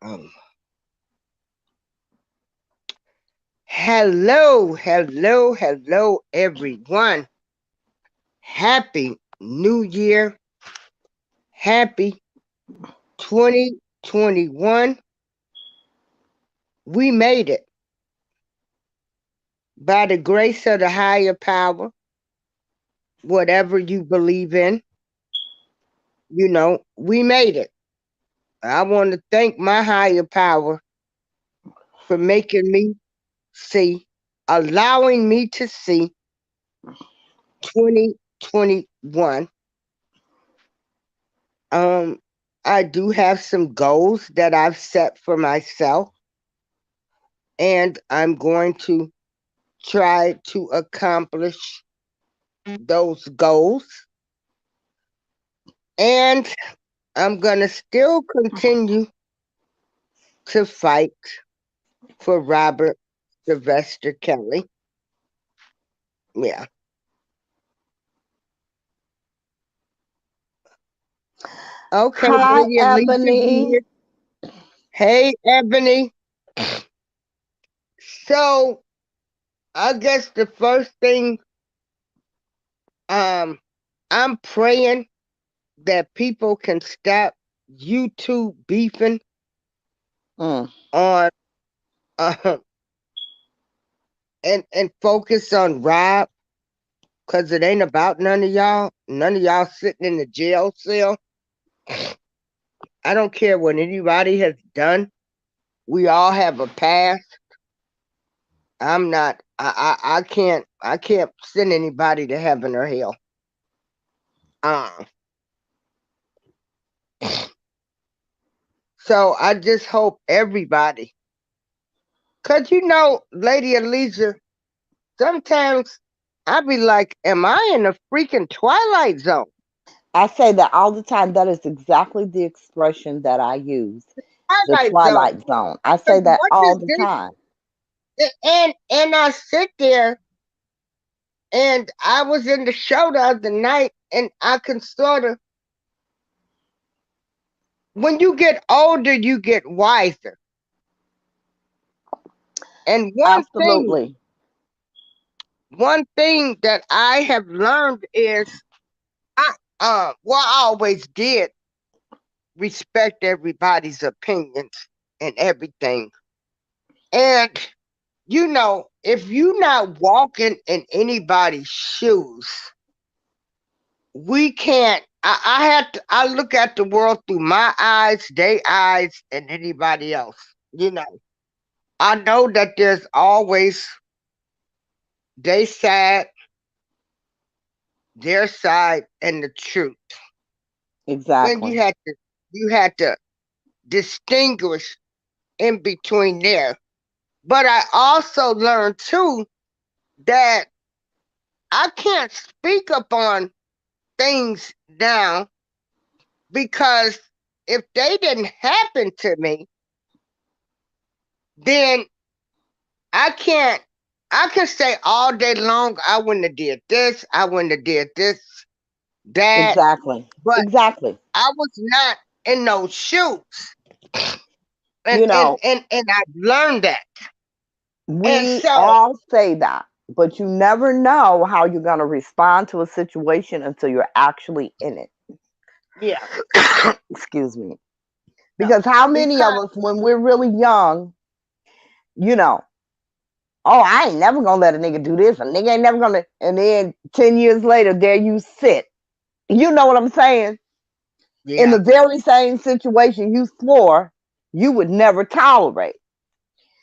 Um, hello, everyone. Happy New Year. Happy 2021. We made it by the grace of the higher power, whatever you believe in. We made it. I want to thank my higher power for making me see, allowing me to see 2021. Um, I do have some goals that I've set for myself, and I'm going to try to accomplish those goals. And I'm going to still continue to fight for Robert Sylvester Kelly. Yeah. Okay, Hi, Lady Alicia Ebony. here. Hey, Ebony. So, I guess the first thing, um, I'm praying that people can stop YouTube beefing Mm. on uh, and focus on Rob, because it ain't about none of y'all. None of y'all sitting in the jail cell. I don't care what anybody has done. We all have a past. I'm not. I can't send anybody to heaven or hell. Uh, so I just hope everybody, cause Lady Alicia, sometimes I be like, am I in a freaking twilight zone? I say that all the time. That is exactly the expression that I use. The Twilight zone. Twilight Zone. I say Cause that what all is the this? time. And I sit there, and I was in the show the other night, and I can sort of, when you get older, you get wiser. And Absolutely. one thing that I have learned is, I always did respect everybody's opinions and everything. And if you're not walking in anybody's shoes, we can't. I have to. I look at the world through my eyes, their eyes, and anybody else. I know that there's always they side, their side, and the truth, and Exactly. you had to distinguish in between there. But I also learned too that I can't speak upon things now, because if they didn't happen to me, then I can't. I can say all day long, I wouldn't have did this, I wouldn't have did this, that, Exactly. but Exactly. I was not in those shoes, and You and know, and and I learned that, and we so all say that, but you never know how you're going to respond to a situation until you're actually in it. yeah, Excuse me. no, Because how many of because us, when we're really young, you know, oh, I ain't never gonna let a nigga do this. A nigga ain't never gonna. And then 10 years later, there you sit. You know what I'm saying? In yeah, the very same situation you swore you would never tolerate.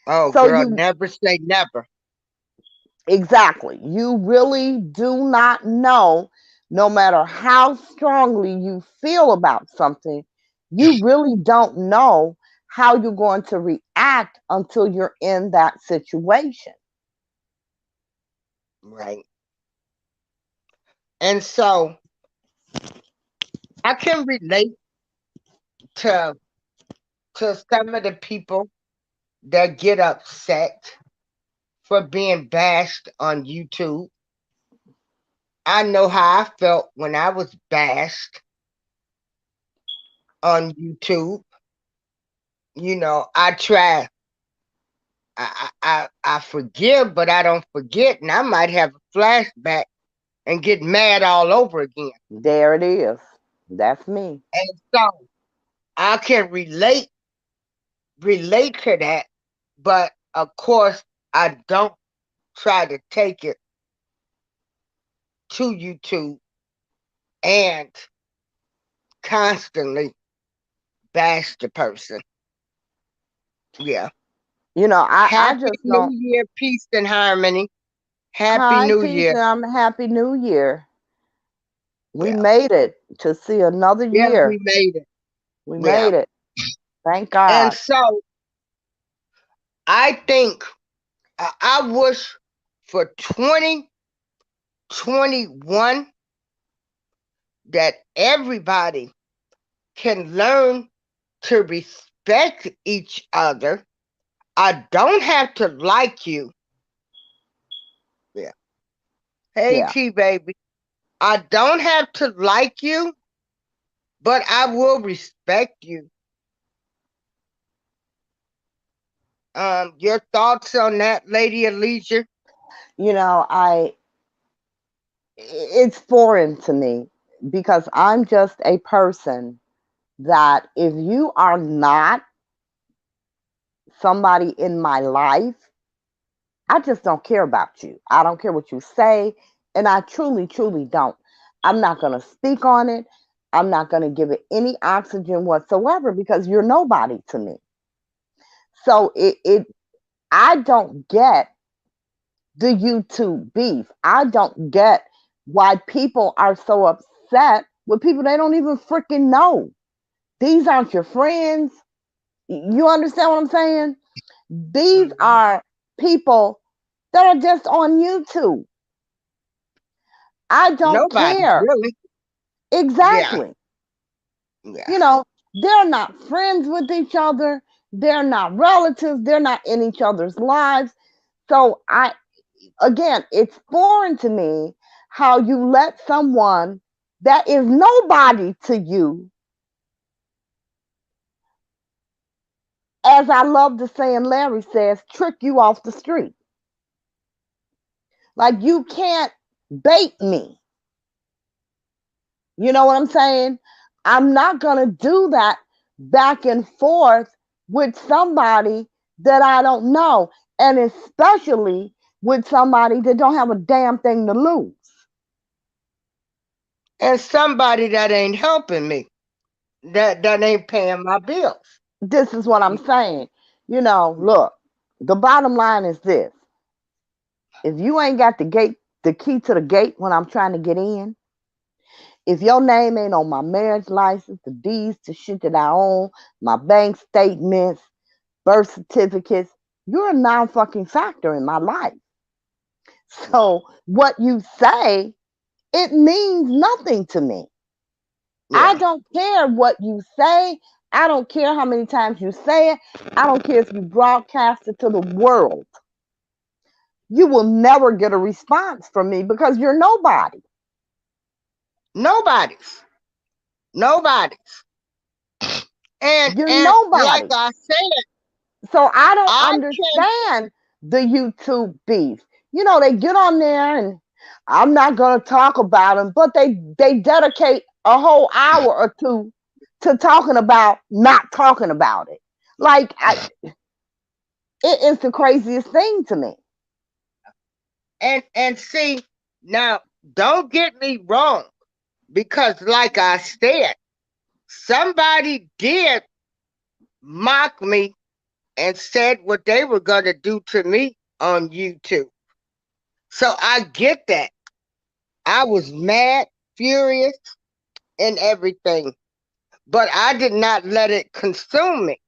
oh So girl, you, never say never. exactly, you really do not know, no matter how strongly you feel about something, you really don't know how you're going to react until you're in that situation. Right. And so I can relate to some of the people that get upset for being bashed on YouTube. I know how I felt when I was bashed on YouTube. I try. I forgive, but I don't forget, and I might have a flashback and get mad all over again. There it is. That's me. And so I can relate to that, but of course I don't try to take it to YouTube and constantly bash the person. Yeah. I Happy just New know. Year, peace and harmony. Happy Hi, New peace, Year. and happy New Year. We Yeah. made it to see another Yeah, year. we made it. We Yeah. made it. Thank And God. so I think I wish for 2021 that everybody can learn to respect each other. I don't have to like you. Yeah. Hey, Yeah. T baby. I don't have to like you, but I will respect you. Your thoughts on that, Lady Alicia? You know, I it's foreign to me because I'm just a person that if you are not somebody in my life, I just don't care about you. I don't care what you say, and I truly, truly don't. I'm not going to speak on it. I'm not going to give it any oxygen whatsoever because you're nobody to me. So I don't get the YouTube beef. I don't get why people are so upset with people they don't even freaking know. These aren't your friends. You understand what I'm saying? These Mhm. are people that are just on YouTube. I don't Nobody, care. really. Yeah, Exactly. yeah. You know, they're not friends with each other. They're not relatives. They're not in each other's lives. So again, it's foreign to me how you let someone that is nobody to you, as I love the saying Larry says, trick you off the street. Like you can't bait me. You know what I'm saying? I'm not going to do that back and forth with somebody that I don't know, and especially with somebody that don't have a damn thing to lose. And somebody that ain't helping me, that ain't paying my bills. This is what I'm saying. Look, the bottom line is this. If you ain't got the key to the gate when I'm trying to get in, if your name ain't on my marriage license, the deeds, the shit that I own, my bank statements, birth certificates, you're a non-fucking factor in my life. So what you say, it means nothing to me. I Yeah. don't care what you say. I don't care how many times you say it. I don't care if you broadcast it to the world. You will never get a response from me because you're nobody. Nobody's. Nobody's. You're And like nobody. I said, So I don't I can understand the YouTube beef. They get on there and I'm not going to talk about them, but they dedicate a whole hour or two to talking about not talking about it. Like it is the craziest thing to me. and see now, don't get me wrong, because like I said, somebody did mock me and said what they were gonna do to me on YouTube. So I get that. I was mad, furious, and everything. But I did not let it consume me.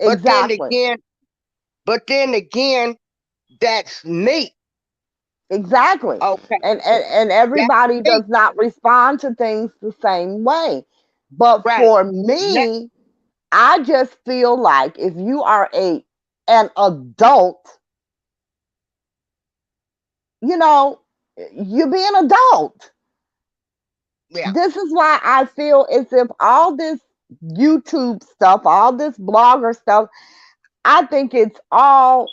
But then Exactly. again, but then again, that's me. Exactly. Okay. And That's everybody me. does not respond to things the same way. But Right. for Let, me, I just feel like if you are an adult, you know, you be an adult. yeah. This is why I feel as if all this YouTube stuff, all this blogger stuff, I think it's all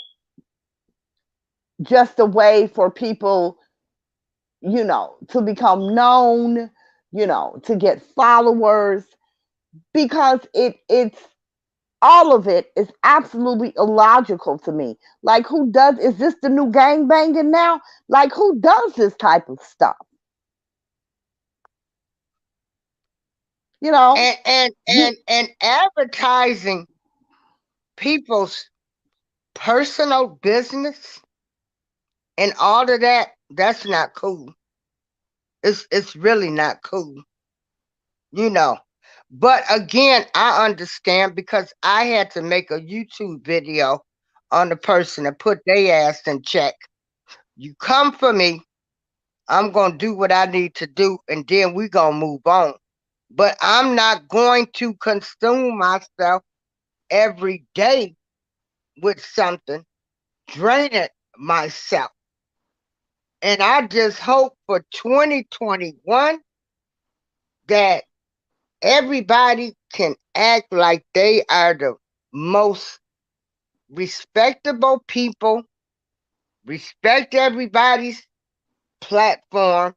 just a way for people, to become known, to get followers, because it's all of it is absolutely illogical to me. Like, is this the new gang banging now? Like, who does this type of stuff? You know, you And advertising people's personal business and all of that, that's not cool. It's really not cool, you know. But again, I understand because I had to make a YouTube video on the person and put their ass in check. You come for me, I'm gonna do what I need to do, and then we gonna move on. But I'm not going to consume myself every day with something, draining myself. And I just hope for 2021 that everybody can act like they are the most respectable people, respect everybody's platform.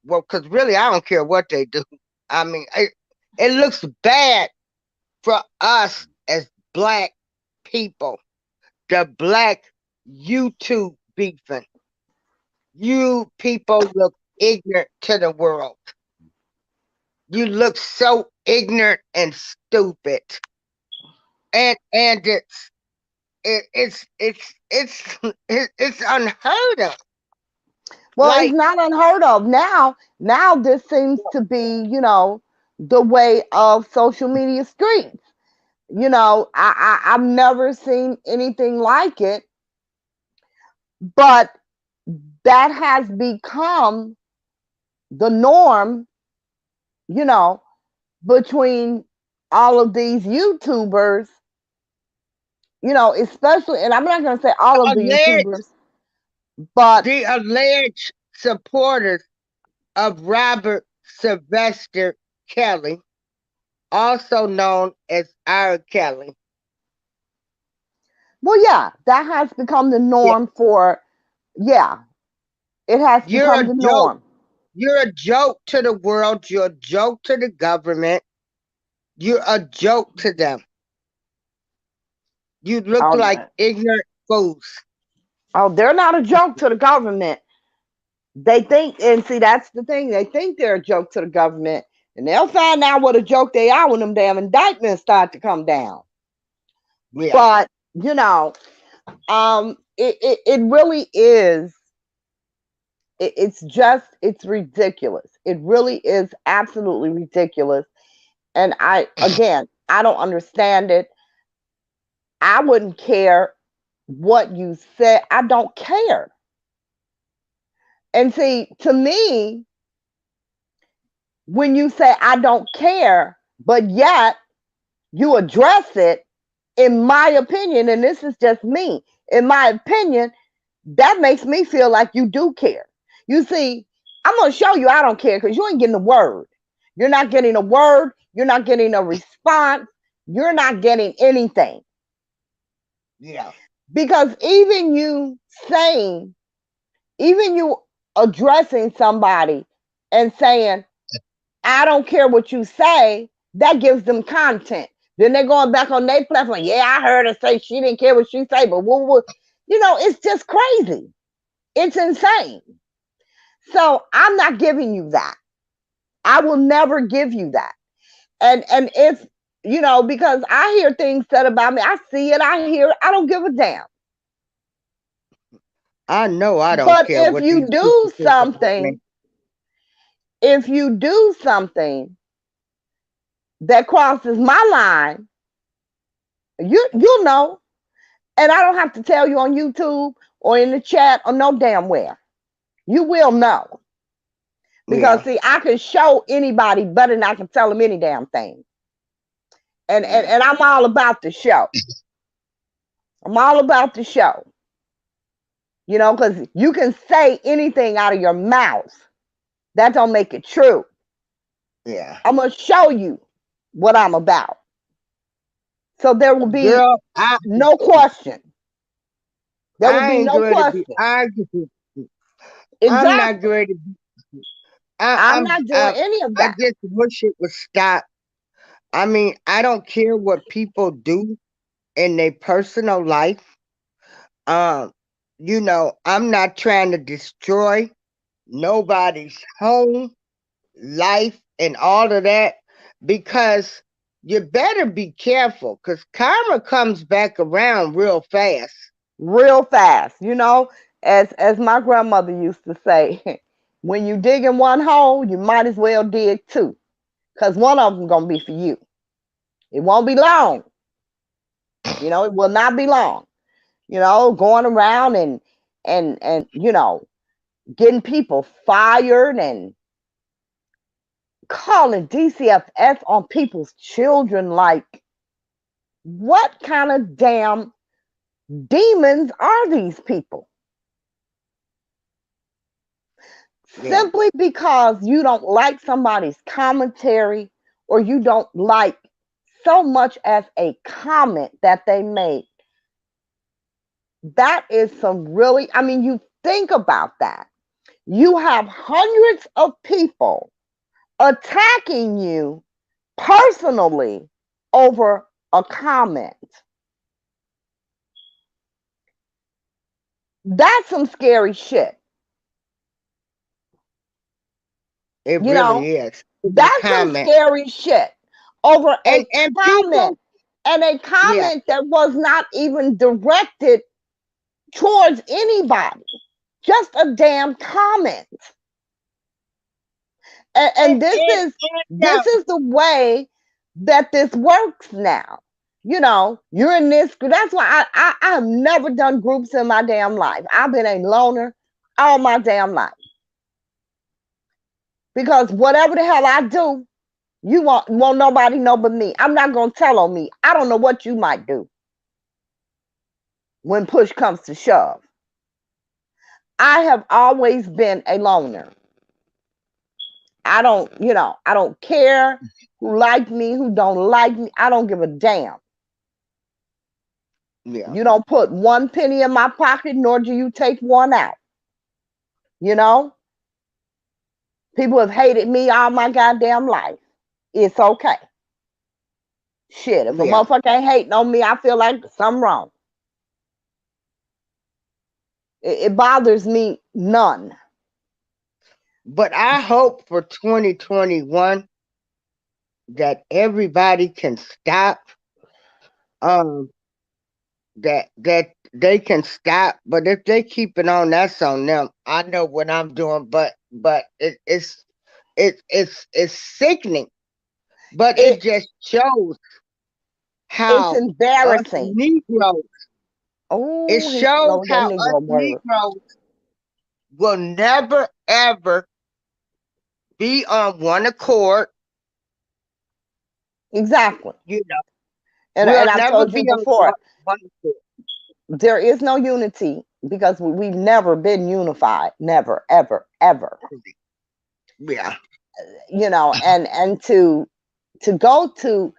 Well, because really, I don't care what they do. I mean, it looks bad for us as black people, the black YouTube beefing. You people look ignorant to the world. You look so ignorant and stupid. And it's it's unheard of. Well, it's Like, not unheard of now. Now this seems to be, the way of social media streets. I've never seen anything like it, but that has become the norm, you know, between all of these YouTubers, especially, and I'm not going to say all of the alleged YouTubers, but the alleged supporters of Robert Sylvester Kelly, also known as R. Kelly. well, yeah, that has become the Yeah, norm yeah, it has you're become a the joke. norm. You're a joke to the world. You're a joke to the government. You're a joke to them. You look Oh, like ignorant fools. oh, they're not a joke to the government. They think, and see, that's the thing. They think they're a joke to the government, and they'll find out what a joke they are when them damn indictments start to come down. Yeah. But it really is. It's ridiculous. It really is absolutely ridiculous. And I don't understand it. I wouldn't care what you said. I don't care. And see, to me, when you say I don't care, but yet you address it, in my opinion, and this is just me, in my opinion, that makes me feel like you do care. You see, I'm going to show you I don't care because you ain't getting a word. You're not getting a word. You're not getting a response. You're not getting anything. Yeah. Because even you addressing somebody and saying, I don't care what you say, that gives them content. Then they're going back on their platform. Yeah, I heard her say she didn't care what she say, but it's just crazy. It's insane. So I'm not giving you that. I will never give you that. And if because I hear things said about me, I see it, I hear it, I don't give a damn. I know I don't But care what these people think about me. if you do something that crosses my line, you'll know. And I don't have to tell you on YouTube or in the chat or no damn where. You will know. Because Yeah. see, I can show anybody better than I can tell them any damn thing. And and, Yeah. and I'm all about the show. I'm all about the show. Because you can say anything out of your mouth. That don't make it true. Yeah. I'm gonna show you. what I'm about. So there will be girl, no question. There will I be ain't no going to be question. arguing. I'm not Exactly. going to be. I, I'm I'm. not doing any of I that. just wish it would stop. I mean, I don't care what people do in their personal life. Um, I'm not trying to destroy nobody's home, life, and all of that because you better be careful because karma comes back around real fast. Real fast. As my grandmother used to say, when you dig in one hole, you might as well dig two, because one of them gonna be for you. It won't be long. It will not be long. Going around and getting people fired and calling DCFS on people's children. Like, what kind of damn demons are these people? Yeah. Simply because you don't like somebody's commentary, or you don't like so much as a comment that they made. That is some really, I mean, you think about that. You have hundreds of people attacking you personally over a comment. That's some scary shit. It You know, really is. The that's some comment. scary shit over a And comment, people, and a yeah. comment that was not even directed towards anybody. Just a damn comment. And, And, and this and, is and this is the way that this works now. You're in this. That's why I have never done groups in my damn life. I've been a loner all my damn life, because whatever the hell I do, you won't nobody know but me. I'm not gonna tell on me. I don't know what you might do when push comes to shove. I have always been a loner. I don't care who like me, who don't like me. I don't give a damn. yeah, You don't put one penny in my pocket, nor do you take one out. You know, people have hated me all my goddamn life. It's okay. Shit, if a yeah. motherfucker ain't hating on me, I feel like something wrong. It bothers me none. But I hope for 2021 that everybody can stop. Um, that they can stop. But if they keep it on, that's on them. I know what I'm doing, but it's sickening. But it It just shows it's how us embarrassing. Negroes. It Oh, here she shows go with that how us Negro word. Negroes will never ever be on one accord. Exactly. You know, And we'll I've never told be you on before, one accord. there is no unity because we've never been unified. Never, ever, ever. Yeah, And to go to,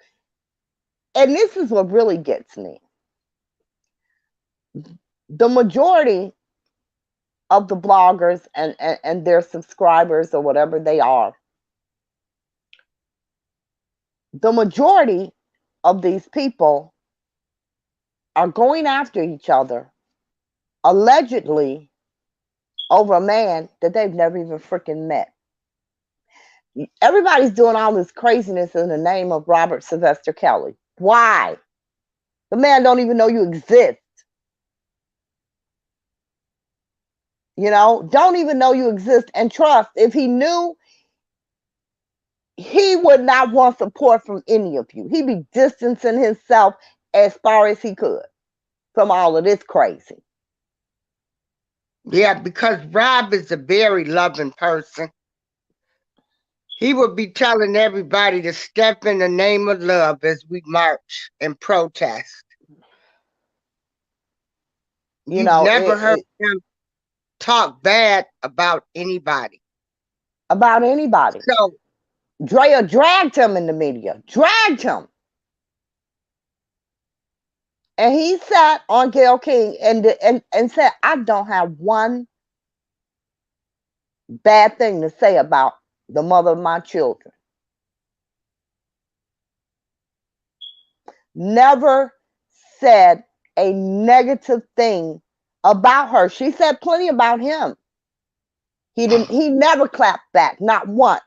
and this is what really gets me. The majority of the bloggers and their subscribers, or whatever they are, the majority of these people are going after each other, allegedly, over a man that they've never even freaking met. Everybody's doing all this craziness in the name of Robert Sylvester Kelly. Why? The man don't even know you exist. Don't even know you exist. And trust, if he knew, he would not want support from any of you. He'd be distancing himself as far as he could from all of this crazy. yeah, because Rob is a very loving person. He would be telling everybody to step in the name of love as we march and protest. You You've know, never heard him talk bad about anybody. about anybody. So Drea dragged him in the media, dragged him. And he sat on Gayle King and said, I don't have one bad thing to say about the mother of my children. Never said a negative thing about her. She said plenty about him. He never clapped back, not once.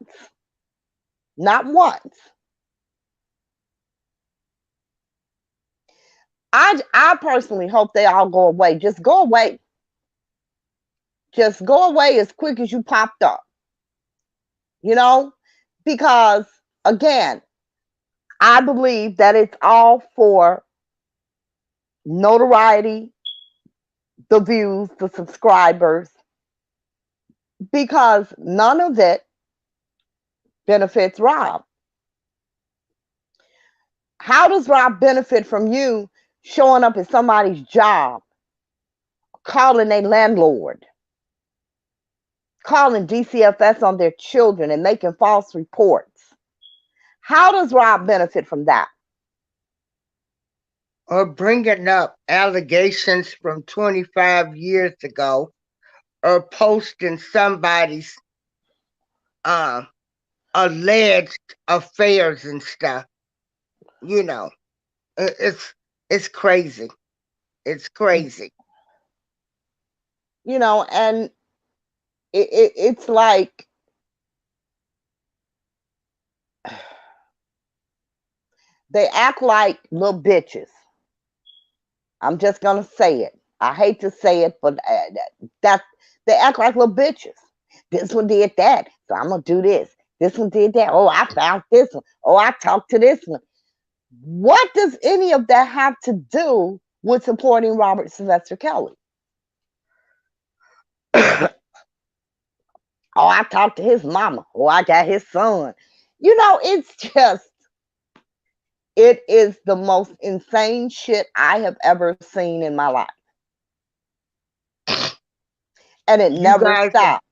Not once. I personally hope they all go away. Just go away. Just go away as quick as you popped up. You know? Because again, I believe that it's all for notoriety, the views, the subscribers, because none of it benefits Rob. How does Rob benefit from you showing up at somebody's job, calling a landlord, calling DCFS on their children and making false reports? How does Rob benefit from that? Or bringing up allegations from 25 years ago, or posting somebody's alleged affairs and stuff. You know, it's crazy. It's crazy. You know, and it's like they act like little bitches. I'm just gonna say it. I hate to say it, but that they act like little bitches. This one did that, so I'm gonna do this. This one did that. Oh, I found this one. Oh, I talked to this one. What does any of that have to do with supporting Robert Sylvester Kelly? Oh, I talked to his mama. Oh, I got his son. You know, it's just, it is the most insane shit I have ever seen in my life. And it never stops.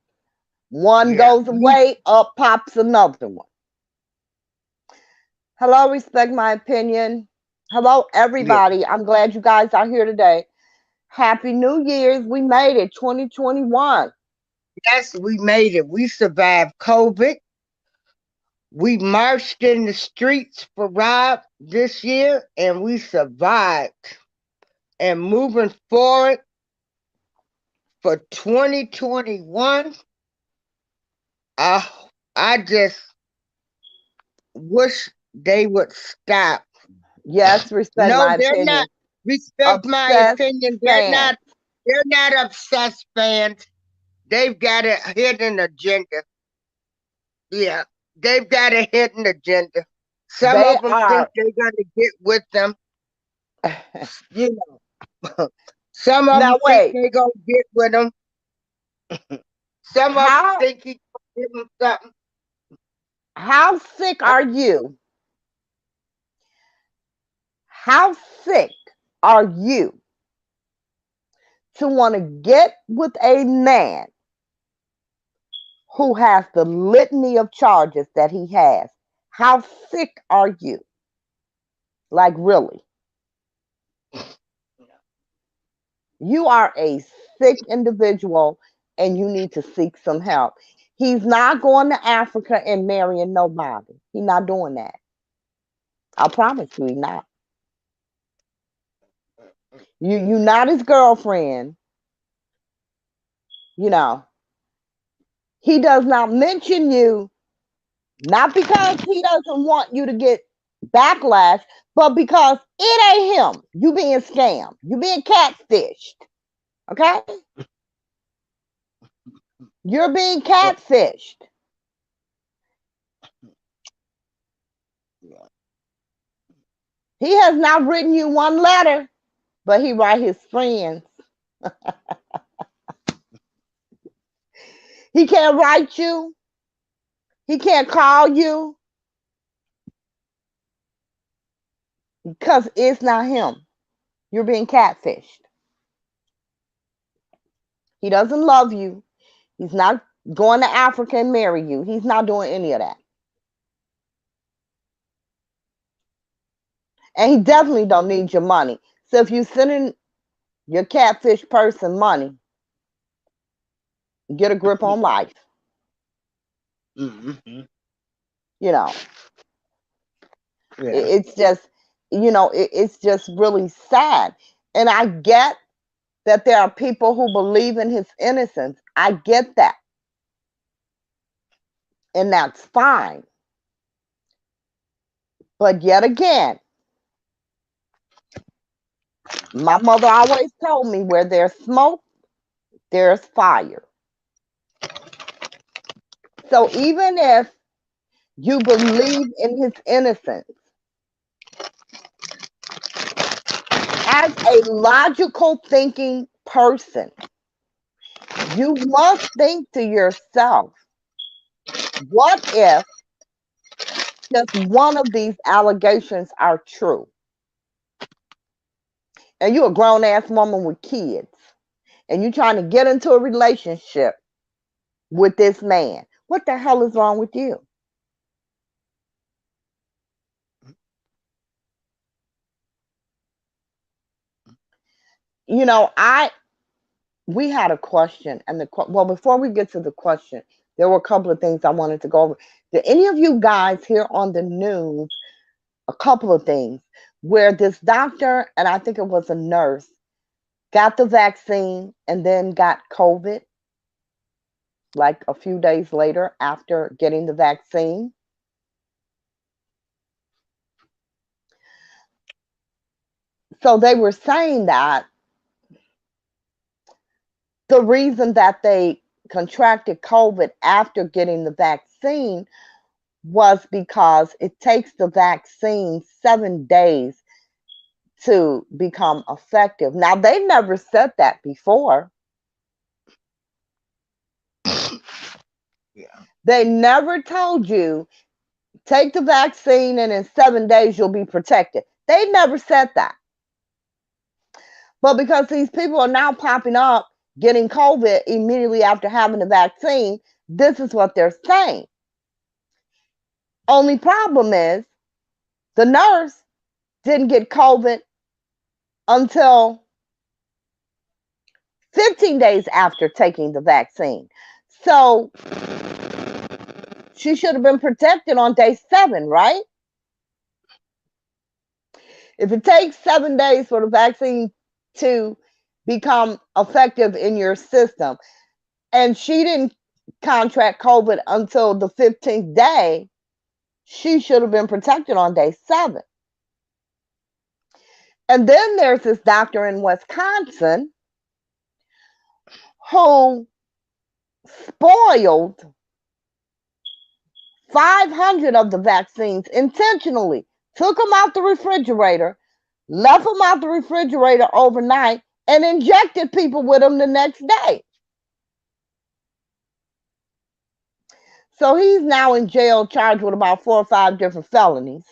One goes away, up pops another one. Hello, respect my opinion. Hello, everybody. Yeah. I'm glad you guys are here today. Happy New Year's. We made it, 2021. Yes, we made it. We survived COVID. We marched in the streets for Rob this year, and we survived. And moving forward for 2021, I just wish they would stop. Yes, respect my opinion. Not. Respect my opinion. They're not obsessed fans. They've got a hidden agenda. Yeah, they've got a hidden agenda. Some of them think they're going to get with them. You know, some of them think they're going to get with them. Some of them think he's going to give them something. How sick are you? How sick are you to want to get with a man who has the litany of charges that he has? How sick are you? Like, really? You are a sick individual and you need to seek some help. He's not going to Africa and marrying nobody. He's not doing that. I promise you, he's not. You're not his girlfriend. You know, he does not mention you, not because he doesn't want you to get backlash, but because it ain't him. You being scammed. You being catfished. Okay? You're being catfished. He has not written you one letter, but he write his friends. He can't write you. He can't call you. Because it's not him. You're being catfished. He doesn't love you. He's not going to Africa and marry you. He's not doing any of that. And he definitely don't need your money. So if you sending your catfish person money, get a grip on life. Mm-hmm. You know, Yeah. it's just, it's just really sad. And I get that there are people who believe in his innocence. I get that. And that's fine. But yet again, my mother always told me where there's smoke, there's fire. So even if you believe in his innocence, as a logical thinking person, you must think to yourself, what if just one of these allegations are true? And you're a grown ass woman with kids, and you're trying to get into a relationship with this man. What the hell is wrong with you? You know, we had a question, and well, before we get to the question, there were a couple of things I wanted to go over. Did any of you guys hear on the news a couple of things where this doctor, and I think it was a nurse, got the vaccine and then got COVID like a few days later after getting the vaccine? So they were saying that the reason that they contracted COVID after getting the vaccine was because it takes the vaccine 7 days to become effective. Now, they never said that before. Yeah. They never told you, take the vaccine and in 7 days you'll be protected. They never said that. But because these people are now popping up getting COVID immediately after having the vaccine, this is what they're saying. Only problem is the nurse didn't get COVID until 15 days after taking the vaccine. So she should have been protected on day 7, right? If it takes 7 days for the vaccine to become effective in your system, and she didn't contract COVID until the 15th day, she should have been protected on day 7. And then there's this doctor in Wisconsin who spoiled 500 of the vaccines intentionally, took them out the refrigerator, left them out the refrigerator overnight, and injected people with them the next day. So he's now in jail charged with about 4 or 5 different felonies.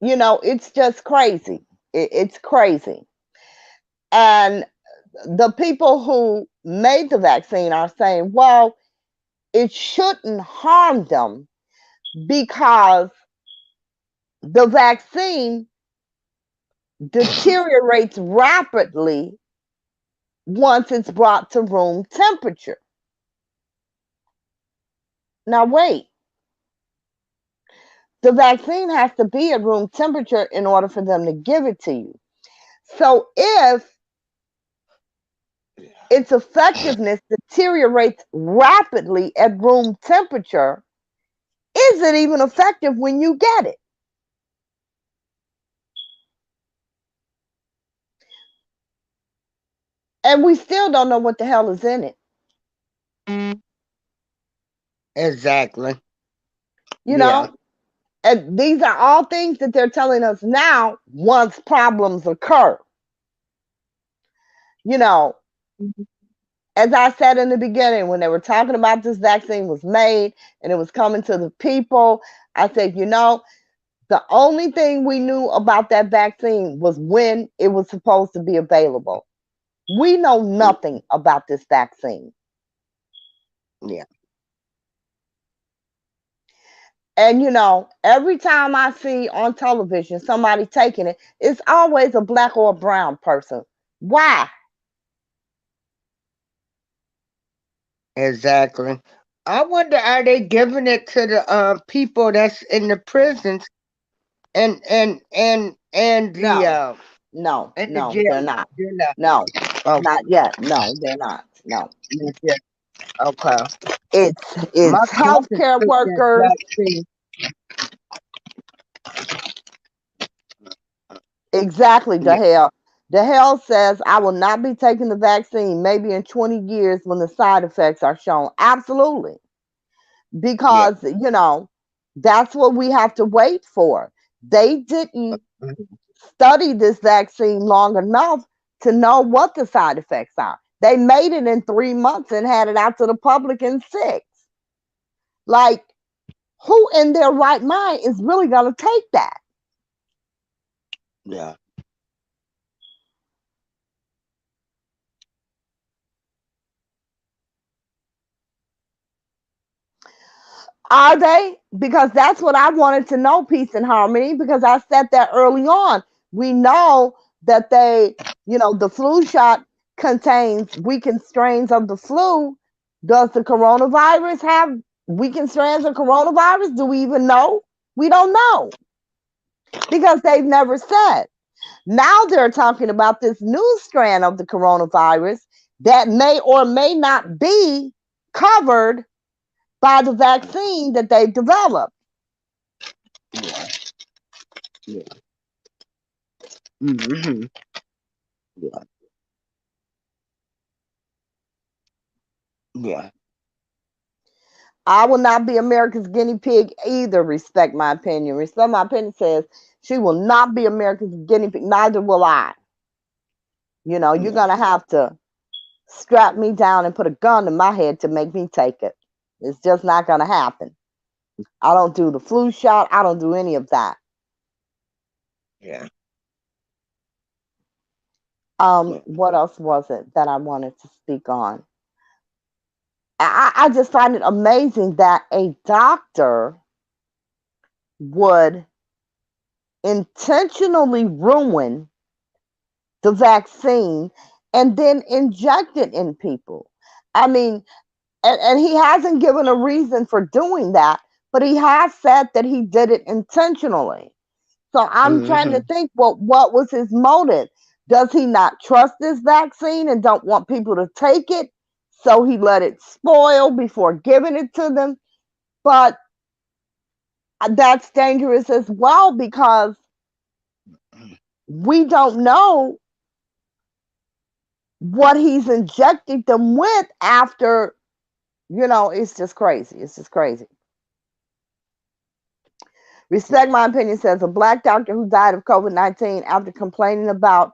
You know, it's just crazy. It's crazy. And the people who made the vaccine are saying, well, it shouldn't harm them because the vaccine deteriorates rapidly once it's brought to room temperature. Now, wait, the vaccine has to be at room temperature in order for them to give it to you. So, if its effectiveness deteriorates rapidly at room temperature, is it even effective when you get it? And we still don't know what the hell is in it. Exactly. You Yeah. know, and these are all things that they're telling us now once problems occur. You know, as I said in the beginning, when they were talking about this vaccine was made and it was coming to the people, I said, you know, the only thing we knew about that vaccine was when it was supposed to be available. We know nothing about this vaccine. Yeah. And every time I see on television somebody taking it, it's always a black or a brown person. Why? Exactly. I wonder, are they giving it to the people that's in the prisons and the No, no, at the no, jail? they're not. They're not. No, Oh, not yet. No, they're not. No. yeah. Okay. My It's cousin healthcare took that workers. vaccine. Exactly, the Yeah. hell. The hell says I will not be taking the vaccine maybe in 20 years when the side effects are shown. Absolutely. Yeah. Because, that's what we have to wait for. They didn't study this vaccine long enough to know what the side effects are. They made it in 3 months and had it out to the public in six. Like, who in their right mind is really going to take that? Yeah. Are they? Because that's what I wanted to know, peace and harmony, because I said that early on. We know that the flu shot contains weakened strains of the flu. Does the coronavirus have weakened strains of coronavirus? Do we even know? We don't know because they've never said. Now they're talking about this new strand of the coronavirus that may or may not be covered by the vaccine that they've developed. Yeah. Yeah. Mm-hmm. Yeah. Yeah. I will not be America's guinea pig either. Respect my opinion. Respect my opinion says she will not be America's guinea pig. Neither will I. You're Yeah. going to have to strap me down and put a gun in my head to make me take it. It's just not going to happen. I don't do the flu shot. I don't do any of that. Yeah. Yeah. What else was it that I wanted to speak on? I just find it amazing that a doctor would intentionally ruin the vaccine and then inject it in people. I mean, and he hasn't given a reason for doing that, but he has said that he did it intentionally. So I'm trying to Mm-hmm. think, well, what was his motive? Does he not trust this vaccine and don't want people to take it? So he let it spoil before giving it to them. But that's dangerous as well because we don't know what he's injecting them with after, it's just crazy. It's just crazy. Respect my opinion says a black doctor who died of COVID 19 after complaining about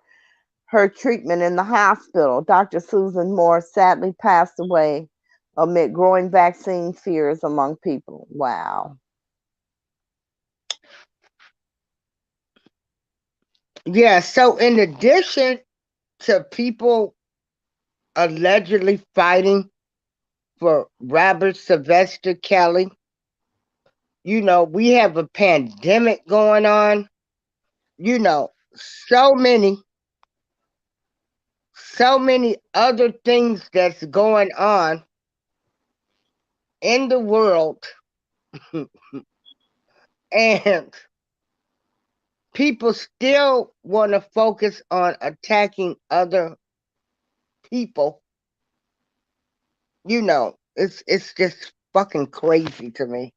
her treatment in the hospital. Dr. Susan Moore sadly passed away amid growing vaccine fears among people. Wow. Yeah. So, in addition to people allegedly fighting for Robert Sylvester Kelly, we have a pandemic going on. You know, so many, so many other things that's going on in the world, and people still want to focus on attacking other people. It's just fucking crazy to me.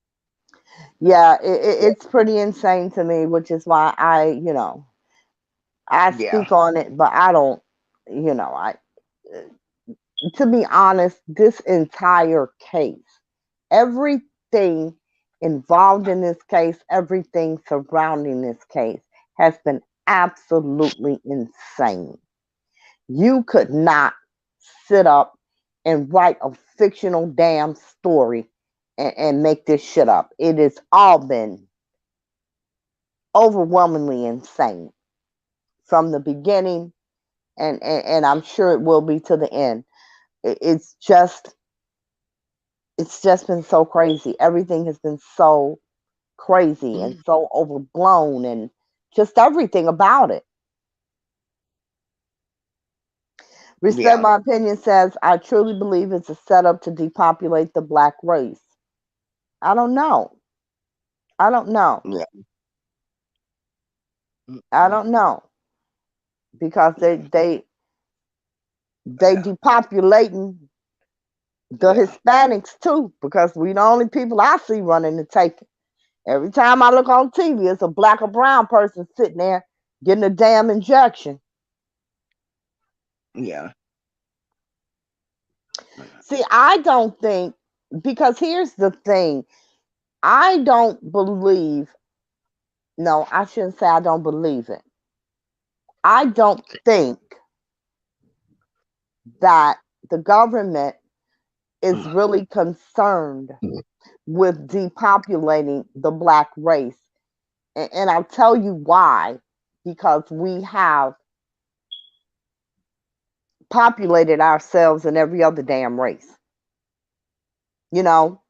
Yeah, it's pretty insane to me, which is why I Yeah. speak on it, but I don't, I to be honest, this entire case, everything involved in this case, everything surrounding this case has been absolutely insane. You could not sit up and write a fictional damn story and make this shit up. It has all been overwhelmingly insane from the beginning, and I'm sure it will be to the end. It's just been so crazy. Everything has been so crazy and Mm, so overblown and just everything about it. Respect yeah, My Opinion says, I truly believe it's a setup to depopulate the black race. I don't know. I don't know. yeah. I Mm-mm. don't know because they Yeah, depopulating the yeah, Hispanics too because we the only people I see running the taking. Every time I look on TV, it's a black or brown person sitting there getting a damn injection. yeah, See, I don't think, because here's the thing, I don't believe, no, I shouldn't say I don't believe it. I don't think that the government is really concerned with depopulating the black race. And I'll tell you why. Because we have populated ourselves in every other damn race. You know,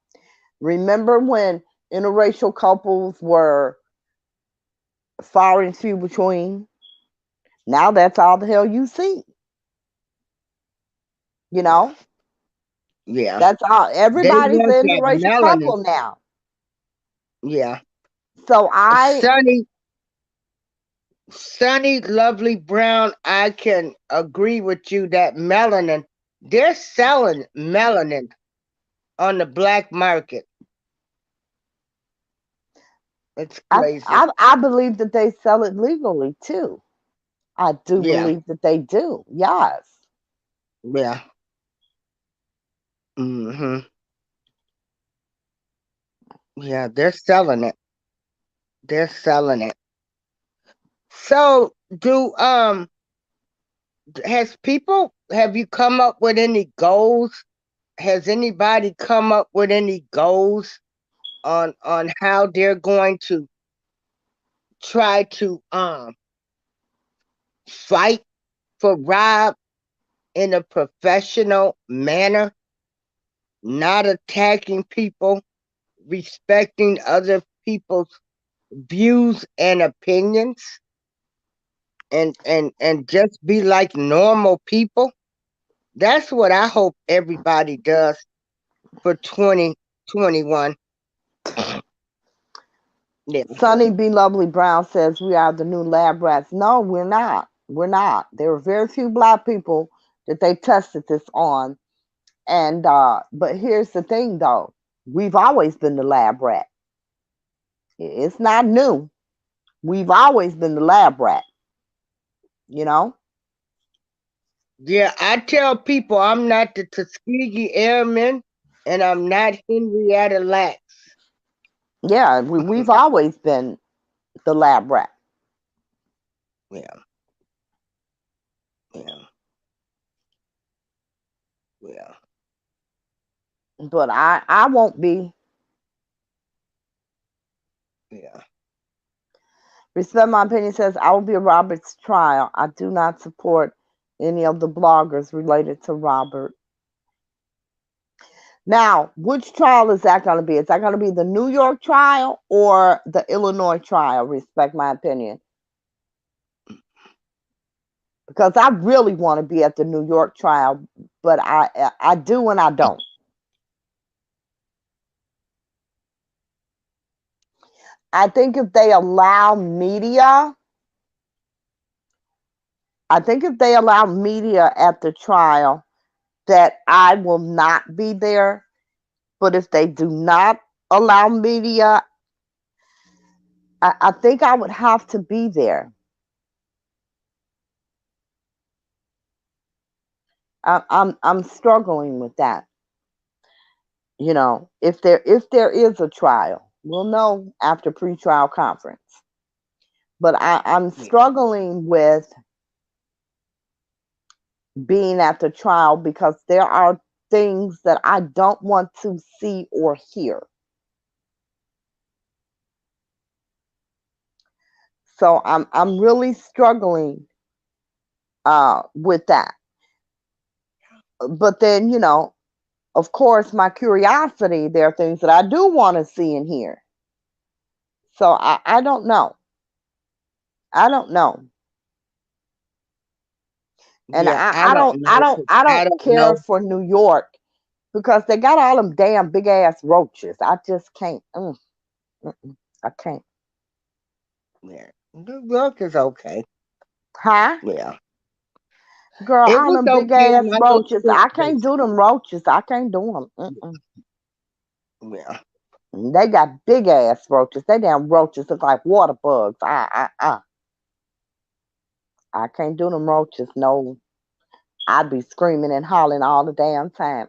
remember when interracial couples were far and few between? Now that's all the hell you see. You yeah, know, yeah. that's all. They Everybody's want an that interracial melanin. couple now. Yeah. So I, Sunny, Sunny, lovely brown. I can agree with you that melanin, they're selling melanin on the black market. It's I, crazy. I believe that they sell it legally too. I do Yeah, believe that they do. Yes. yeah. Hmm. Yeah, they're selling it. They're selling it. So, do has people have you come up with any goals? Has anybody come up with any goals on how they're going to try to fight for Rob in a professional manner, not attacking people, respecting other people's views and opinions, and just be like normal people? That's what I hope everybody does for 2021. Yeah. Sonny B. Lovely Brown says we are the new lab rats. No, we're not. We're not. There were very few black people that they tested this on. And but here's the thing though. We've always been the lab rat. It's not new. We've always been the lab rat, you know? Yeah, I tell people I'm not the Tuskegee Airmen and I'm not Henrietta Lacks. Yeah, we've always been the lab rat. Yeah, yeah, yeah, But I won't be. yeah. Respect My Opinion says I will be a Robert's trial. I do not support any of the bloggers related to Robert. Now, which trial is that going to be? Is that going to be the New York trial or the Illinois trial? Respect My Opinion. Because I really want to be at the New York trial, but I do and I don't. I think if they allow media, I think if they allow media at the trial, that I will not be there. But if they do not allow media, I think I would have to be there. I'm struggling with that. You know, if there is a trial, we'll know after pretrial conference. But I'm Yeah. struggling with being at the trial because there are things that I don't want to see or hear. So I'm really struggling with that. But then, of course, my curiosity, there are things that I do want to see and hear. So I don't know. I don't know. And Yeah, I I don't don't I know. don't 'Cause I I don't don't care know. for New York because they got all them damn big ass roaches. I just can't. Mm, I can't. Yeah, New York is okay. Huh? Yeah, Girl, it all was them big okay. ass My little roaches. I can't sister. do them roaches. I can't do them. Yeah, They got big ass roaches. They damn roaches look like water bugs. I can't do them roaches. No, I'd be screaming and hollering all the damn time.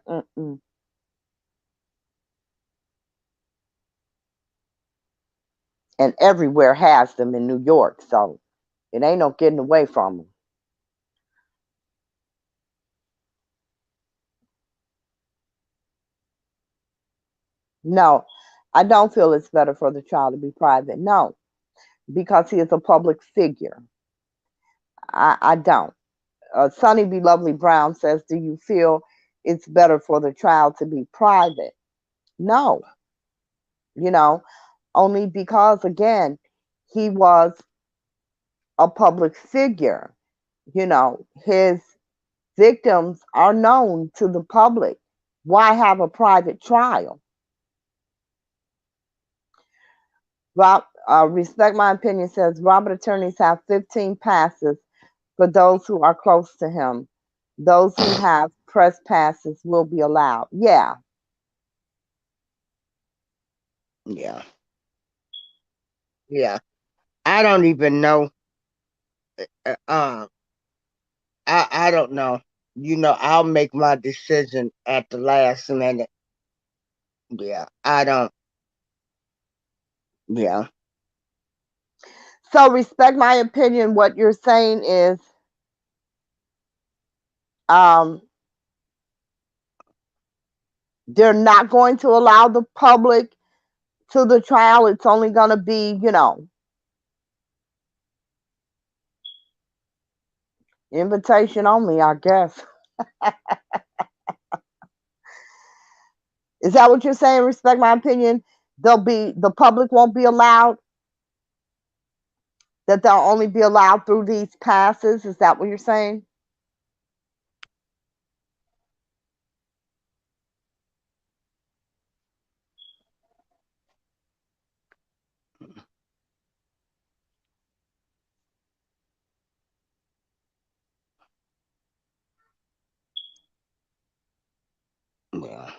And everywhere has them in New York, so it ain't no getting away from them. No, I don't feel it's better for the child to be private. No, because he is a public figure. I don't. Sonny B. Lovely Brown says, do you feel it's better for the child to be private? No, you know, only because, again, he was a public figure. His victims are known to the public. Why have a private trial? Respect My Opinion says Robert attorneys have 15 passes for those who are close to him. Those who have press passes will be allowed. Yeah, yeah, yeah. I don't even know. Uh, uh, I don't know. I'll make my decision at the last minute. Yeah, I don't. Yeah. so respect my opinion. What you're saying is, um, they're not going to allow the public to the trial. It's only going to be, invitation only, I guess. Is that what you're saying? Respect my opinion. The public won't be allowed. That they'll only be allowed through these passes. Is that what you're saying? Yeah.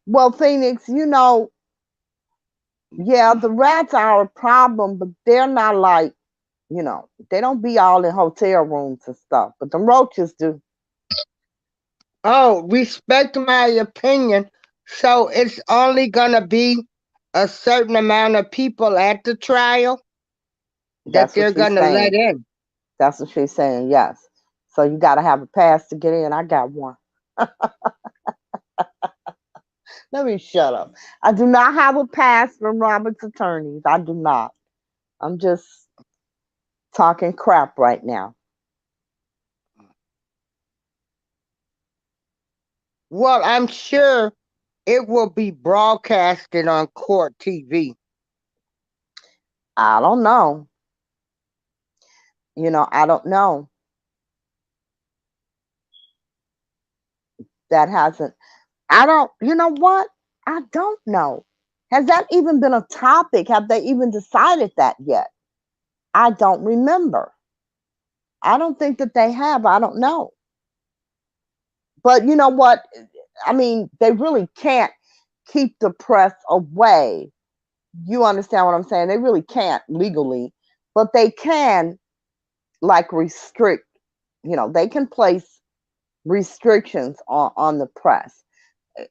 Well, Phoenix, yeah, the rats are a problem, but they're not like, they don't be all in hotel rooms and stuff, but the roaches do. Oh, respect my opinion. So it's only gonna be a certain amount of people at the trial that That's what they're she's gonna let saying. in. That's what she's saying, yes. So you got to have a pass to get in. I got one. Let me shut up. I do not have a pass from Robert's attorneys. I do not. I'm just talking crap right now. Well, I'm sure it will be broadcasted on court TV. I don't know. I don't know. That hasn't, I don't, you know what? I don't know. Has that even been a topic? Have they even decided that yet? I don't remember. I don't think that they have. I don't know. But you know what? I mean, they really can't keep the press away. You understand what I'm saying? They really can't legally, but they can like restrict, they can place restrictions on the press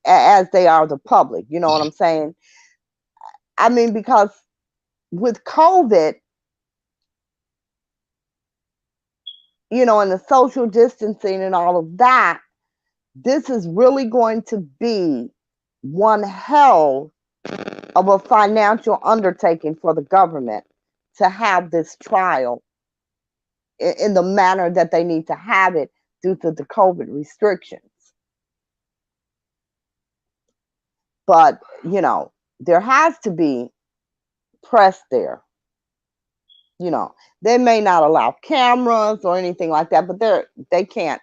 as they are the public. You know what I'm saying? I mean, because with COVID, and the social distancing and all of that, this is really going to be one hell of a financial undertaking for the government to have this trial in the manner that they need to have it due to the COVID restrictions. But, there has to be press there. You know, they may not allow cameras or anything like that, but they can't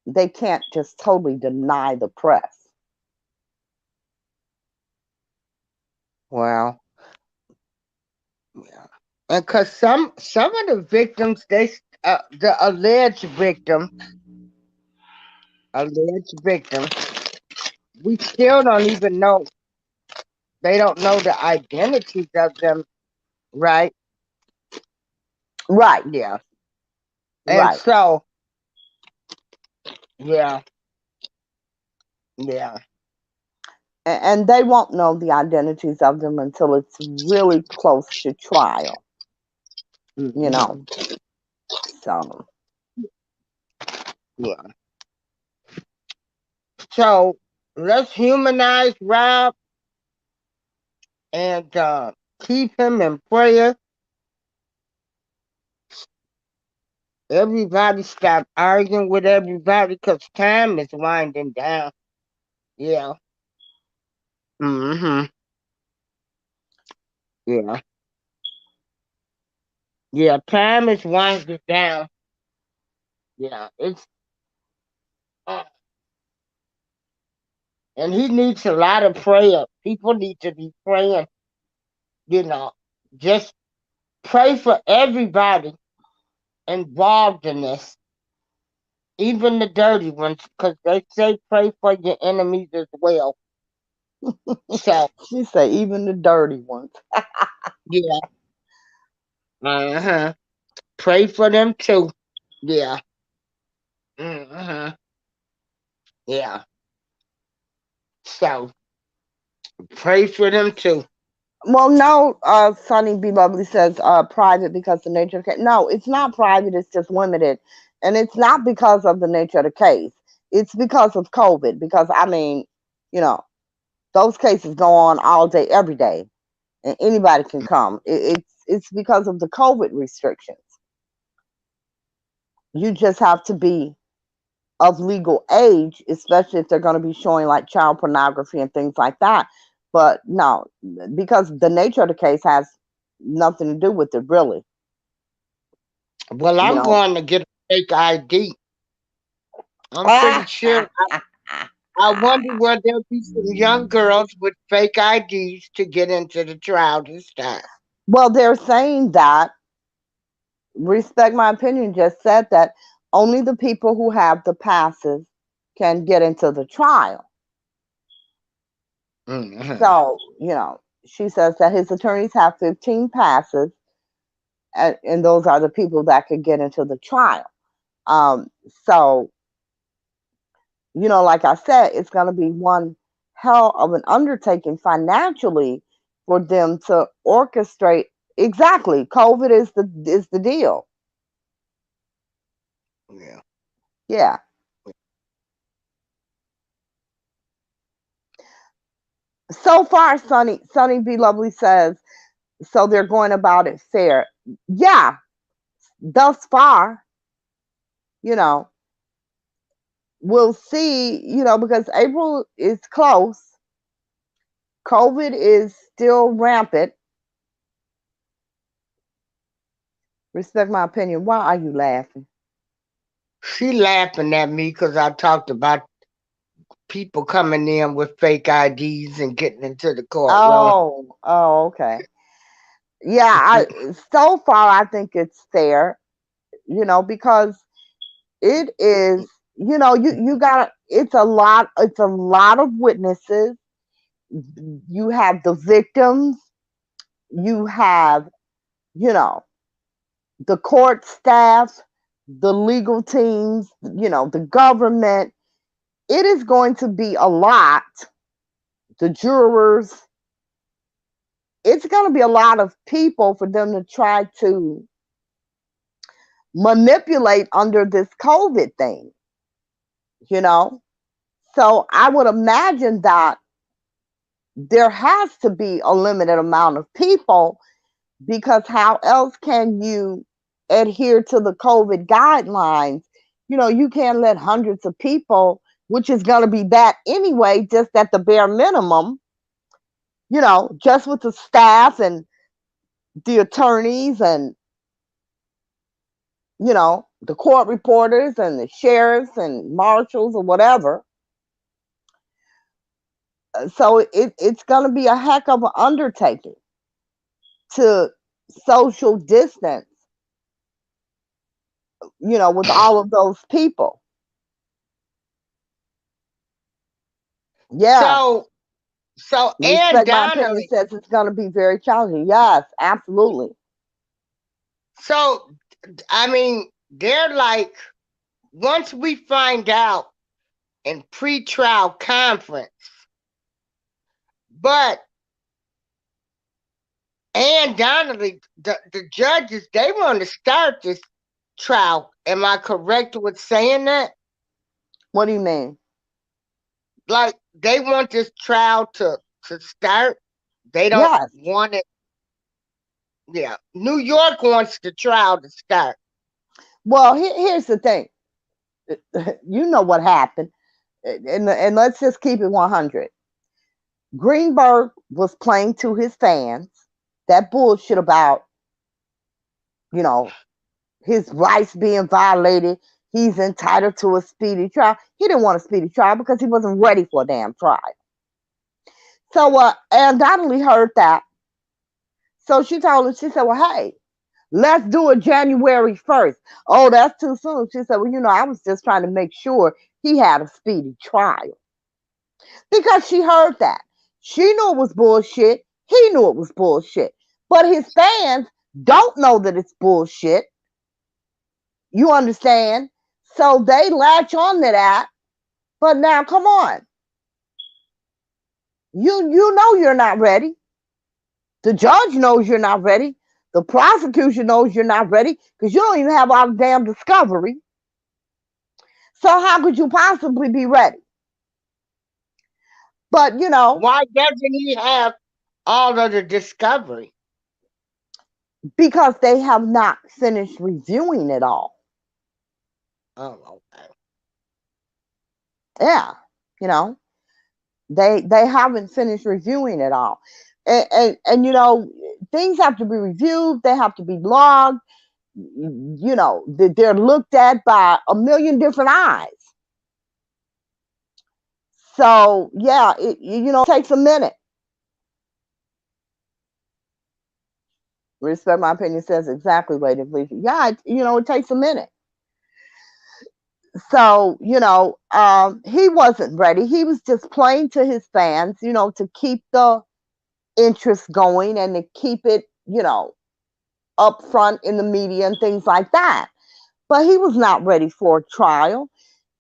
they can't just totally deny the press. Well, yeah. And cause some of the victims, the alleged victim, we still don't even know. They don't know the identities of them, right? Right, Yeah. And right. so, yeah, yeah. And they won't know the identities of them until it's really close to trial, you know. Hmm. So, Yeah. So let's humanize Rob and keep him in prayer. Everybody stop arguing with everybody because time is winding down. Yeah. Hmm. Yeah. Yeah. Time is winding down. Yeah. Uh, and he needs a lot of prayer. People need to be praying, you know, just pray for everybody involved in this, even the dirty ones, because they say pray for your enemies as well. So, she said, even the dirty ones. yeah. Uh-huh. Pray for them too. Yeah. Uh-huh. Yeah. So, pray for them too. Well, no, Sonny B. Lovely says private because the nature of the case. No, it's not private, it's just limited. And it's not because of the nature of the case. It's because of COVID. Because, I mean, you know, those cases go on all day, every day, and anybody can come. It's because of the COVID restrictions. You just have to be of legal age, especially if they're going to be showing like child pornography and things like that. But no, because the nature of the case has nothing to do with it, really. Well, You I'm know. going to get a fake ID. I'm pretty sure. I wonder where there'll be some young girls with fake IDs to get into the trial this time. Well, they're saying that, respect my opinion, just said that only the people who have the passes can get into the trial. Hmm. So, she says that his attorneys have 15 passes, and those are the people that could get into the trial. So, like I said, it's going to be one hell of an undertaking financially for them to orchestrate. Exactly, COVID is the deal. Yeah. Yeah. So far, Sunny B Lovely says, so they're going about it fair. Yeah, thus far, you know, we'll see, because April is close. COVID is still rampant. Respect my opinion. Why are you laughing? She laughing at me because I talked about people coming in with fake IDs and getting into the courtroom. Oh, okay. Yeah, so far I think it's fair, because it is, you got it's a lot of witnesses. You have the victims, you have, you know, the court staff, the legal teams, the government. It is going to be a lot. The jurors, it's going to be a lot of people for them to try to manipulate under this COVID thing, you know? So I would imagine that there has to be a limited amount of people, because how else can you adhere to the COVID guidelines? You can't let hundreds of people, which is going to be that anyway, just at the bare minimum, just with the staff and the attorneys and, the court reporters and the sheriffs and marshals or whatever. So it's going to be a heck of an undertaking to social distance, with all of those people. Yeah. So, so Ann Respect My Opinion Donnelly. says it's going to be very challenging. Yes, absolutely. So, I mean, they're like, once we find out in pre-trial conference, but Ann Donnelly, the judges, they want to start this trial. Am I correct with saying that? What do you mean? Like they want this trial to start. They don't Yes. want it. Yeah, New York wants the trial to start. Well, here's the thing. You know what happened, and let's just keep it 100. Greenberg was playing to his fans that bullshit about, you know, his rights being violated. He's entitled to a speedy trial. He didn't want a speedy trial because he wasn't ready for a damn trial. So Ann Donnelly heard that. So she told him, she said, well, hey, let's do it January 1st. Oh, that's too soon. She said, well, I was just trying to make sure he had a speedy trial. Because she heard that. She knew it was bullshit. He knew it was bullshit. But his fans don't know that it's bullshit. You understand? So they latch on to that. But now, come on. You know you're not ready. The judge knows you're not ready. The prosecution knows you're not ready because you don't even have all the damn discovery. So how could you possibly be ready? But Why doesn't he have all of the discovery? because they have not finished reviewing it all. Oh, okay. Yeah, you know, they haven't finished reviewing it all. And things have to be reviewed, they have to be logged, they're looked at by a million different eyes. So yeah, it takes a minute. Respect My Opinion says exactly what it believes. Yeah, it takes a minute. So he wasn't ready. He was just playing to his fans, to keep the interest going and to keep it, up front in the media and things like that. But he was not ready for a trial.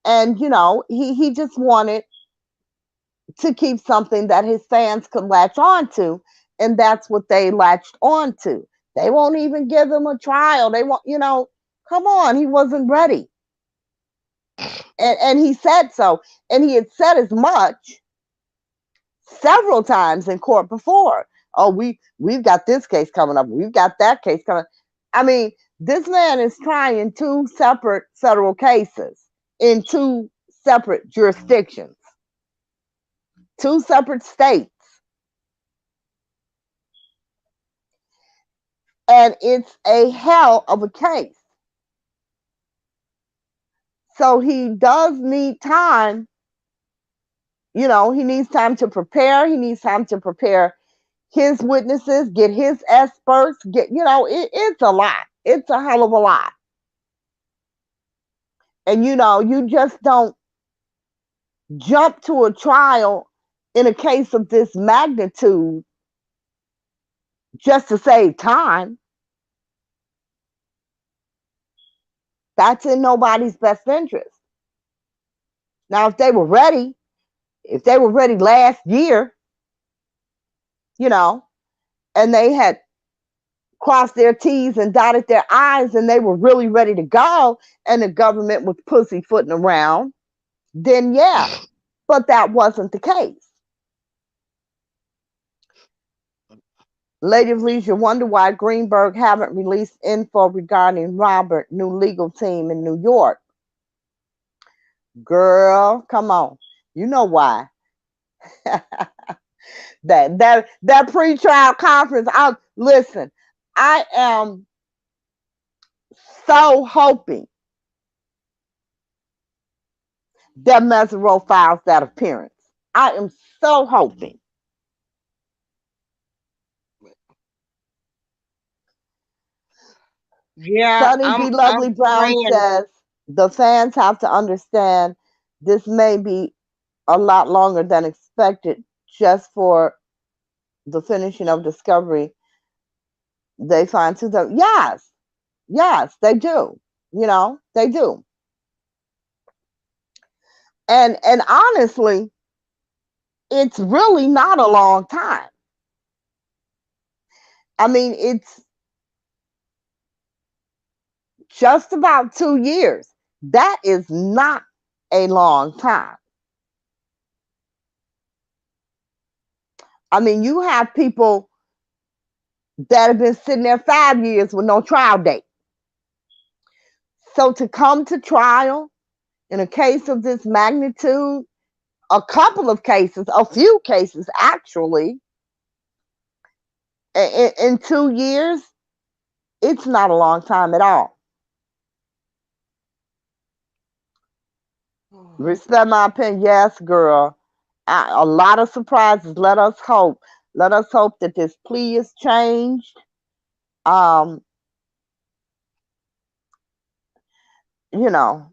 And, he just wanted to keep something that his fans could latch on to. And that's what they latched on to. They won't even give him a trial. They won't, come on, he wasn't ready. And he said so. And he had said as much several times in court before. Oh, we've got this case coming up. We've got that case coming. I mean, this man is trying two separate federal cases in two separate jurisdictions, two separate states. And it's a hell of a case. So he does need time. He needs time to prepare. He needs time to prepare his witnesses, get his experts, it's a lot. It's a hell of a lot. And you just don't jump to a trial in a case of this magnitude just to save time. That's in nobody's best interest. Now, if they were ready last year, and they had crossed their T's and dotted their I's and they were really ready to go and the government was pussyfooting around, then yeah. But that wasn't the case. Lady of Leisure wonder why Greenberg haven't released info regarding Robert new legal team in New York. Girl, come on. You know why. That pre-trial conference. I listen. I am so hoping that Mesereau files that appearance. I am so hoping. Yeah, Sunny B. I'm Lovely Brown praying. says the fans have to understand this may be a lot longer than expected just for the finishing of Discovery. They find to them, yes, yes, they do. They do. And honestly, it's really not a long time. I mean, it's just about 2 years. That is not a long time. I mean, you have people that have been sitting there 5 years with no trial date. So to come to trial in a case of this magnitude, a couple of cases, a few cases actually, in 2 years, it's not a long time at all. Respect my opinion. Yes, girl. A lot of surprises. Let us hope. Let us hope that this plea is changed. Um, you know,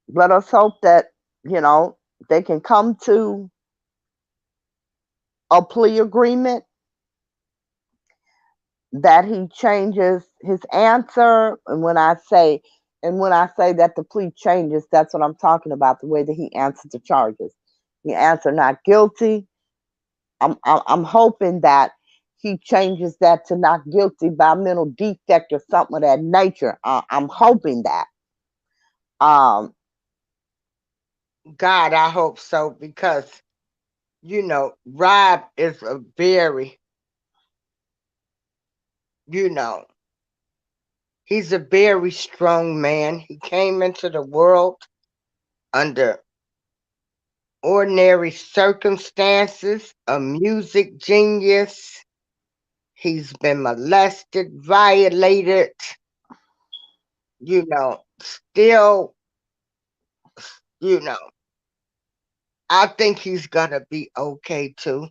let us hope that, you know, they can come to a plea agreement, that he changes his answer. And when I say that the plea changes, that's what I'm talking about, the way that he answered the charges. He answered not guilty. I'm hoping that he changes that to not guilty by mental defect or something of that nature. I'm hoping that. Um, God, I hope so because Rob is a very, you know, he's a very strong man. He came into the world under ordinary circumstances, a music genius. He's been molested, violated, still, you know, I think he's gonna be okay too.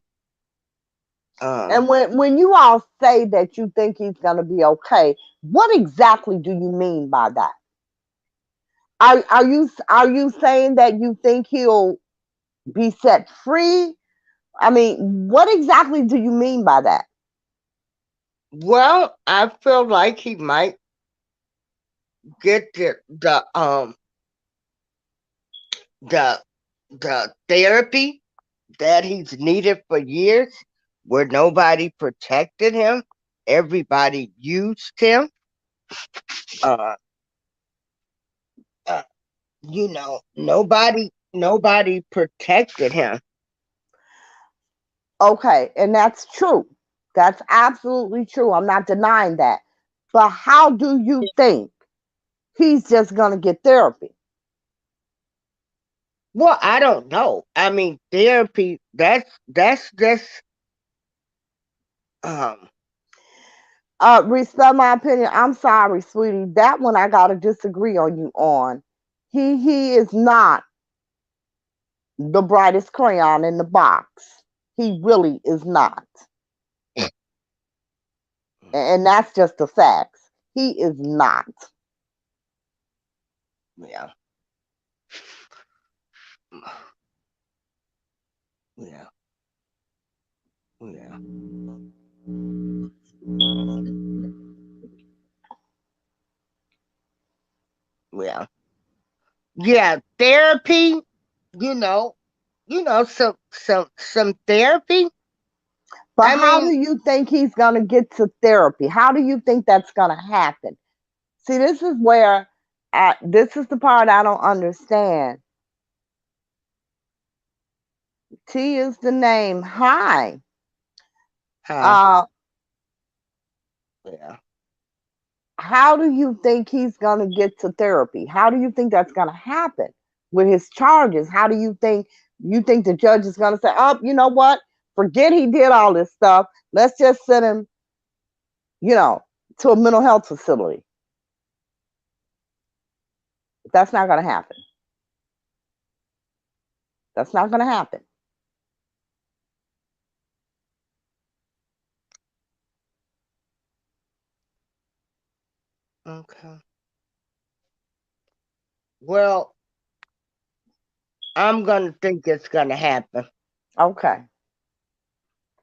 and Um, when you all say that you think he's going to be okay, what exactly do you mean by that? Are you saying that you think he'll be set free? I mean, what exactly do you mean by that? well, I feel like he might get the the therapy that he's needed for years, where nobody protected him, everybody used him. Uh, uh nobody protected him. Okay, and that's true. That's absolutely true. I'm not denying that. But how do you think he's just going to get therapy? Well, I don't know. I mean, therapy. That's just um. Respect my opinion. I'm sorry, sweetie. That one I gotta disagree on you on. He is not the brightest crayon in the box. He really is not. And that's just the facts. He is not. Yeah, yeah, yeah, yeah, yeah. Therapy. You know, some therapy. But I how do mean, you think he's gonna get to therapy? How do you think that's gonna happen? See, this is the part I don't understand. T is the name. Hi. huh? Uh, Yeah. how do you think he's going to get to therapy? How do you think that's going to happen with his charges? How do you think You think the judge is going to say, oh, you know what? Forget he did all this stuff. Let's just send him, you know, to a mental health facility. That's not going to happen. That's not going to happen. Okay. Well, I'm gonna think it's gonna happen. Okay.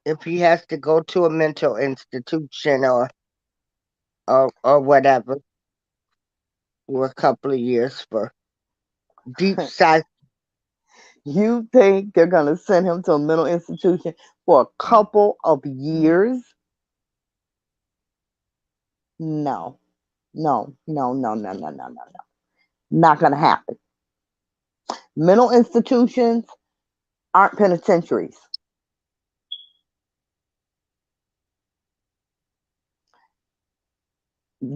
If he has to go to a mental institution or whatever for a couple of years for deep psych. You think they're going to send him to a mental institution for a couple of years? No, no, no, no, no, no, no, no, no. Not going to happen. Mental institutions aren't penitentiaries.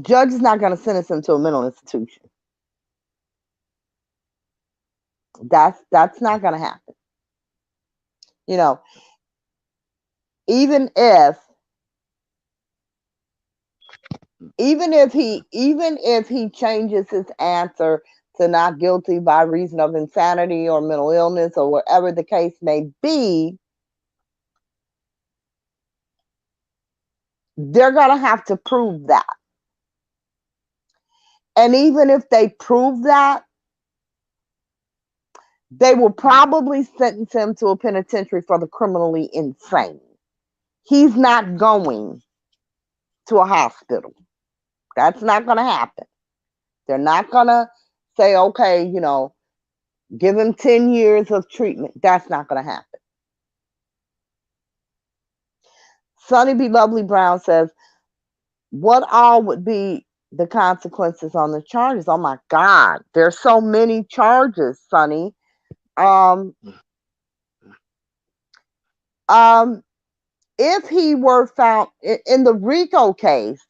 Judge is not going to sentence him to a mental institution. That's not going to happen. You know, even if even if he changes his answer to not guilty by reason of insanity or mental illness or whatever the case may be, they're going to have to prove that. And even if they prove that, they will probably sentence him to a penitentiary for the criminally insane. He's not going to a hospital. That's not going to happen. They're not going to say, okay, give him 10 years of treatment. That's not going to happen. Sonny B. Lovely Brown says, what all would be the consequences on the charges? Oh my God, there's so many charges, Sonny. Um, um, if he were found in the RICO case,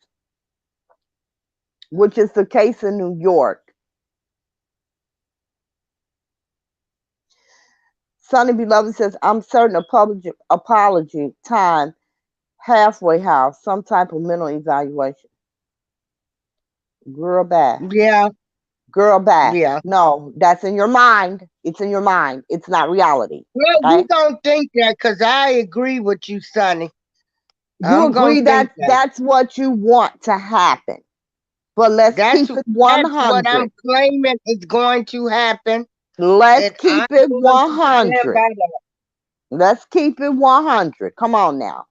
which is the case in New York, Sonny Beloved says, I'm certain apology time, halfway house, some type of mental evaluation. Girl, bad. Yeah, Girl, bad. yeah. No, that's in your mind. It's in your mind. It's not reality. Well, Okay. you don't think that because I agree with you, Sonny. You I'm gonna agree think that that. that's what you want to happen. But let's That's keep it that's what 100. I'm claiming is going to happen, Let's and I'm keep it going to stand 100. by that. Let's keep it 100. Come on now.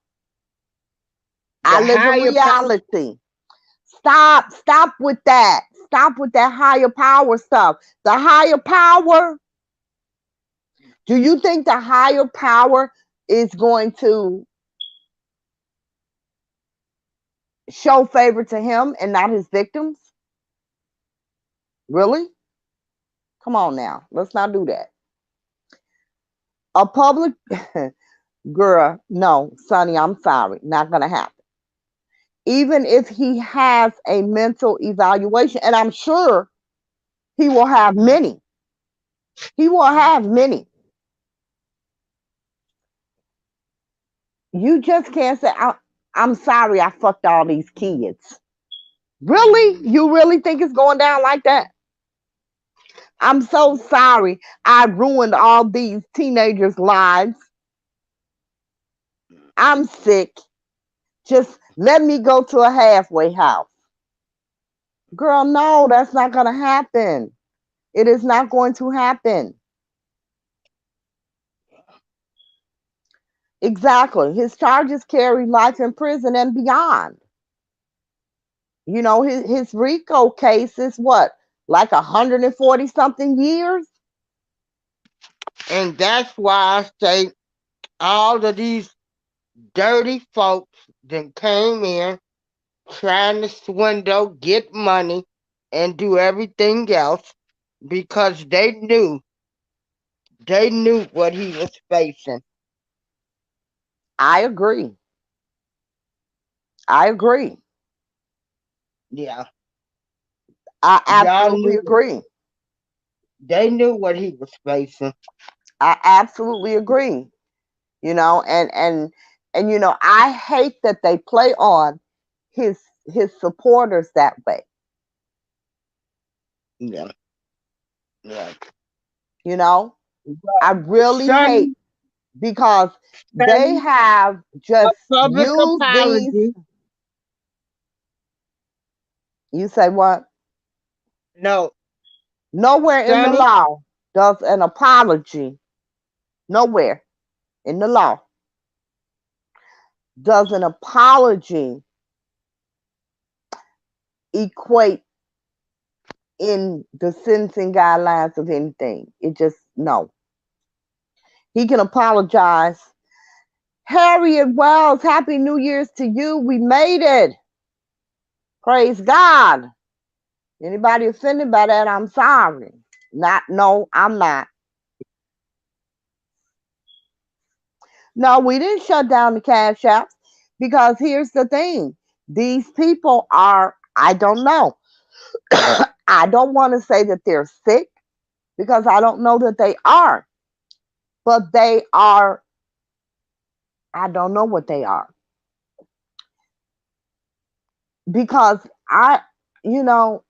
I The live in higher power. reality. Stop with that. Stop with that higher power stuff. The higher power, do you think the higher power is going to show favor to him and not his victims? Really? Come on now. Let's not do that. A public girl, no, Sonny, I'm sorry. Not going to happen. Even if he has a mental evaluation, and I'm sure he will have many. He will have many. You just can't say, I'm sorry I fucked all these kids. Really? You really think it's going down like that? I'm so sorry I ruined all these teenagers' lives. I'm sick. Just let me go to a halfway house. Girl, no, that's not going to happen. It is not going to happen. Exactly. His charges carry life in prison and beyond. His RICO case is what? Like 140 something years? And that's why I say all of these dirty folks that came in trying to swindle, get money, and do everything else because they knew what he was facing. I agree. I agree. Yeah, I y'all absolutely knew agree. they knew what he was facing. I absolutely agree. You know, and you know, I hate that they play on his his supporters that way. Yeah, yeah. You know, I really hate Sonny, because they Sonny, have a just public used these. apology. You say what? No, Nowhere in the Sonny, law does an apology, nowhere in the law does an apology equate in the sentencing guidelines of anything. It just, no. He can apologize. Harriet Wells, Happy New Year's to you. We made it. Praise God. Anybody offended by that, I'm sorry. Not, no, I'm not. No, we didn't shut down the cash apps because here's the thing. These people are, I don't know. I don't want to say that they're sick because I don't know that they are, but they are, I don't know what they are. Because I, you know,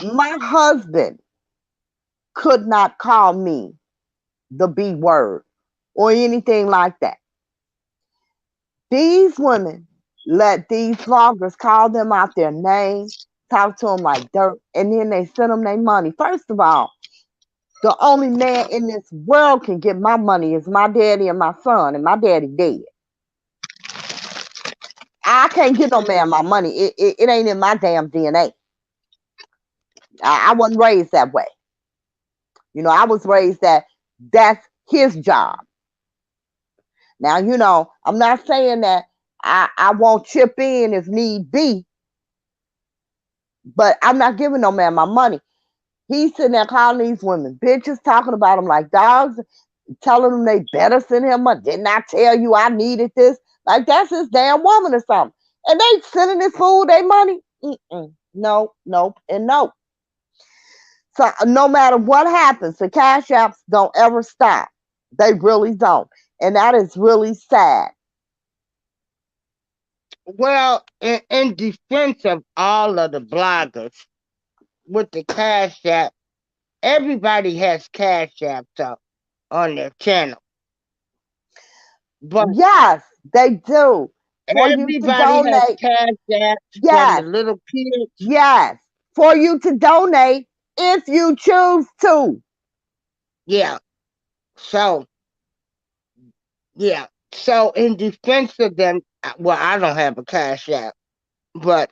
my husband could not call me the B word or anything like that. These women let these vloggers call them out their name, talk to them like dirt, and then they send them their money. First of all, the only man in this world can get my money is my daddy and my son, and my daddy dead. I can't get no man my money. It ain't in my damn DNA. I wasn't raised that way. You know, I was raised that that's his job. Now, you know, I'm not saying that I won't chip in if need be, but I'm not giving no man my money. He's sitting there calling these women bitches, talking about them like dogs, telling them they better send him money. Didn't I tell you I needed this? Like that's his damn woman or something. And they sending this fool their money? Mm-mm. No, nope, and no. So no matter what happens, the cash apps don't ever stop. They really don't. And that is really sad. well, in defense of all of the bloggers with the Cash App, everybody has Cash Apps up on their channel, but Yes, they do. For you to everybody has donate. Cash Apps from the Yes, little kids. yes. For you to donate if you choose to. Yeah, so yeah, so in defense of them, well, I don't have a Cash App, but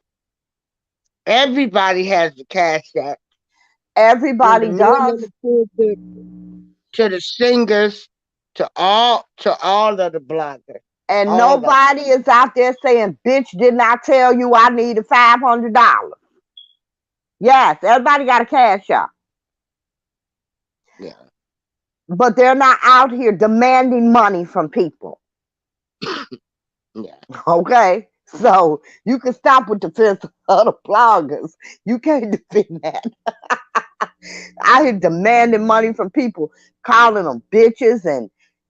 everybody has the Cash App, from the Everybody men in does. the pulpit to the singers to all of the bloggers, And all of them. nobody is out there saying, bitch, did not tell you I needed $500. Yes, everybody got a cash out. Yeah, But they're not out here demanding money from people. yeah, Okay? So you can stop with the fence of the bloggers. You can't defend that. Out here demanding money from people, calling them bitches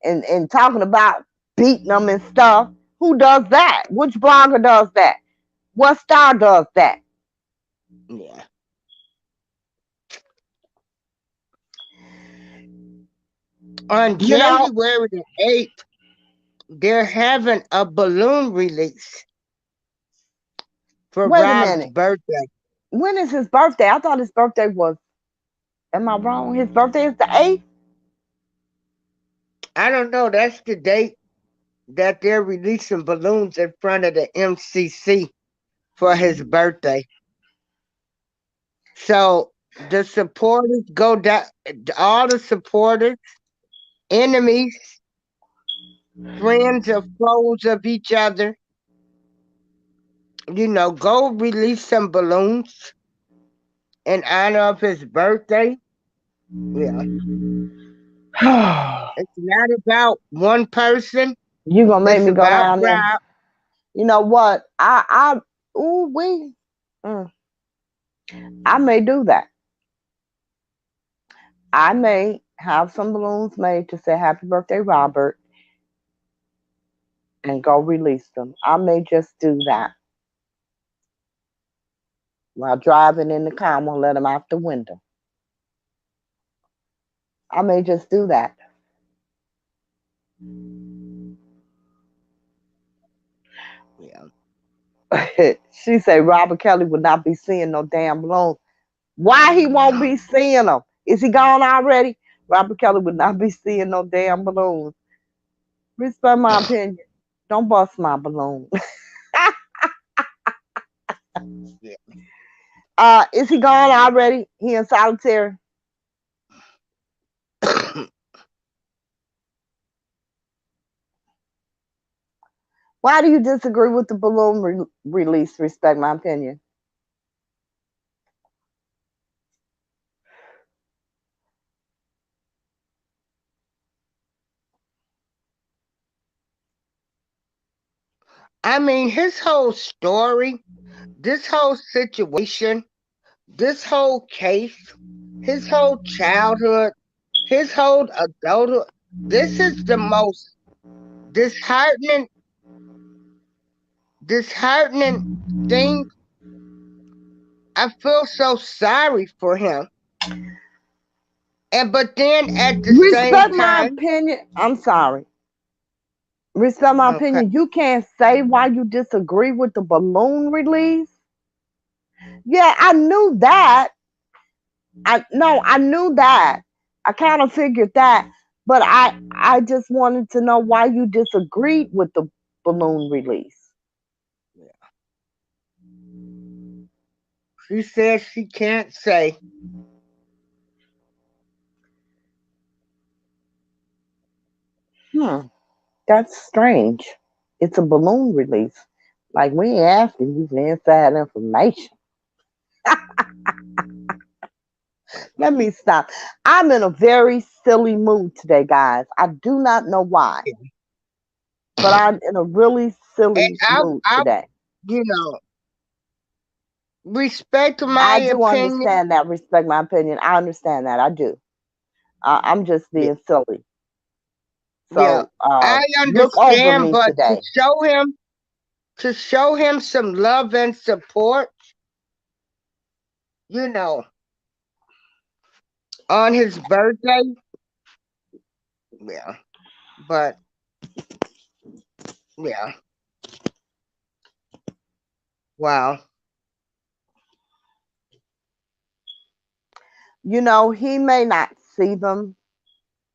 and talking about beating them and stuff. Who does that? Which blogger does that? What star does that? yeah. On You know, January the 8th, they're having a balloon release for wait a Rob's minute. birthday. When is his birthday? I thought his birthday was, am I wrong? His birthday is the 8th? I don't know. That's the date that they're releasing balloons in front of the MCC for his birthday. So the supporters go down, all the supporters, enemies, friends or foes of each other, go release some balloons in honor of his birthday. Yeah. It's not about one person. You gonna make It's me go about down there. Rob. You know what? Ooh, mm, I may do that. I may. have some balloons made to say happy birthday, Robert, and go release them. I may just do that while driving in the car. I'm gonna let them out the window. I may just do that. Yeah. She said Robert Kelly would not be seeing no damn balloons. Why he won't be seeing them? Is he gone already? Robert Kelly would not be seeing no damn balloons. Respect my opinion. Don't bust my balloon. Yeah. Is he gone already? He in solitary. Why do you disagree with the balloon release? Respect my opinion. I mean, his whole story, this whole situation, this whole case, his whole childhood, his whole adulthood, this is the most disheartening, disheartening thing. I feel so sorry for him. And but then at the same Respect my time, opinion. I'm sorry. Respect my okay, opinion. You can't say why you disagree with the balloon release. Yeah, I knew that. I knew that. I kind of figured that, but I just wanted to know why you disagreed with the balloon release. she says she can't say. Hmm, that's strange. It's a balloon release. Like we ain't asking you for inside information. Let me stop. I'm in a very silly mood today, guys. I do not know why, but I'm in a really And silly mood I, today. you know, respect to my I do opinion. understand that. Respect my opinion. I understand that. I do. I'm just Yeah, being silly. yeah, So I look over understand, me but today. to show him some love and support, you know, on his birthday. Yeah, but yeah, wow. You know, he may not see them,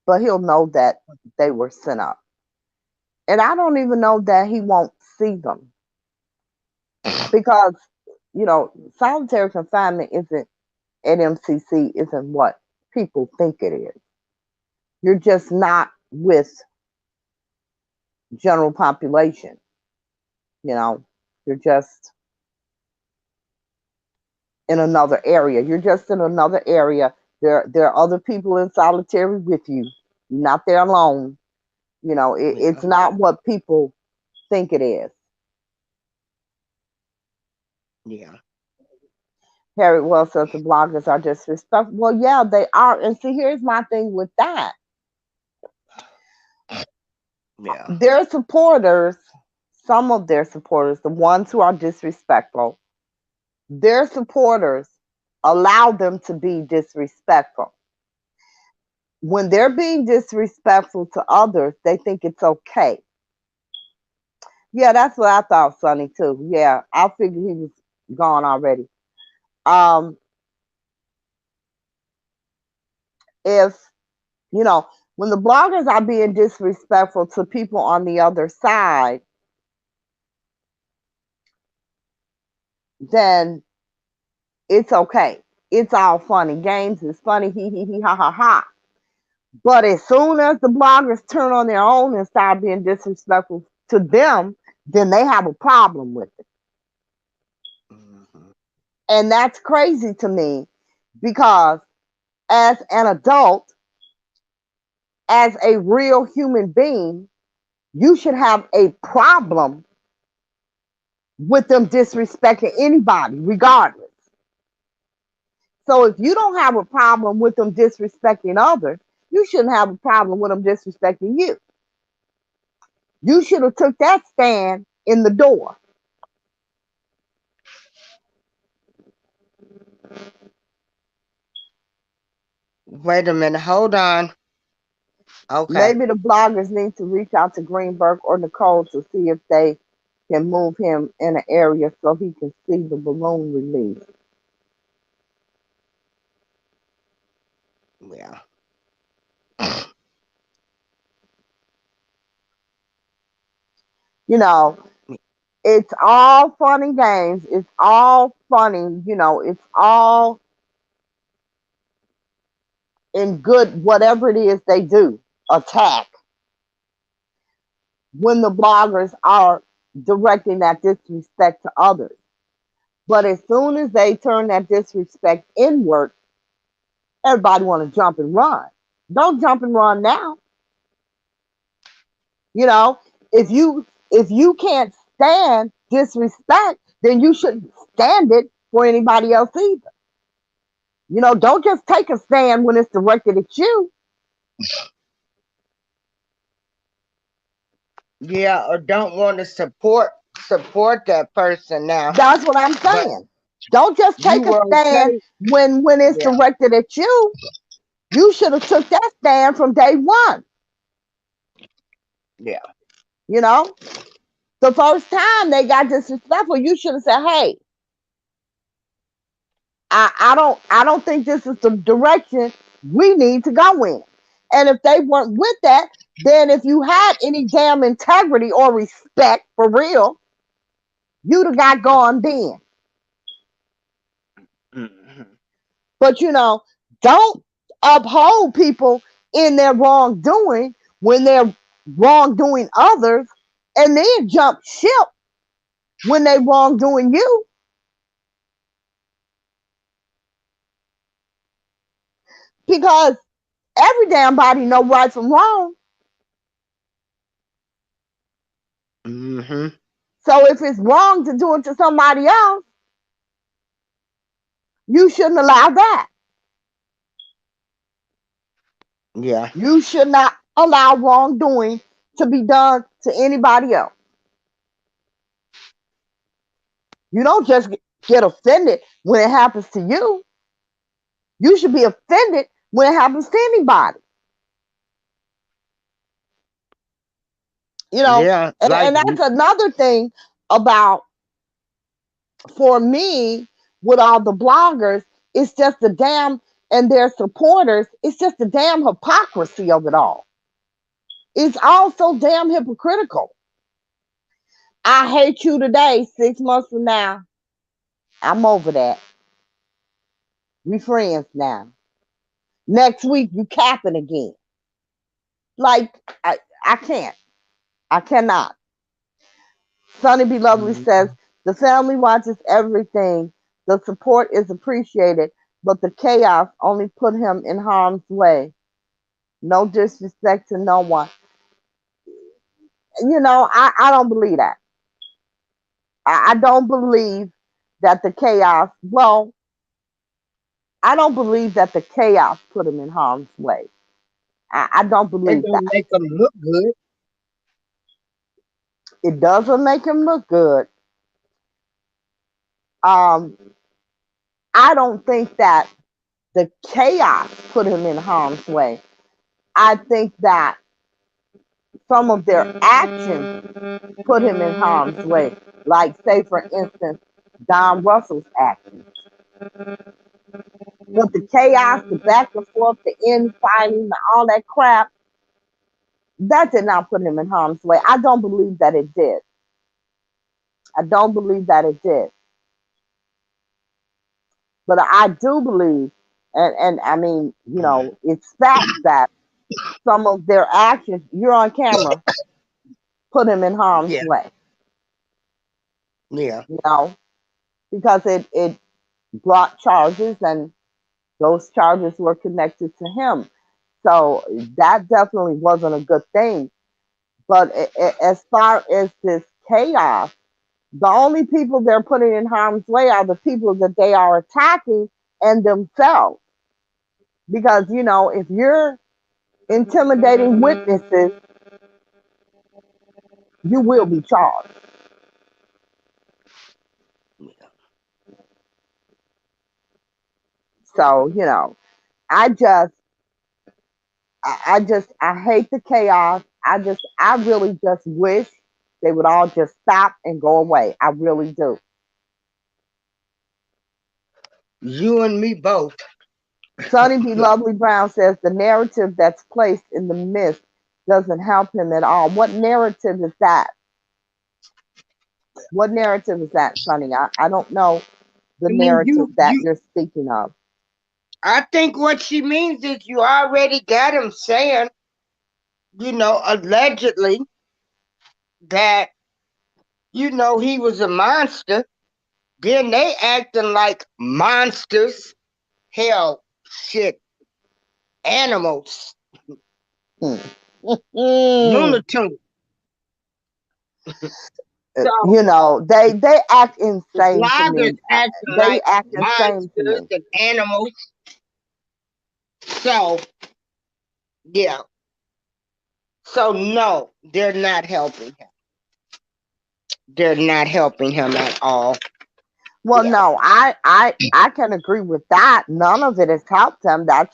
but he'll know that they were sent up. And I don't even know that he won't see them because, solitary confinement isn't at MCC isn't what people think it is. You're just not with general population, you know. You're just in another area. You're just in another area. There are other people in solitary with you. You're not there alone. It's Yeah, not what people think it is. yeah, Harry Wells says the bloggers are disrespectful. Well, yeah, they are. And see, here's my thing with that. yeah, Their supporters, some of their supporters, the ones who are disrespectful, their supporters allow them to be disrespectful. When they're being disrespectful to others, they think it's okay. Yeah, that's what I thought, Sonny, too. Yeah, I figured he was gone already. Um, if, you know, when the bloggers are being disrespectful to people on the other side, then it's okay. It's all funny. Games is funny, hee, ha, ha, ha. But as soon as the bloggers turn on their own and start being disrespectful to them, then they have a problem with it. hmm, And that's crazy to me because as an adult, as a real human being, you should have a problem with them disrespecting anybody, regardless. So if you don't have a problem with them disrespecting others, You shouldn't have a problem with them disrespecting you. You should have took that stand in the door. Wait a minute. Hold on. Okay. Maybe the bloggers need to reach out to Greenberg or Nicole to see if they can move him in an area so he can see the balloon release. Yeah. You know, it's all fun and games. It's all funny. It's all in good, whatever it is they do, attack when the bloggers are directing that disrespect to others. But as soon as they turn that disrespect inward, everybody want to jump and run. Don't jump and run now. You know, if you can't stand disrespect, then you shouldn't stand it for anybody else either. Don't just take a stand when it's directed at you. Yeah, or don't want to support that person now. That's what I'm But saying. Don't just you take a were stand okay. when it's Yeah. directed at you. You should have took that stand from day one. Yeah. You know, the first time they got disrespectful, you should have said, "Hey, I don't think this is the direction we need to go in." And if they weren't with that, then if you had any damn integrity or respect for real, you'd have got gone then. Hmm. But don't uphold people in their wrongdoing when they're wrongdoing others, and then jump ship when they wrongdoing you. Because every damn body know right from wrong. Hmm. So if it's wrong to do it to somebody else, you shouldn't allow that. Yeah. You should not allow wrongdoing to be done to anybody else. You don't just get offended when it happens to you. You should be offended when it happens to anybody. You know, Yeah. and, Like and that's another thing about, for me, with all the bloggers, it's just the damn, and their supporters, it's just the damn hypocrisy of it all. It's all so damn hypocritical. I hate you today, 6 months from now, I'm over that. We friends now. Next week, you capping again. Like, I can't. I cannot. Sonny B. Lovely says, Mhm. the family watches everything. The support is appreciated, but the chaos only put him in harm's way. No disrespect to no one. I don't believe that. I don't believe that the chaos, well, I don't believe that the chaos put him in harm's way. I don't It believe don't that. make them look good. It doesn't make him look good. Um, I don't think that the chaos put him in harm's way. I think that some of their actions put him in harm's way. Like, say, for instance, Don Russell's actions. But the chaos, the back and forth, the infighting, all that crap, that did not put him in harm's way. I don't believe that it did. I don't believe that it did. But I do believe, and I mean, it's fact that some of their actions, you're on camera, put him in harm's Yeah. way, Yeah. you know, because it brought charges, and those charges were connected to him. So that definitely wasn't a good thing. But as far as this chaos, the only people they're putting in harm's way are the people that they are attacking and themselves. Because, if you're intimidating witnesses, you will be charged. So, I just, I hate the chaos. I really just wish they would all just stop and go away. I really do. You and me both. Sonny B. Lovely Brown says the narrative that's placed in the myth doesn't help him at all. What narrative is that? What narrative is that, Sonny? I don't know the I mean, narrative that you're speaking of. I think what she means is you already got him saying, allegedly that, he was a monster. Then they acting like monsters. Hell, shit, animals. Hmm. Looney Tunes. So They act the insane to bloggers me. acting They like act insane to monsters me. and animals. So yeah. So no, they're not helping him. They're not helping him at all. Well, Yeah. no, I can agree with that. None of it has helped him. That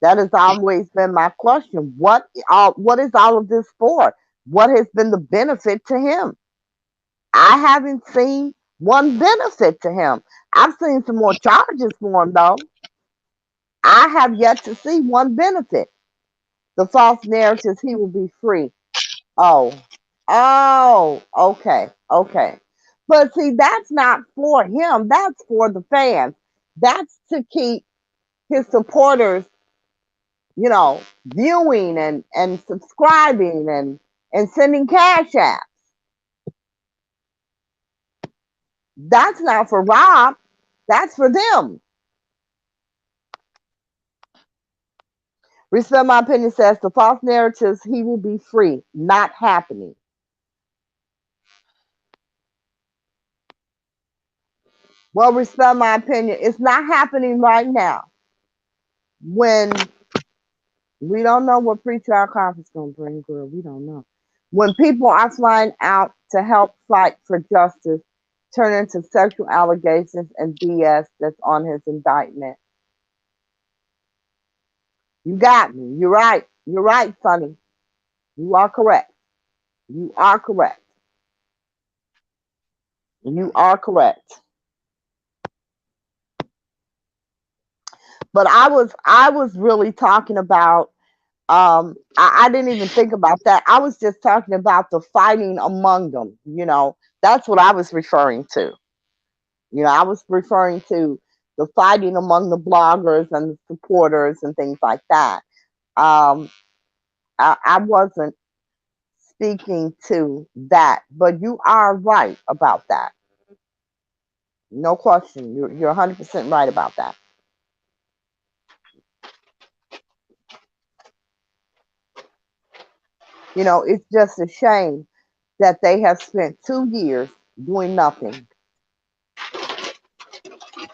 has always been my question. What is all of this for? What has been the benefit to him? I haven't seen one benefit to him. I've seen some more charges for him though. I have yet to see one benefit. The false narratives he will be free. Oh, okay, okay. But see, that's not for him. That's for the fans. That's to keep his supporters, viewing and subscribing and sending cash apps. That's not for Rob. That's for them. Respect My Opinion says the false narratives he will be free, not happening. Well, Respect My Opinion, it's not happening right now. When we don't know what pre-trial conference gonna bring, girl. We don't know. When people are flying out to help fight for justice, turn into sexual allegations and BS that's on his indictment. You got me. You're right. You're right, Sonny. You are correct. You are correct. You are correct. But I was really talking about I didn't even think about that. I was just talking about the fighting among them. That's what I was referring to. I was referring to the fighting among the bloggers and the supporters and things like that. Um, I wasn't speaking to that, but you are right about that. No question. You're 100% right about that. It's just a shame that they have spent 2 years doing nothing.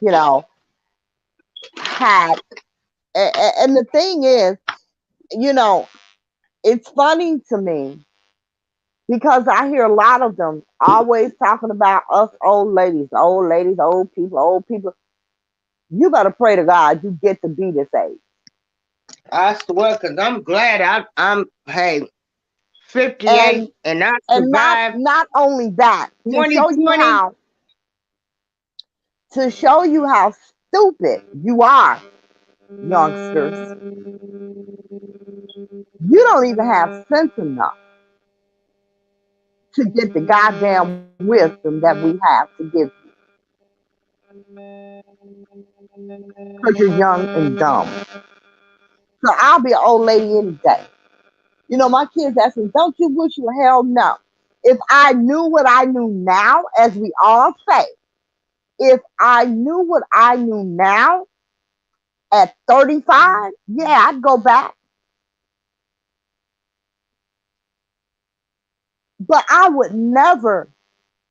You know, had and the thing is, you know, it's funny to me because I hear a lot of them always talking about us old ladies, old people, old people. You better pray to God you get to be this age. I swear, because I'm glad hey, 58 And and I and not survived not only that, 2020. to show you how stupid you are, youngsters. You don't even have sense enough to get the goddamn wisdom that we have to give you because you're young and dumb. So I'll be an old lady any day. My kids ask me, don't you wish you were? Hell no. If I knew what I knew now, as we all say, if I knew what I knew now at 35, yeah, I'd go back. But I would never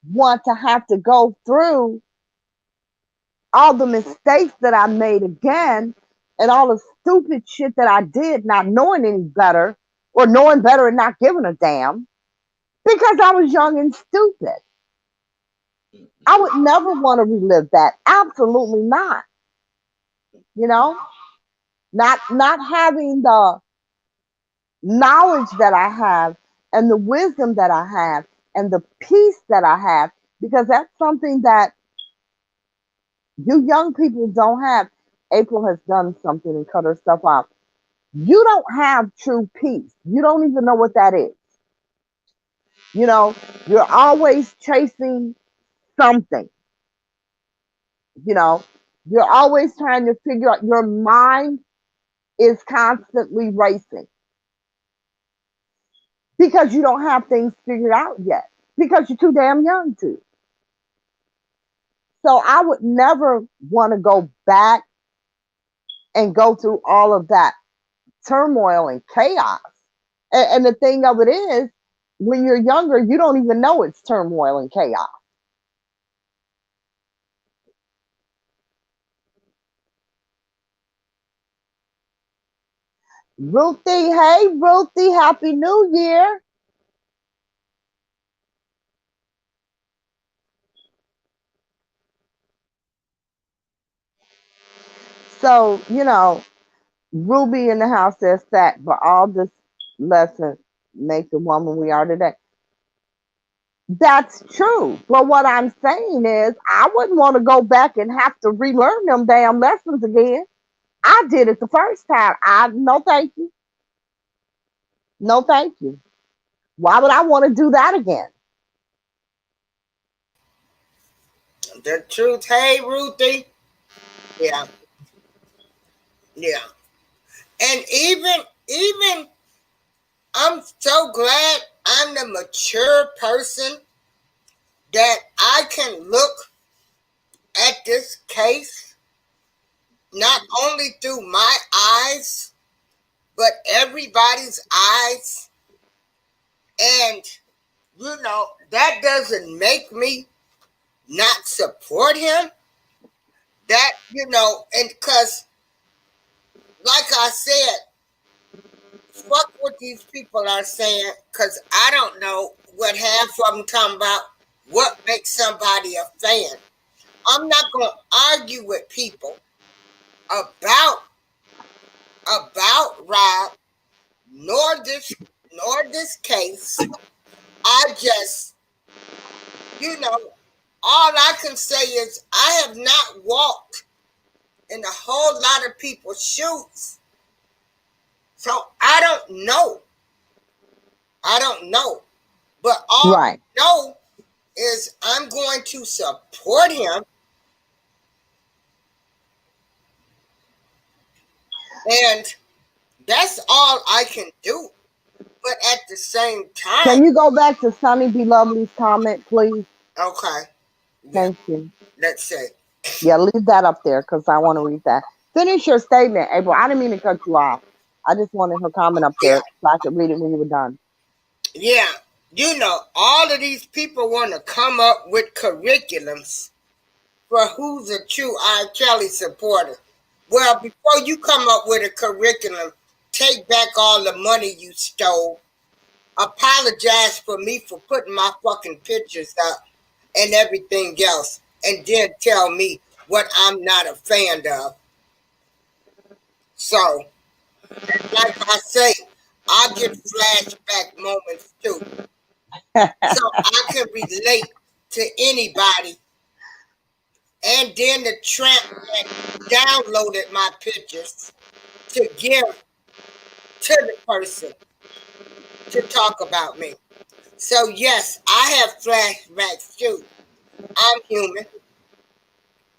want to have to go through all the mistakes that I made again and all the stupid shit that I did, not knowing any better, or knowing better and not giving a damn, because I was young and stupid. I would never want to relive that. Absolutely not. You know, not having the knowledge that I have and the wisdom that I have and the peace that I have, because that's something that you young people don't have. April has done something and cut her stuff off. You don't have true peace. You don't even know what that is. You know, you're always chasing something. You know, you're always trying to figure out, your mind is constantly racing because you don't have things figured out yet, because you're too damn young to. So I would never want to go back and go through all of that turmoil and chaos. And the thing of it is, when you're younger, you don't even know it's turmoil and chaos. Ruthie, hey Ruthie, happy New Year. So, Ruby in the house says that, but all this lesson make the woman we are today. That's true. But what I'm saying is, I wouldn't want to go back and have to relearn them damn lessons again. I did it the first time. No thank you. No thank you. Why would I want to do that again? The truth. Hey, Ruthie. Yeah. Yeah. And even I'm so glad I'm the mature person that I can look at this case not only through my eyes, but everybody's eyes. And, that doesn't make me not support him. That, and because, like I said, fuck what these people are saying, because I don't know what half of them talking about what makes somebody a fan. I'm not going to argue with people about Rob, nor this case. I just, all I can say is I have not walked in a whole lot of people's shoes. So I don't know. But all Right. I know is I'm going to support him. And that's all I can do. But at the same time. Can you go back to Sunny B. Lovely's comment, please? Okay. Yeah. Thank you. Let's see. Yeah, leave that up there because I want to read that. Finish your statement, April. I didn't mean to cut you off. I just wanted her comment up there so I could read it when you were done. Yeah. All of these people want to come up with curriculums for who's a true R. Kelly supporter. Well, before you come up with a curriculum, take back all the money you stole. Apologize for me for putting my fucking pictures up and everything else, and then tell me what I'm not a fan of. So, like I say, I get flashback moments too. So I can relate to anybody. And then the tramp that downloaded my pictures to give to the person to talk about me. So yes, I have flashbacks too. I'm human.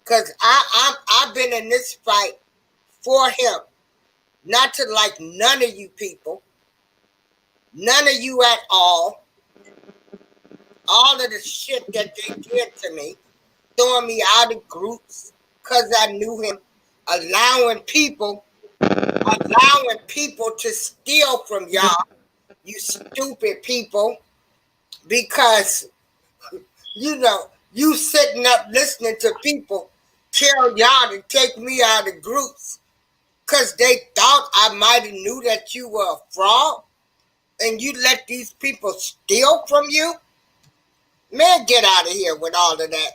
Because I've been in this fight for him. Not to like none of you people. None of you at all. All of the shit that they did to me. Throwing me out of groups because I knew him. Allowing people to steal from y'all. You stupid people. Because, you sitting up listening to people tell y'all to take me out of groups because they thought I might have knew that you were a fraud and you let these people steal from you? Man, get out of here with all of that.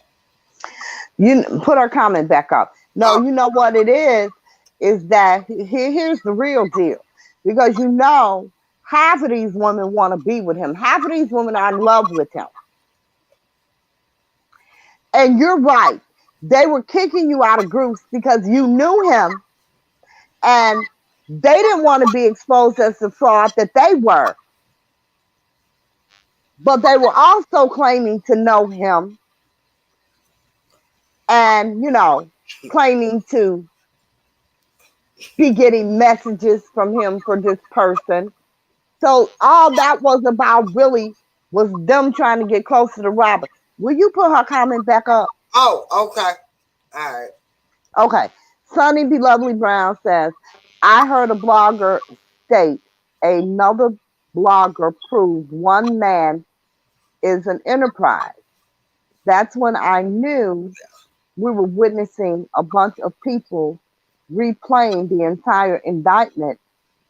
You put her comment back up. No, you know what it is that here's the real deal. Because you know, half of these women want to be with him. Half of these women are in love with him. And you're right. They were kicking you out of groups because you knew him and they didn't want to be exposed as the fraud that they were. But they were also claiming to know him and, you know, claiming to be getting messages from him for this person. So all that was about really was them trying to get closer to Robert. Will you put her comment back up? Oh, okay. All right. Okay. Sunny B. Lovely Brown says, I heard a blogger state another blogger proved one man is an enterprise. That's when I knew we were witnessing a bunch of people replaying the entire indictment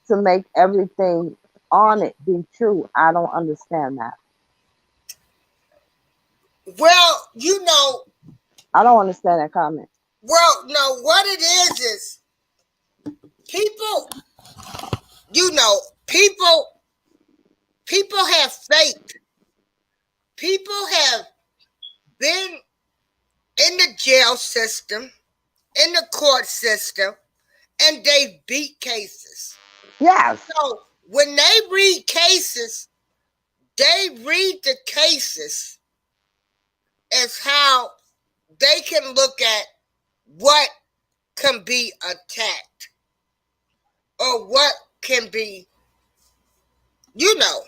to make everything on it be true. I don't understand that. Well, you know. I don't understand that comment. Well, no, what it is people, you know, people have faith. People have been in the jail system, in the court system, and they beat cases. Yes. So when they read cases, they read the cases as how they can look at what can be attacked or what can be, you know,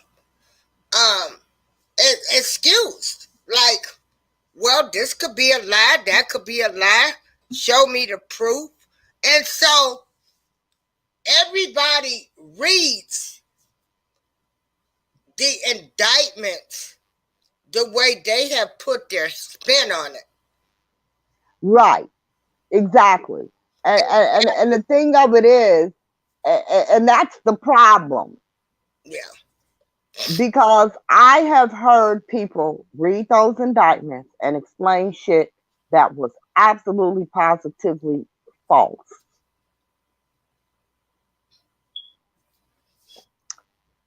excused. Like, well, this could be a lie, that could be a lie. Show me the proof. And so everybody reads the indictment the way they have put their spin on it. Right. Exactly. And the thing of it is, and that's the problem. Yeah. Because I have heard people read those indictments and explain shit that was absolutely positively false.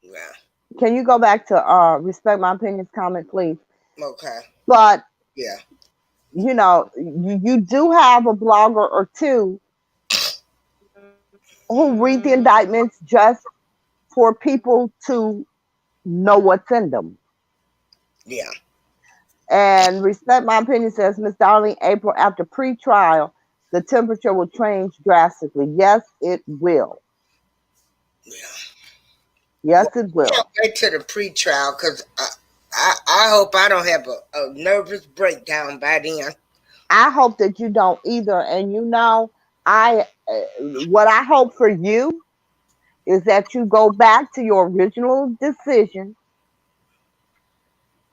Yeah. Can you go back to respect my opinions comment, please? Okay. But yeah, you know, you do have a blogger or two who read the indictments just for people to know what's in them. Yeah. And respect my opinion says, Miss Darling, April, after pre-trial, the temperature will change drastically. Yes, it will. Yeah. Yes, it will. Can't wait to the pre-trial because I hope I don't have a nervous breakdown by then. I hope that you don't either. And you know, what I hope for you is that you go back to your original decision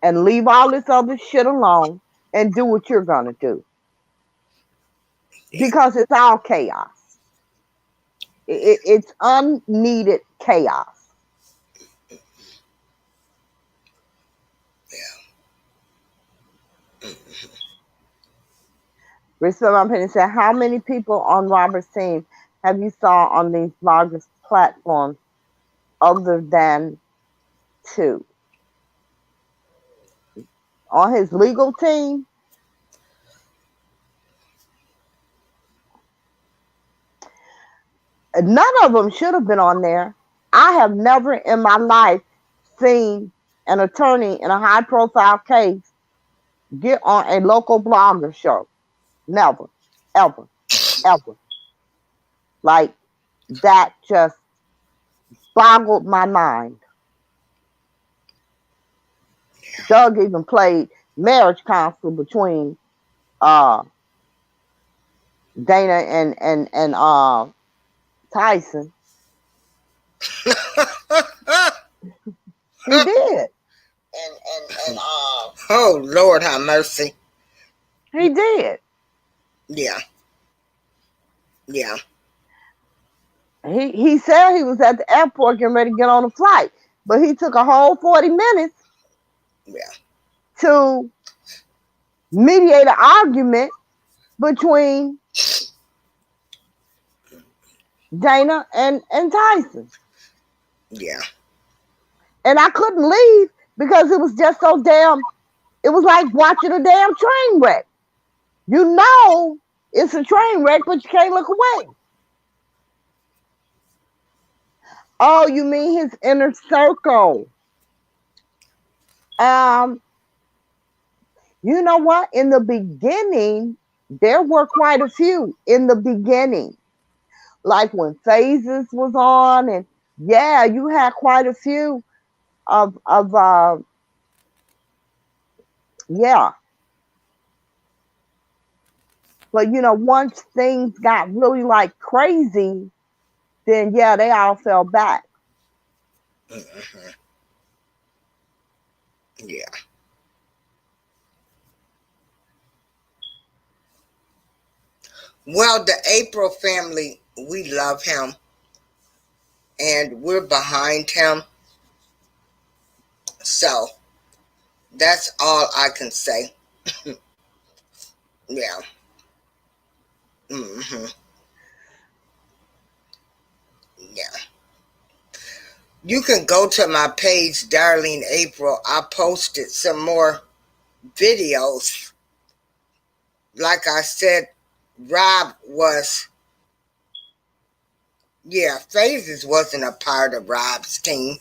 and leave all this other shit alone and do what you're gonna do. Because it's all chaos. It's unneeded chaos. Yeah. Respect my opinion said, how many people on Robert's team have you saw on these bloggers platforms other than 2? On his legal team? None of them should have been on there. I have never in my life seen an attorney in a high profile case get on a local blogger show. Never, ever, ever. Like, that just boggled my mind. Doug even played marriage counsel between Dana and Tyson. He did. And oh Lord have mercy. He did. Yeah. Yeah. He said he was at the airport getting ready to get on a flight, but he took a whole 40 minutes Yeah. to mediate an argument between Dana and Tyson. Yeah. And I couldn't leave because it was just so damn, it was like watching a damn train wreck. You know it's a train wreck, but you can't look away. Oh, you mean his inner circle? Um, you know what? In the beginning, there were quite a few in the beginning. Like when Phases was on, and yeah, you had quite a few of yeah. But once things got really like crazy, then yeah, they all fell back. Mhm. Yeah. Well, the April family, we love him and we're behind him. So that's all I can say. Yeah. Hmm. Yeah. You can go to my page, Darlene April. I posted some more videos. Like I said, Rob was, yeah, Phases wasn't a part of Rob's team.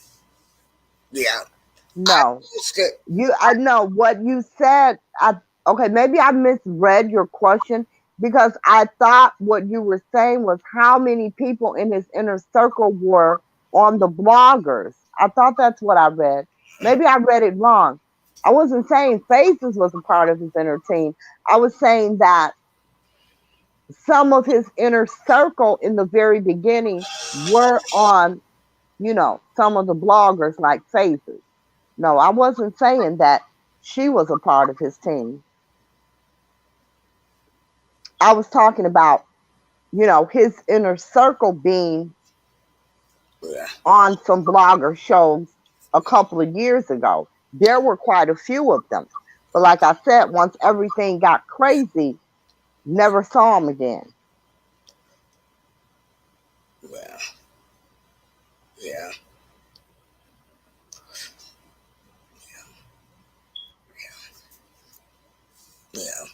Yeah. I No, posted, I know what you said. Okay, maybe I misread your question because I thought what you were saying was how many people in his inner circle were on the bloggers. I thought that's what I read. Maybe I read it wrong. I wasn't saying Faces was a part of his inner team. I was saying that some of his inner circle in the very beginning were on, some of the bloggers like Faces. No, I wasn't saying that she was a part of his team. I was talking about, his inner circle being yeah. on some blogger shows a couple of years ago. There were quite a few of them. But like I said, once everything got crazy, never saw him again. Well, yeah. Yeah.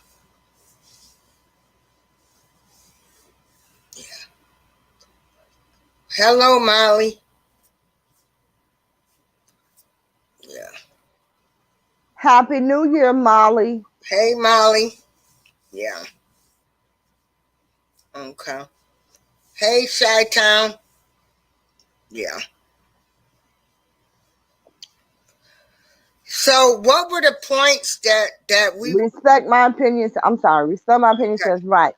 Yeah. Hello, Molly. Yeah. Happy New Year, Molly. Hey, Molly. Yeah. Okay. Hey, Chi Town. Yeah. So, what were the points that we? Respect my opinion. I'm sorry. Respect my opinion Okay. says right.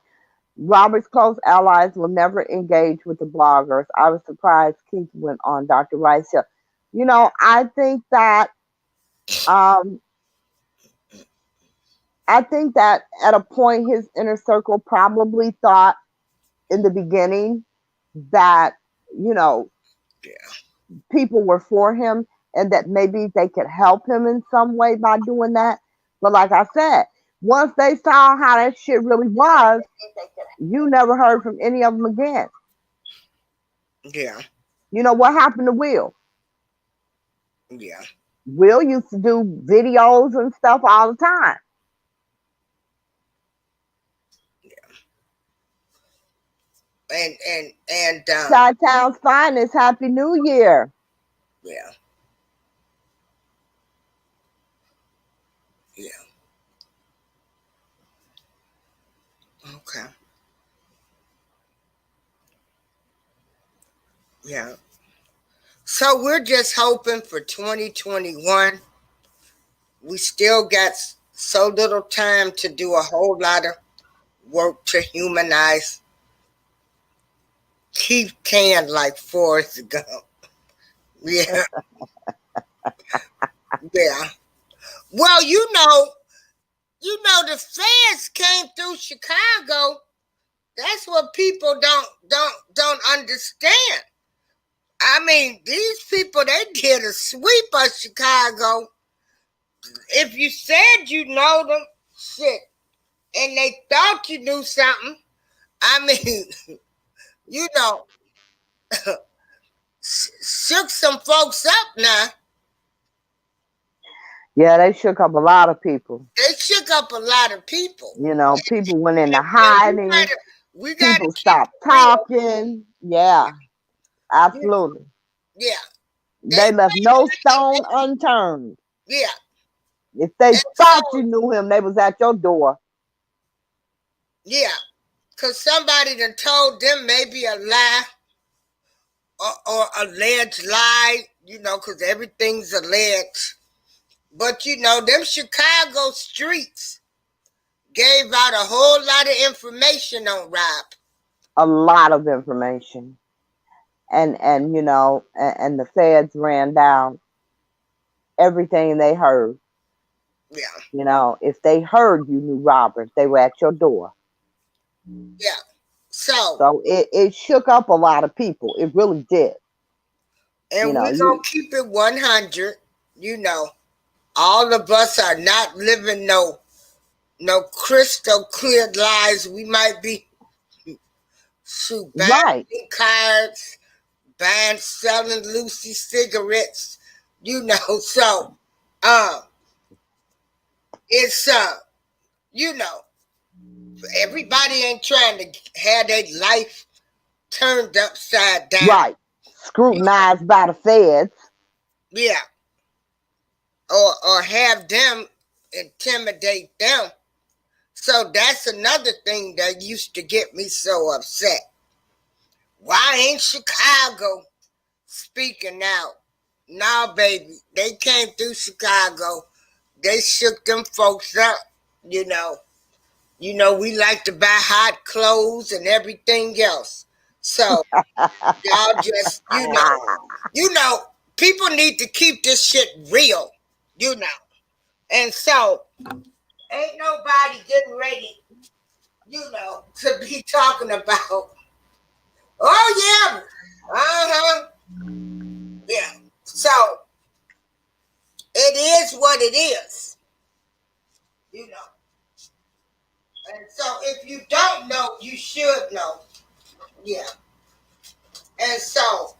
Robert's close allies will never engage with the bloggers. I was surprised Keith went on Dr. Rice Hill. I think that um at a point his inner circle probably thought in the beginning that, you know, Yeah. people were for him and that maybe they could help him in some way by doing that. But like I said, once they saw how that shit really was, you never heard from any of them again. Yeah. You know what happened to Will? Yeah. Will used to do videos and stuff all the time. And Chi-Town's finest, Happy New Year. yeah. Yeah. Okay. Yeah. So we're just hoping for 2021. We still got so little time to do a whole lot of work to humanize. Keep can like Forrest Gump. Yeah. Yeah. Well, the feds came through Chicago That's what people don't understand. I mean, these people, they did a sweep of Chicago. If you said you know them, shit, and they thought you knew something, I mean, you know, shook some folks up now. Yeah, they shook up a lot of people. They shook up a lot of people. You know, people went into And hiding. we gotta People keep stopped it real. talking. Yeah, absolutely. Yeah. They left no stone unturned. Yeah. If they thought you knew him, they was at your door. Yeah. Because somebody done told them maybe a lie or alleged lie, you know, because everything's alleged. But, you know, them Chicago streets gave out a whole lot of information on Rob. A lot of information. And you know, and the feds ran down everything they heard. Yeah. You know, if they heard you knew Robert, they were at your door. Yeah. So it shook up a lot of people. It really did. And we're going to keep it 100. You know, all of us are not living no crystal clear lives. We might be buying cards, selling Lucy cigarettes, you know. So, it's you know, everybody ain't trying to have their life turned upside down. Right. Scrutinized by the feds. Yeah. Or have them intimidate them. So that's another thing that used to get me so upset. Why ain't Chicago speaking out? Nah, baby. They came through Chicago. They shook them folks up, you know. You know, we like to buy hot clothes and everything else. So y'all just, you know, people need to keep this shit real, you know. And so ain't nobody getting ready, you know, to be talking about, oh yeah, yeah. So it is what it is, you know. And so if you don't know, you should know. Yeah. And so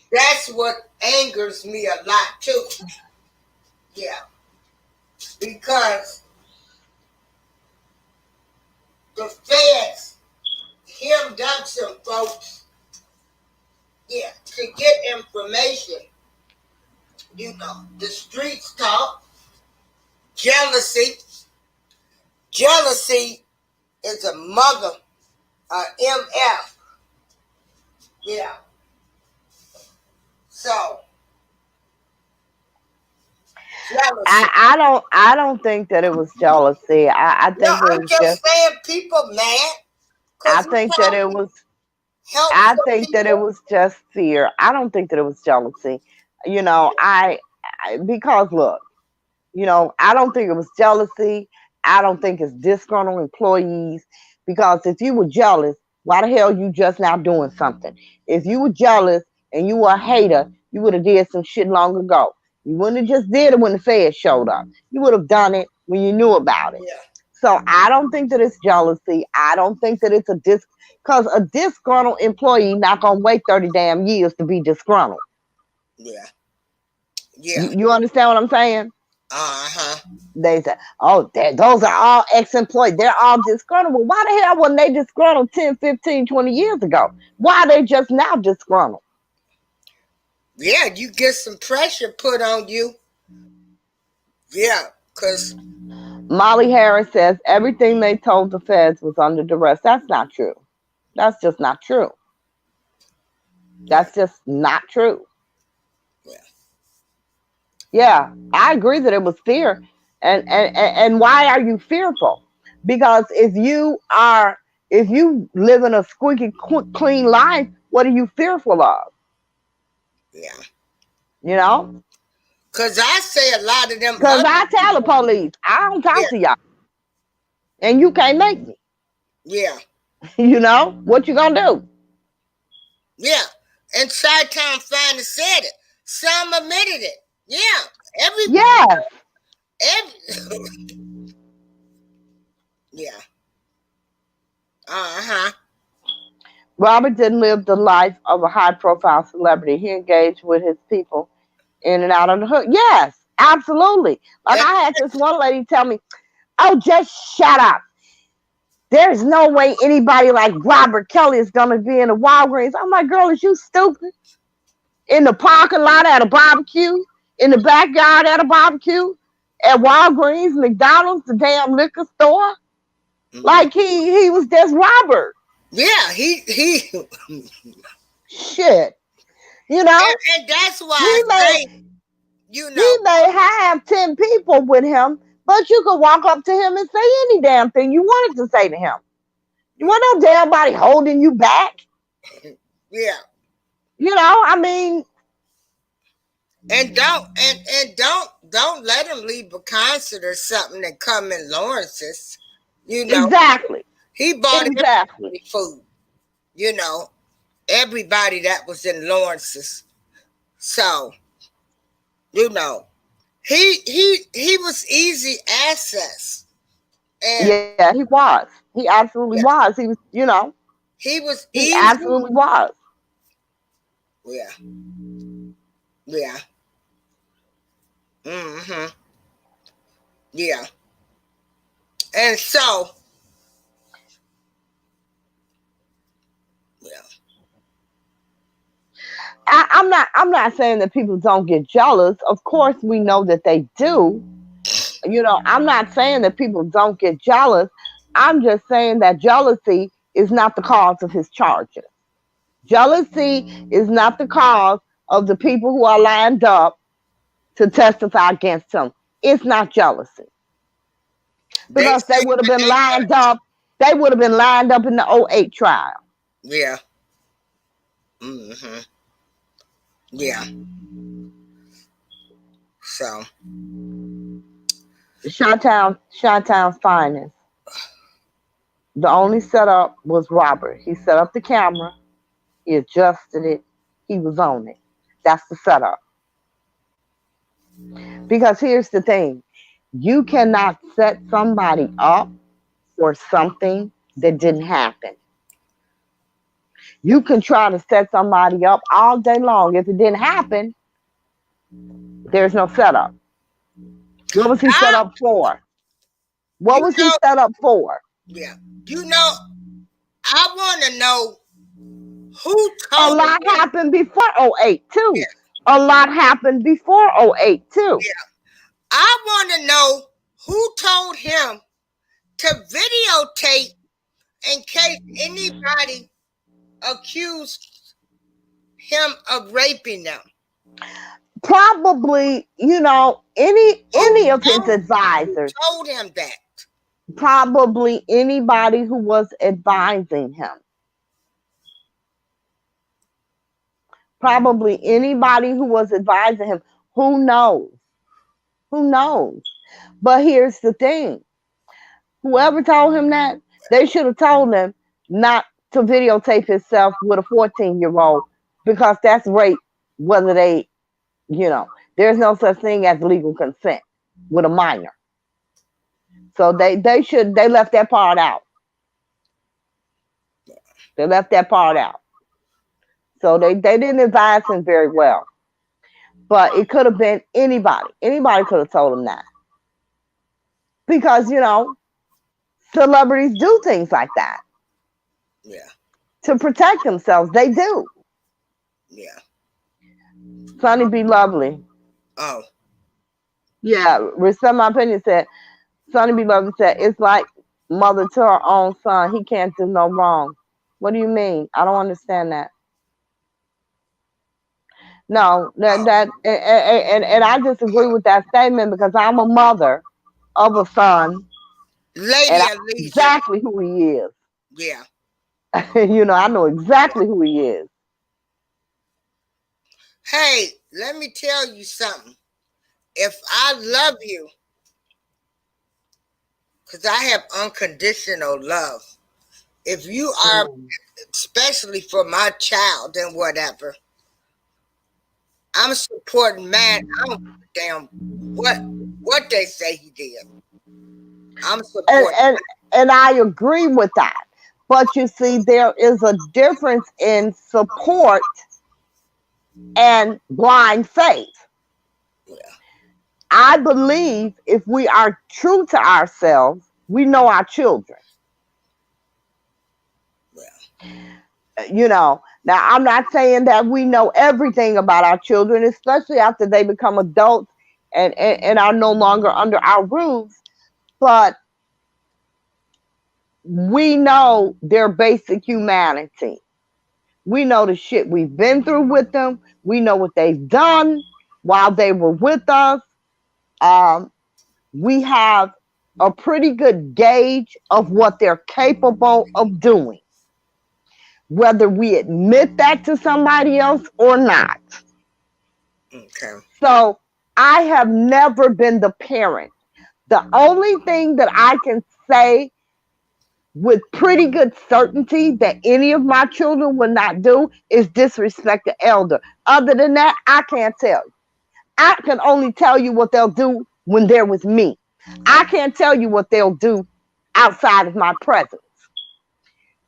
that's what angers me a lot too. Yeah. Because the feds hemmed up some folks, yeah, to get information. You know, the streets talk. Jealousy. Jealousy is a mother, MF. Yeah. So jealousy. I don't think that it was jealousy. I think no, I'm just saying people mad. I think that it was that it was just fear. I don't think that it was jealousy. You know, because look, you know, I don't think it was jealousy. I don't think it's disgruntled employees. Because if you were jealous, why the hell you just now doing something? If you were jealous and you were a hater, you would have did some shit long ago. You wouldn't have just did it when the feds showed up. You would have done it when you knew about it. Yeah. So I don't think that it's jealousy. I don't think that it's because a disgruntled employee not gonna wait 30 damn years to be disgruntled. Yeah. Yeah. You understand what I'm saying? Uh-huh. They say, oh, those are all ex-employees. They're all disgruntled. Well, why the hell wasn't they disgruntled 10, 15, 20 years ago? Why are they just now disgruntled? Yeah, you get some pressure put on you. Yeah, because Molly Harris says everything they told the feds was under duress. That's not true. That's just not true. That's just not true. Yeah, I agree that it was fear. And why are you fearful? Because if you live in a squeaky clean life, what are you fearful of? Yeah. You know? Because I say a lot of them. Because I tell the police, I don't talk to y'all. And you can't make me. Yeah. You know, what you gonna do? Yeah. And Chi-Town finally said it. Some admitted it. Yeah. Yes. Every yeah. Uh-huh. Robert didn't live the life of a high profile celebrity. He engaged with his people in and out of the hood. Yes, absolutely. Like And, I had this one lady tell me, oh, just shut up. There's no way anybody like Robert Kelly is going to be in the Walgreens. I'm like, girl, is you stupid? In the parking lot at a barbecue, in the backyard at a barbecue, at Walgreens, McDonald's, the damn liquor store. mhm. Like he was just Robert. Yeah, he Shit. You know? and that's why I He may say, you know, he may have 10 people with him, but you could walk up to him and say any damn thing you wanted to say to him. You want no damn body holding you back. yeah. You know, I mean, And don't let him leave a concert or something that come in Lawrence's. You know, exactly. he bought Exactly. everybody food. You know, everybody that was in Lawrence's. So, you know, he was easy access. And Yeah, he was. He absolutely yeah, was. He was, you know, he was he easy. absolutely was. Yeah, yeah. Mm-hmm. Yeah. And so, yeah. I'm not saying that people don't get jealous. Of course we know that they do. You know, I'm not saying that people don't get jealous. I'm just saying that jealousy is not the cause of his charges. Jealousy is not the cause of the people who are lined up to testify against him. It's not jealousy. They Because they say would have what been they lined want. up. They would have been lined up in the '08 trial. Yeah. Mm-hmm. Yeah. So, Chi-Town's finest. The only setup was Robert. He set up the camera. He adjusted it. He was on it. That's the setup. Because here's the thing, you cannot set somebody up for something that didn't happen. You can try to set somebody up all day long. If it didn't happen, there's no setup. What was he set I, up for? What you was he know, set up for? yeah. You know, I want to know who A told lot him. happened before '08 Yeah, too. A lot happened before '08 too. yeah. I want to know who told him to videotape in case anybody accused him of raping them. Probably, you know, any of his Who advisors, told him that? probably anybody who was advising him. Probably anybody who was advising him. Who knows? Who knows? But here's the thing. Whoever told him that, they should have told him not to videotape himself with a 14-year-old because that's rape, whether they, you know, there's no such thing as legal consent with a minor. So they left that part out. They left that part out. So they didn't advise him very well. But it could have been anybody. Anybody could have told him that. Because, you know, celebrities do things like that Yeah, to protect themselves. They do. yeah. Sonny B. Lovely. Oh, Yeah, Respect My Opinion said, Sonny B. Lovely said, it's like mother to her own son. He can't do no wrong. What do you mean? I don't understand that. No, oh. and I disagree with that statement because I'm a mother of a son and Lady I of know Leisure. exactly who he is. Yeah. You know, I know exactly who he is. Hey, let me tell you something. If I love you, because I have unconditional love, If you are, Mm. especially for my child and whatever, I'm supporting man. I don't give a damn what they say he did. I'm and supporting. and and I agree with that. But you see, there is a difference in support and blind faith. Yeah, I believe if we are true to ourselves, we know our children. yeah, Now I'm not saying that we know everything about our children, especially after they become adults and are no longer under our roofs, but we know their basic humanity. We know the shit we've been through with them. We know what they've done while they were with us. Um, we have a pretty good gauge of what they're capable of doing, whether we admit that to somebody else or not. okay. So I have never been the parent. The only thing that I can say with pretty good certainty that any of my children will not do is disrespect the elder. Other than that, I can't tell you. I can only tell you what they'll do when they're with me. I can't tell you what they'll do outside of my presence.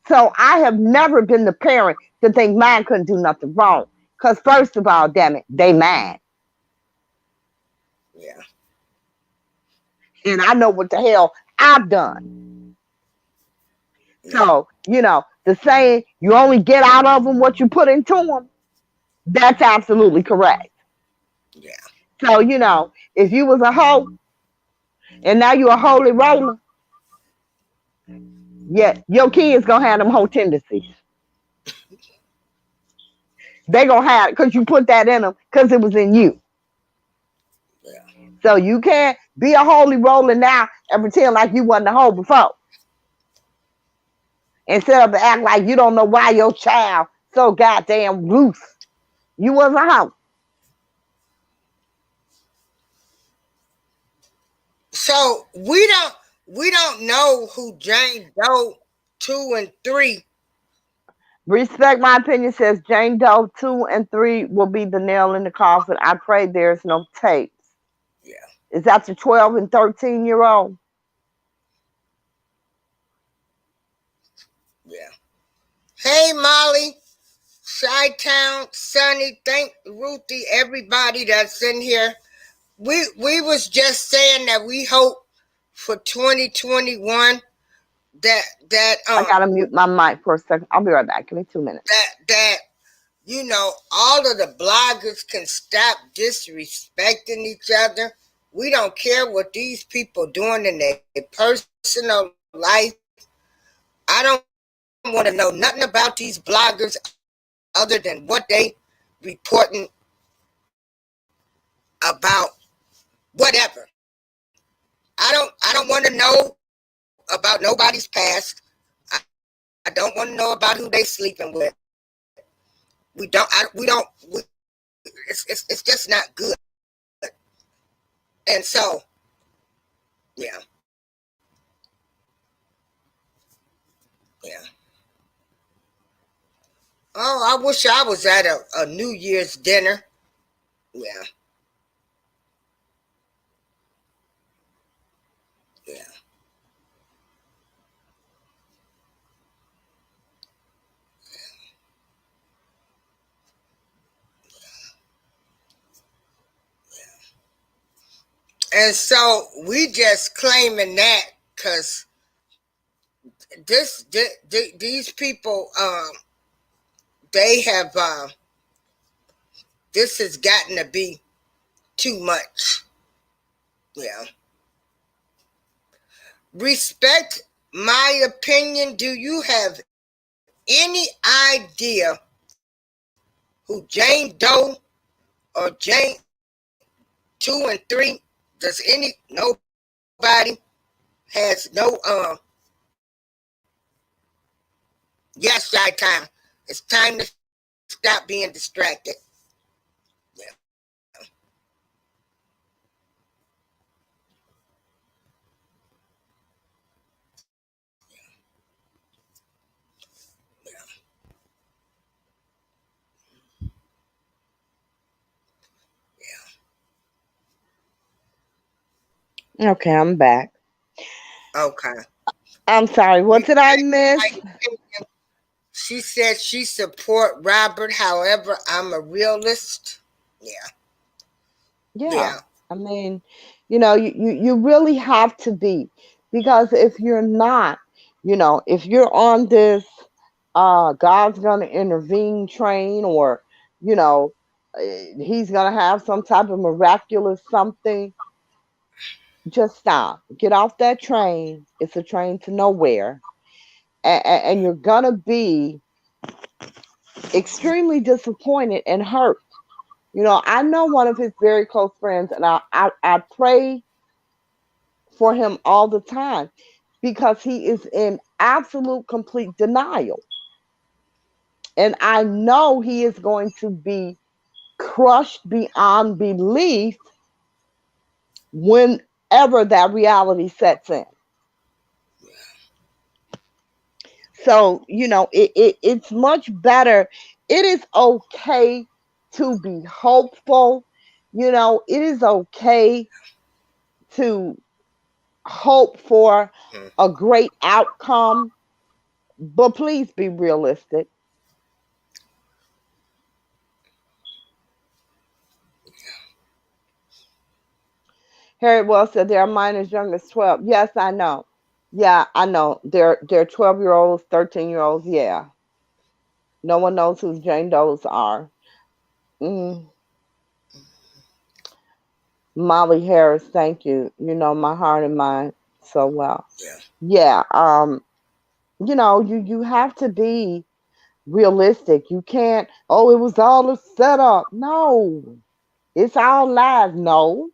So I have never been the parent to think mine couldn't do nothing wrong. Because first of all, damn it, they mad. Yeah, And I know what the hell I've done. yeah, So, the saying you only get out of them what you put into them, that's absolutely correct. yeah. So, if you was a hoe and now you a holy roller, yeah, your kids gonna have them hoe tendencies. They gonna have it because you put that in them because it was in you. Yeah. So you can't be a holy roller now and pretend like you wasn't a hoe before. Instead of act like you don't know why your child so goddamn loose. You was a hoe. So we don't know who Jane Doe 2 and 3. Respect my opinion says Jane Doe 2 and 3 will be the nail in the coffin. I pray there's no tapes. Yeah, Is that the 12 and 13-year-old? yeah. Hey Molly, Chi-Town, Sunny, thank Ruthie, everybody that's in here. We was just saying that we hope for 2021 that that I um gotta mute my mic for a second. I'll be right back. Give me 2 minutes. that all of the bloggers can stop disrespecting each other. We don't care what these people doing in their personal life. I don't want to know nothing about these bloggers other than what they reporting about whatever. I don't want to know about nobody's past. I don't want to know about who they sleeping with. It's just not good. And so, yeah, yeah. Oh, I wish I was at a New Year's dinner. Yeah, yeah. And so we just claiming that because these people, they have, this has gotten to be too much. Yeah. Respect my opinion. Do you have any idea who Jane Doe or Jane 2 and 3? Does nobody has no yes, shy time. It's time to stop being distracted. Yeah. Okay, I'm back. Okay. I'm sorry. What did I miss? She said she support Robert. However, I'm a realist. Yeah. Yeah. Yeah. I mean, you really have to be, because if you're not, if you're on this God's gonna intervene train, or you know he's gonna have some type of miraculous something, just stop. Get off that train. It's a train to nowhere. And you're gonna be extremely disappointed and hurt. I know one of his very close friends, and I pray for him all the time, because he is in absolute complete denial. And I know he is going to be crushed beyond belief whenever that reality sets in. So, it's much better. It is okay to be hopeful. It is okay to hope for Hmm. a great outcome, but please be realistic. Harry Wells said there are mine as young as 12. Yes, I know. Yeah, I know. They're 12-year-olds, 13-year-olds. Yeah. No one knows who Jane Does are. Mm. Molly Harris, thank you. You know my heart and mind so well. Yeah. Yeah, you have to be realistic. You can't, oh, it was all a setup. No. It's all lies. No.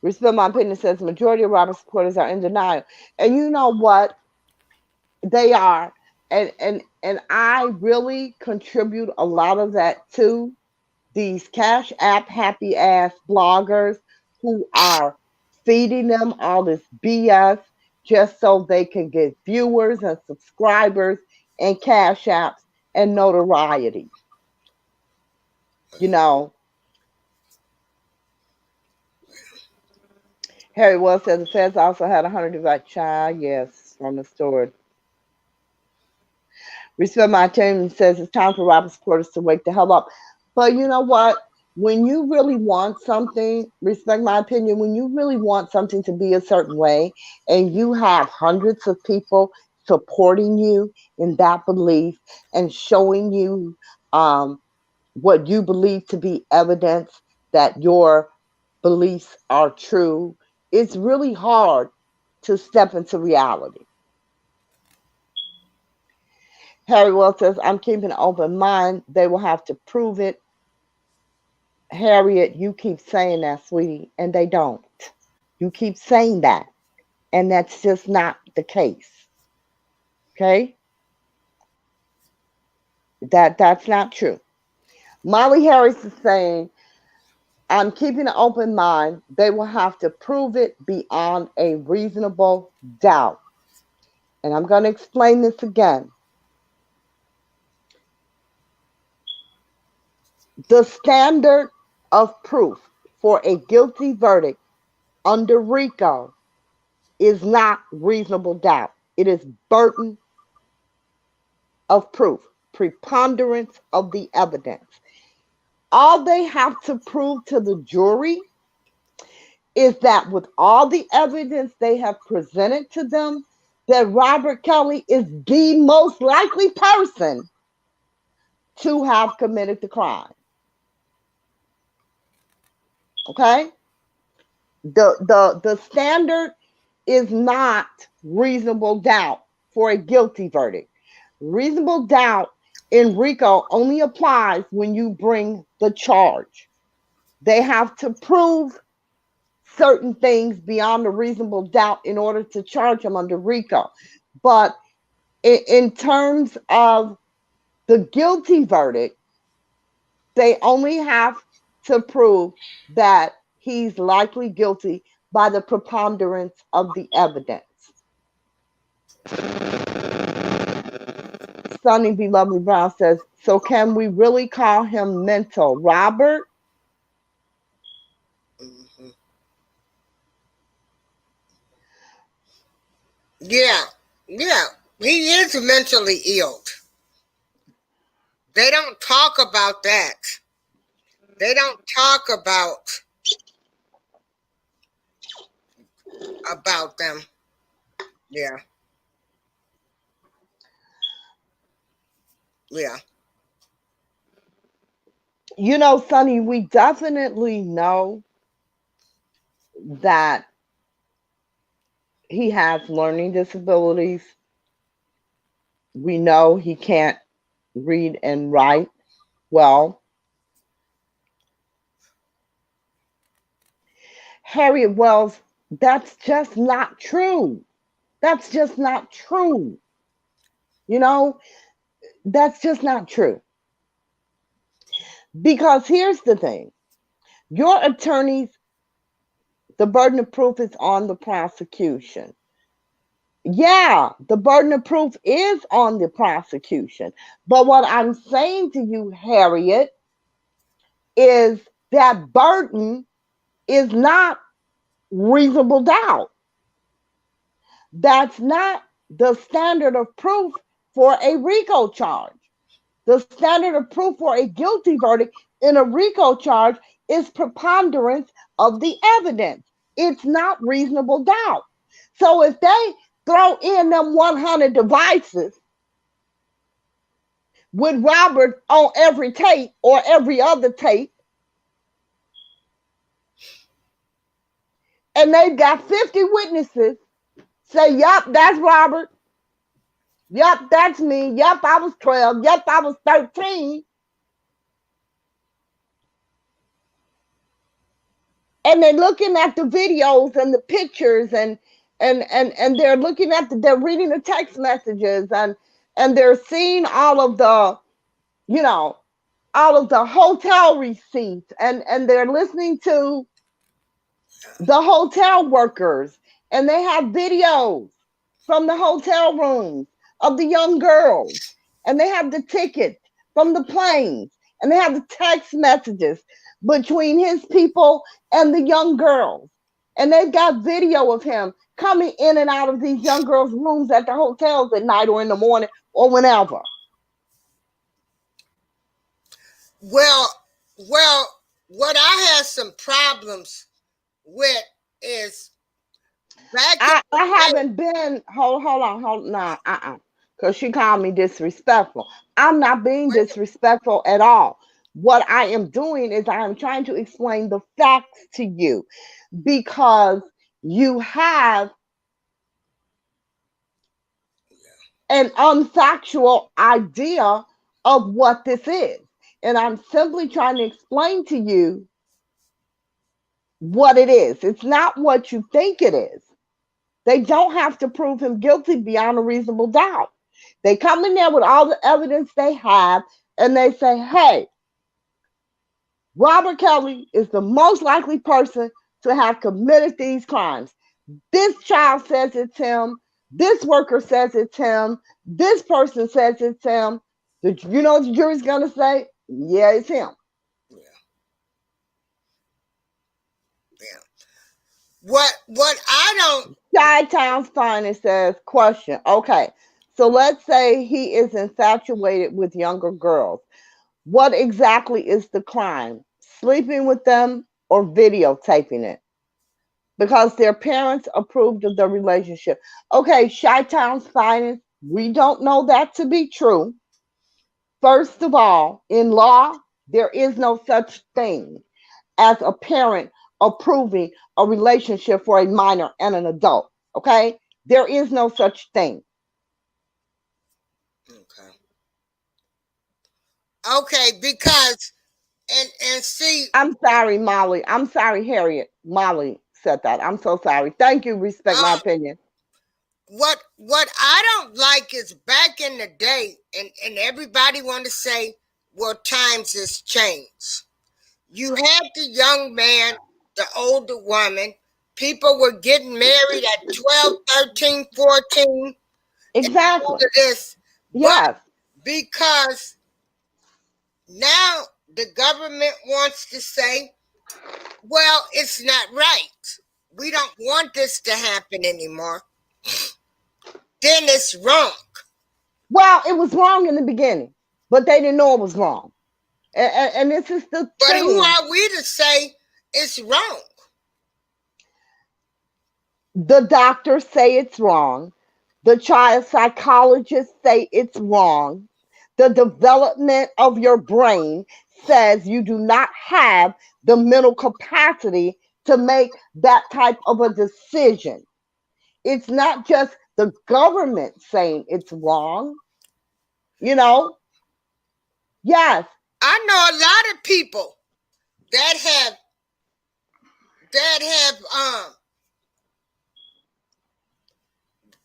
Respect my opinion says the majority of Robert supporters are in denial. And you know what? They are. And I really contribute a lot of that to these Cash App happy ass bloggers who are feeding them all this BS just so they can get viewers and subscribers and Cash Apps and notoriety. You know, Harry Wells said the feds also had 100 device child. Yes, from the story. Respect My Team says it's time for Robert supporters to wake the hell up. But you know what? When you really want something, respect my opinion, when you really want something to be a certain way and you have hundreds of people supporting you in that belief and showing you what you believe to be evidence that your beliefs are true, it's really hard to step into reality. Harry Wells says, I'm keeping an open mind. They will have to prove it. Harriet, you keep saying that, sweetie, and they don't. You keep saying that, and that's just not the case. Okay? That's not true. Molly Harris is saying, I'm keeping an open mind. They will have to prove it beyond a reasonable doubt. And I'm going to explain this again. The standard of proof for a guilty verdict under RICO is not reasonable doubt. It is burden of proof, preponderance of the evidence. All they have to prove to the jury is that with all the evidence they have presented to them, that Robert Kelly is the most likely person to have committed the crime. Okay? The standard is not reasonable doubt for a guilty verdict. Reasonable doubt in RICO only applies when you bring the charge. They have to prove certain things beyond a reasonable doubt in order to charge them under RICO. But in terms of the guilty verdict, they only have to prove that he's likely guilty by the preponderance of the evidence. Sonny B. Lovely Brown says, so can we really call him mental? Robert? Yeah, yeah. He is mentally ill. They don't talk about that. They don't talk about them. Yeah, yeah. You know, Sonny, we definitely know that he has learning disabilities. We know he can't read and write well. Harriet Wells, that's just not true. That's just not true. You know, that's just not true. Because here's the thing, your attorneys, the burden of proof is on the prosecution. Yeah, the burden of proof is on the prosecution. But what I'm saying to you, Harriet, is that burden is not reasonable doubt. That's not the standard of proof for a RICO charge. The standard of proof for a guilty verdict in a RICO charge is preponderance of the evidence. It's not reasonable doubt. So if they throw in them 100 devices with Robert on every tape or every other tape, and they've got 50 witnesses say, yup, that's Robert. Yup, that's me. Yup, I was 12. Yup, I was 13. And they're looking at the videos and the pictures and they're looking at they're reading the text messages and they're seeing all of the, you know, all of the hotel receipts and they're listening to the hotel workers and they have videos from the hotel rooms of the young girls and they have the tickets from the planes and they have the text messages between his people and the young girls and they've got video of him coming in and out of these young girls rooms at the hotels at night or in the morning or whenever. Well, what I had some problems with is I haven't been hold on no because she called me disrespectful. I'm not being disrespectful at all. What I am doing is I am trying to explain the facts to you because you have an unfactual idea of what this is. And I'm simply trying to explain to you what it is. It's not what you think it is. They don't have to prove him guilty beyond a reasonable doubt. They come in there with all the evidence they have and they say, hey, Robert Kelly is the most likely person to have committed these crimes. This child says it's him. This worker says it's him. This person says it's him. You know what the jury's going to say? Yeah, it's him. Yeah. Yeah. What I don't. Chi-Town's finest says, question. Okay, so let's say he is infatuated with younger girls. What exactly is the crime? Sleeping with them or videotaping it? Because their parents approved of the relationship. Okay, Chi-Town's finest, we don't know that to be true. First of all, in law, there is no such thing as a parent approving a relationship for a minor and an adult. Okay? There is no such thing. Okay, because and see. I'm sorry, Molly. I'm sorry, Harriet. Molly said that. I'm so sorry. Thank you. Respect my opinion. What I don't like is back in the day, and everybody want to say, well, times has changed. You had the young man, the older woman. People were getting married at 12, 13, 14. Exactly. All of this. Yes. But because now the government wants to say, well, it's not right. We don't want this to happen anymore. then it's wrong. Well, it was wrong in the beginning, but they didn't know it was wrong. And this is the But thing. who are we to say it's wrong? The doctors say it's wrong. The child psychologists say it's wrong. The development of your brain says you do not have the mental capacity to make that type of a decision. It's not just the government saying it's wrong, you know? Yes. I know a lot of people that have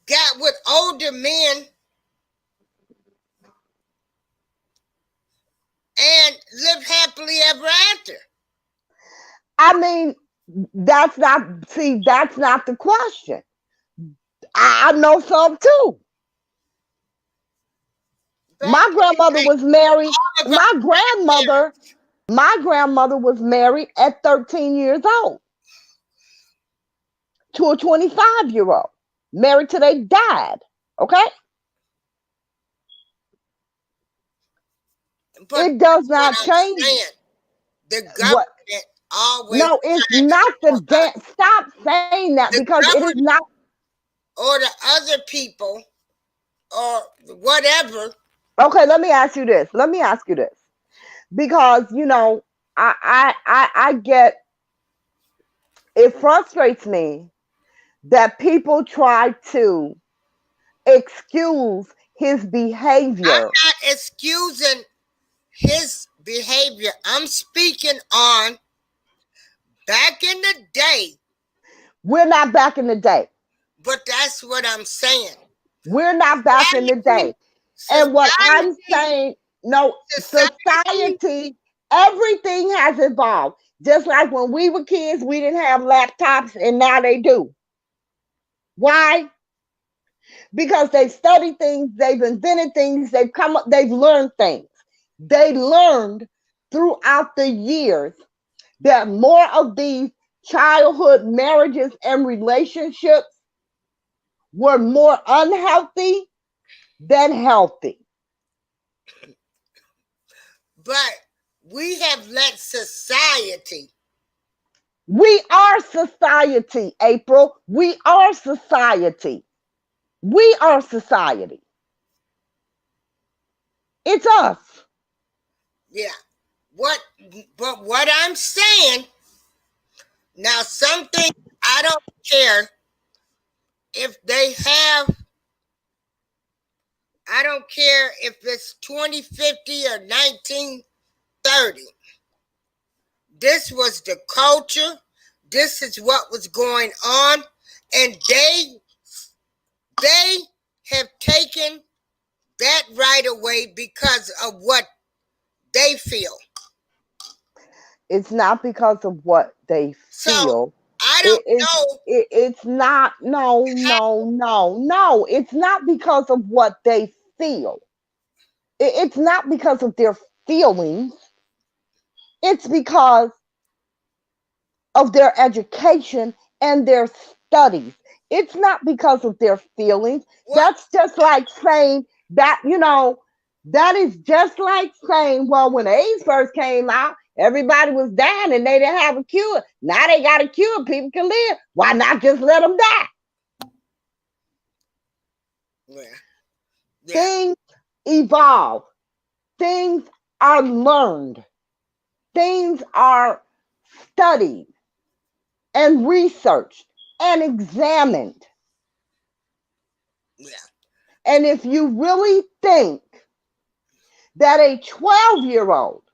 got with older men and live happily ever after. I mean, that's not the question. I know some too. My grandmother was married. My grandmother was married at 13 years old to a 25-year-old. Married till they died. Okay? But it does not change. The government always. No, it's not the dance. Stop saying that, because it is not. Or the other people or whatever. Okay, let me ask you this. Because, I get, it frustrates me that people try to excuse his behavior. I'm not excusing his behavior. I'm speaking on back in the day. We're not back in the day. But that's what I'm saying. We're not back in the day. And what I'm saying, no, society, everything has evolved. Just like when we were kids, we didn't have laptops, and now they do. Why? Because they've studied things, they've invented things, they've learned things. They learned throughout the years that more of these childhood marriages and relationships were more unhealthy than healthy. But we have let society. We are society, April. We are society. We are society. It's us. Yeah. But what I'm saying, now something I don't care if they have, I don't care if it's 2050 or 1930. This was the culture. This is what was going on. And they have taken that right away because of what they feel. It's not because of what they feel. So, I don't know. It's not, no. It's not because of what they feel. It's not because of their feelings. It's because of their education and their studies. It's not because of their feelings. What? That's just like saying that, that is just like saying, well, when AIDS first came out, everybody was dying and they didn't have a cure. Now they got a cure. People can live. Why not just let them die? Yeah. Things evolve. Things are learned. Things are studied and researched and examined. Yeah. And if you really think that a 12-year-old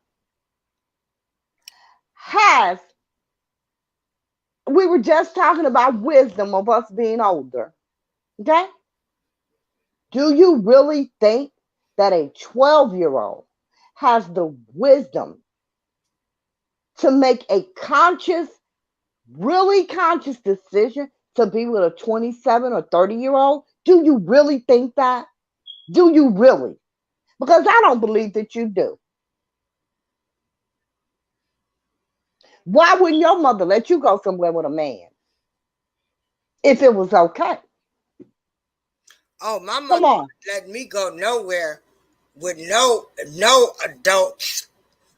has, we were just talking about wisdom of us being older, okay? Do you really think that a 12-year-old has the wisdom to make a conscious, really conscious decision to be with a 27 or 30-year-old? Do you really think that? Do you really? Because I don't believe that you do. Why wouldn't your mother let you go somewhere with a man if it was okay? Oh, my Come mother on. let me go nowhere with no adults.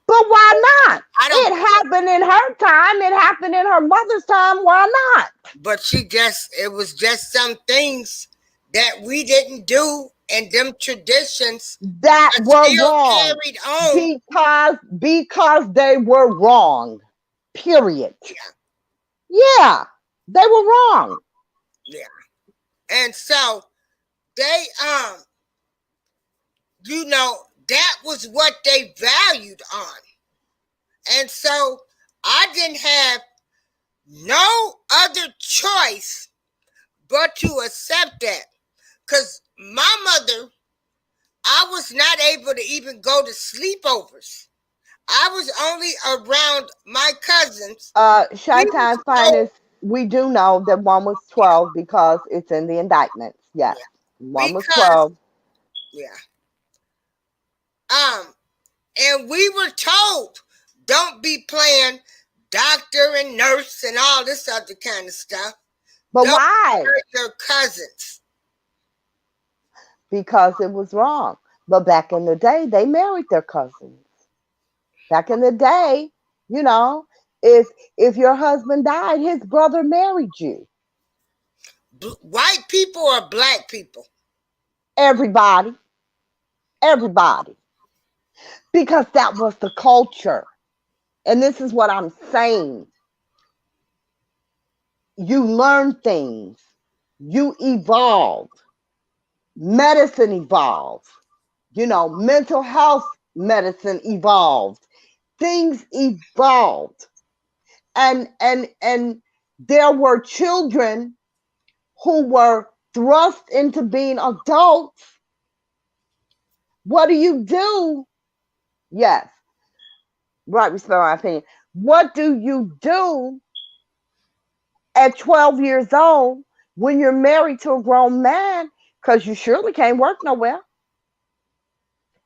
But why not? I don't. It happened in her time. It happened in her mother's time. Why not? But it was just some things that we didn't do, and them traditions That are were still wrong. carried on. Because they were wrong. Period. Yeah, Yeah. They were wrong. yeah. And so they, that was what they valued on. And so I didn't have no other choice but to accept that. Because my mother, I was not able to even go to sleepovers. I was only around my cousins. We was Chi-Town's told, finest, we do know that one was 12 because it's in the indictments. Yes. yeah, One was because 12. yeah, um, and we were told, don't be playing doctor and nurse and all this other kind of stuff. But Don't why? hurt your cousins. Because it was wrong. But back in the day, they married their cousins. Back in the day, you know, if your husband died, his brother married you. White people or black people? Everybody, everybody. Because that was the culture. And this is what I'm saying. You learn things. You evolve. Medicine evolves. Mental health medicine evolved. Things evolved. And there were children who were thrust into being adults. What do you do? Yes, right, respect my opinion. What do you do at 12 years old when you're married to a grown man? Because you surely can't work nowhere.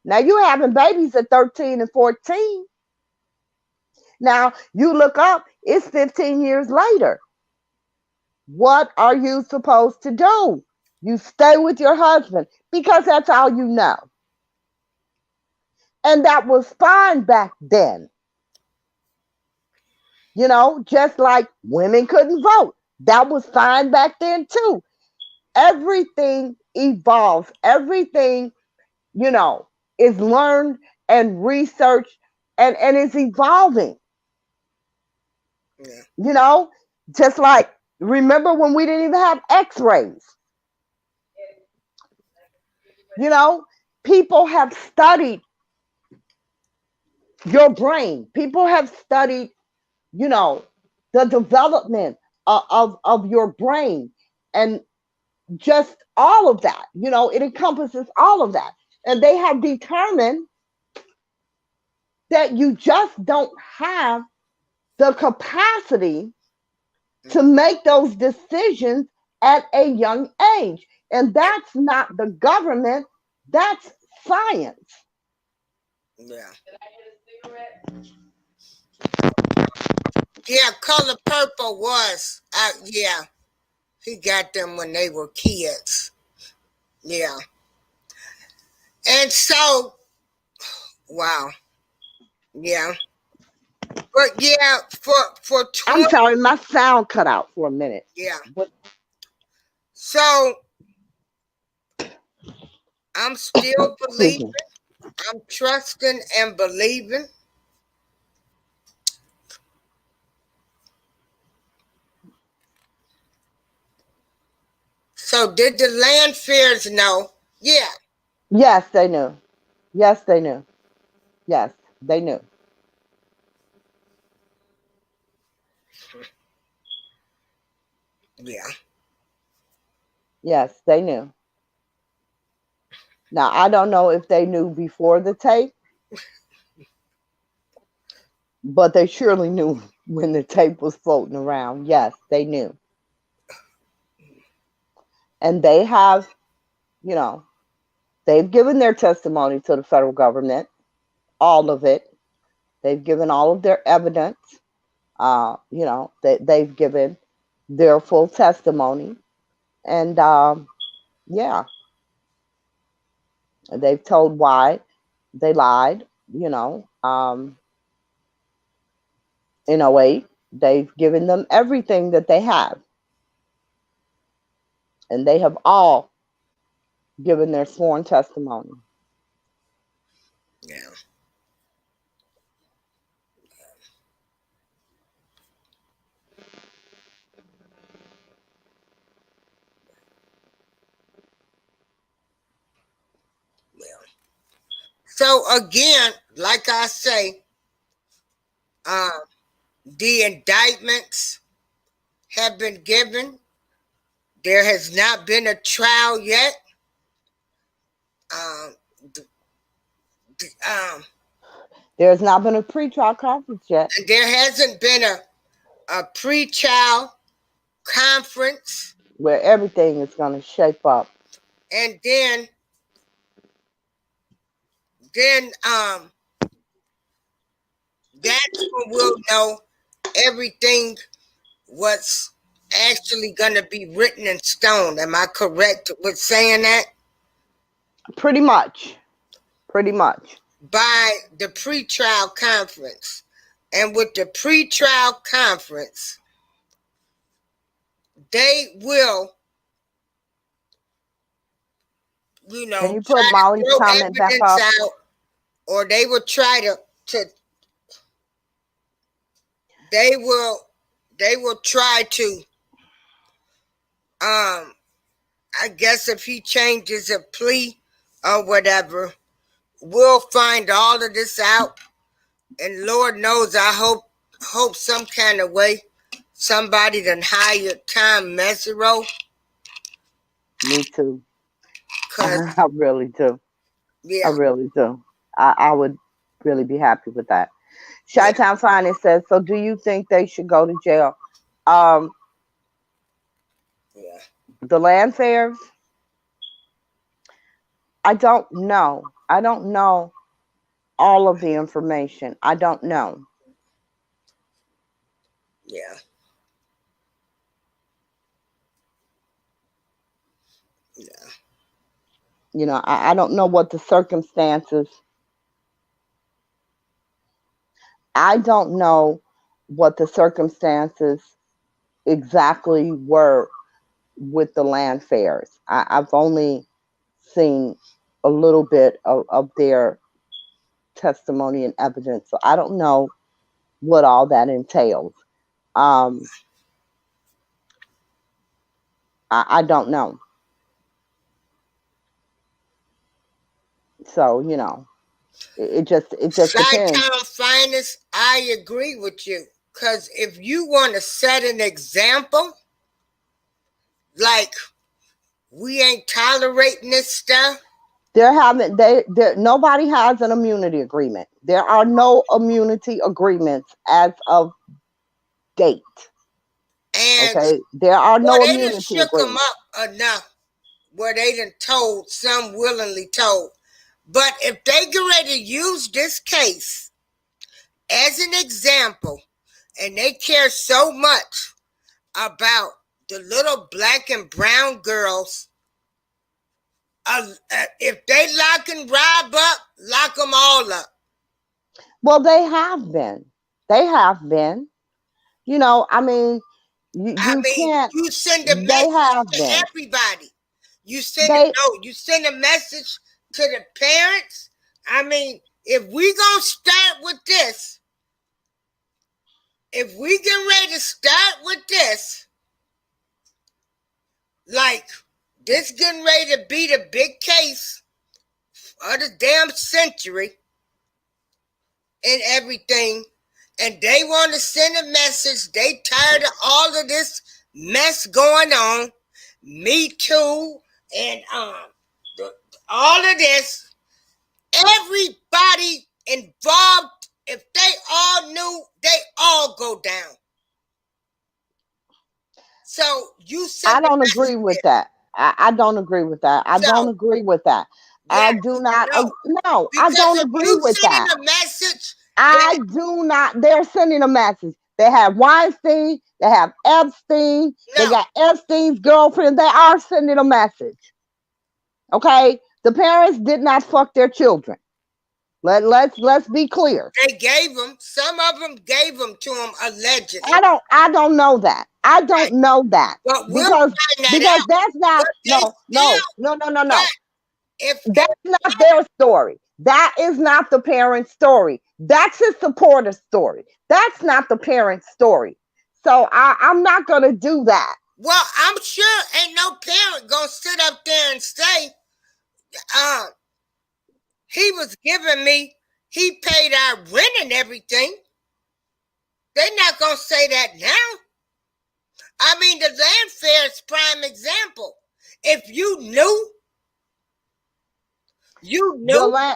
Now you having babies at 13 and 14. Now you look up, it's 15 years later. What are you supposed to do? You stay with your husband because that's all you know. And that was fine back then. Just like women couldn't vote. That was fine back then too. Everything evolves. Everything, you know, is learned and researched and is evolving. Yeah. Just like remember when we didn't even have x-rays. People have studied your brain. People have studied, you know, the development of your brain and just all of that. It encompasses all of that. And they have determined that you just don't have the capacity to make those decisions at a young age. And that's not the government, that's science. Yeah. Yeah, Color Purple was. Yeah, he got them when they were kids. Yeah. And so, wow. Yeah. But yeah, for I'm 20, sorry, my sound cut out for a minute. yeah. What? So I'm still Excuse believing. me. I'm trusting and believing. So did the land fairs know? Yeah. Yes, they knew. Yes, they knew. Yes, they knew. Yeah. Yes, they knew. Now, I don't know if they knew before the tape, but they surely knew when the tape was floating around. Yes, they knew. And they have, you know, they've given their testimony to the federal government, all of it. They've given all of their evidence. They've given their full testimony. And yeah. They've told why they lied, you know. In '08, they've given them everything that they have, and they have all given their sworn testimony. Yeah. Well. So again, like I say, um, the indictments have been given. There has not been a trial yet. Um, the, um, There has not been a pretrial conference yet. and there hasn't been a pre-trial conference. Where everything is going to shape up. And then that's when we'll know everything what's actually going to be written in stone. Am I correct with saying that? Pretty much. Pretty much. By the pre-trial conference. And with the pre-trial conference, they will, Can you put try to Molly's throw comment back evidence up? out, or they will try to they will try to I guess if he changes a plea or whatever, we'll find all of this out. And Lord knows, I hope some kind of way somebody done hired Tom Mesereau. Me too. Cause I really do. yeah, I really do. I would really be happy with that. yeah, Chi-Town Finance says, so do you think they should go to jail? Um, yeah. the land fairs, I don't know. I don't know all of the information. I don't know. Yeah. Yeah. You know, I don't know what the circumstances. I don't know what the circumstances exactly were with the land fairs. I've only seen a little bit of their testimony and evidence, so I don't know what all that entails. Um, I don't know. So it just depends. Chi-Town Finest, I agree with you. Cause if you want to set an example, like we ain't tolerating this stuff. There haven't they there nobody has an immunity agreement. There are no immunity agreements as of date. And Okay, there are boy, no they done immunity shook them agreements. up enough where they done told, some willingly told. But if they get ready to use this case as an example, and they care so much about the little black and brown girls, if they lock and Rob up, lock them all up. Well, they have been. They have been. I mean, I you mean, can't. you send a They message have to been. everybody. You send They you send a message to the parents. I mean, if we gonna start with this, if we get ready to start with this, like this getting ready to be the big case of the damn century and everything, and they want to send a message, they tired of all of this mess going on, Me Too, and all of this, everybody involved, if they all knew, they all go down. So you I send a don't agree message. with that. I don't agree with that. I don't So agree with that. I yes, do not. no, No, I because don't if agree you with sending that. a message I that do not. They're sending a message. They have Weinstein. They have Epstein. They no, got Epstein's girlfriend. They are sending a message. Okay. The parents did not fuck their children. Let's be clear. They gave them. Some of them gave them to them allegedly. I don't know that. I don't know that. But we'll because find that because out. that's not But they no no still, no no no no. but if That's not their story. That is not the parent's story. That's his supporter's story. That's not the parent's story. So I'm not gonna do that. well, I'm sure ain't no parent gonna sit up there and say, he was giving me, he paid our rent and everything. They're not gonna say that now. I mean, the land fair is prime example. If you knew,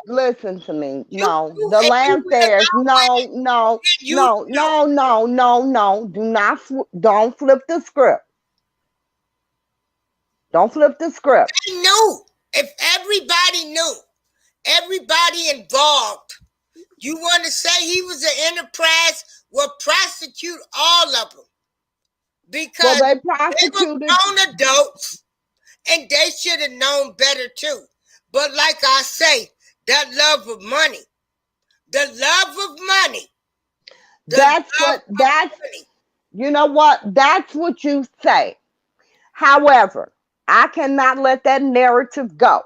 listen to me. You No, knew the and you land went fairs. about No, no, you no, knew. no, no, no, no. Don't flip the script. Don't flip the script. They knew. If everybody involved, you want to say he was an enterprise, will prosecute all of them. Because Well, they they prosecuted. were grown adults and they should have known better too. But like I say, that love of money, the love of money. You know what? That's what you say. However, I cannot let that narrative go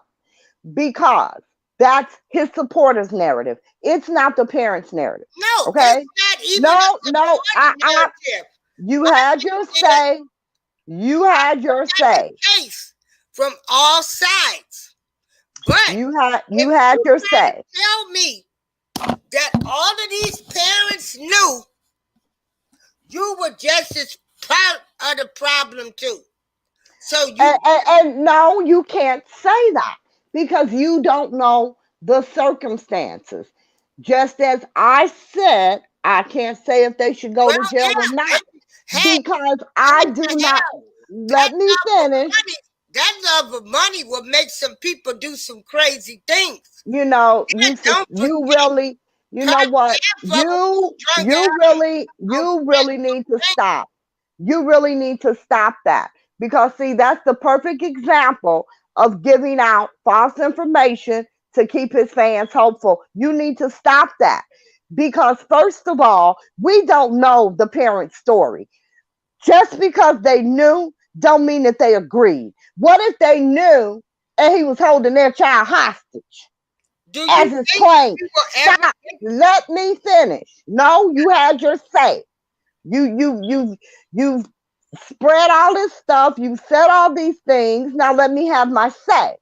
because that's his supporter's narrative. It's not the parents' narrative. No, okay? It's not even no. You had your say. You had your say. Case from all sides, but you had your say. Tell me that all of these parents knew you were just as part of the problem too. So you and no, you can't say that because you don't know the circumstances. Just as I said, I can't say if they should go to jail or not because I do not. Let me finish. That love of money will make some people do some crazy things. You know, you really, you know what? You really need to stop. You really need to stop that. Because see, that's the perfect example of giving out false information to keep his fans hopeful. You need to stop that. Because first of all, we don't know the parent's story. Just because they knew don't mean that they agreed. What if they knew and he was holding their child hostage? As his claim. Stop. Let me finish. No, you had your say. You spread all this stuff. You said all these things. Now let me have my say.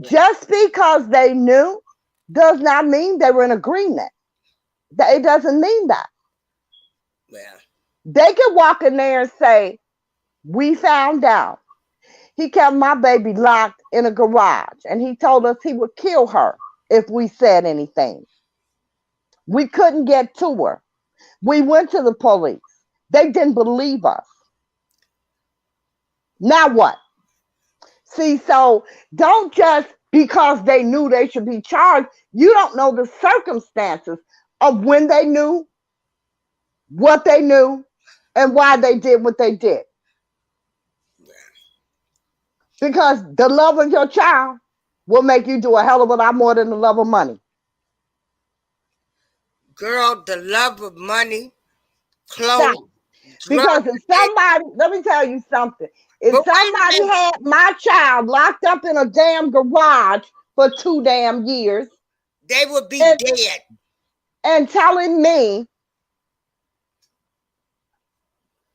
Just because they knew does not mean they were in agreement. It doesn't mean that. Yeah. They could walk in there and say, we found out he kept my baby locked in a garage and he told us he would kill her if we said anything. We couldn't get to her. We went to the police. They didn't believe us. Now what? See, so don't just because they knew they should be charged, you don't know the circumstances of when they knew, what they knew, and why they did what they did. Because the love of your child will make you do a hell of a lot more than the love of money. Girl, the love of money, clothes. Because if somebody, let me tell you something. If somebody had my child locked up in a damn garage for 2 damn years, they would be dead. And telling me,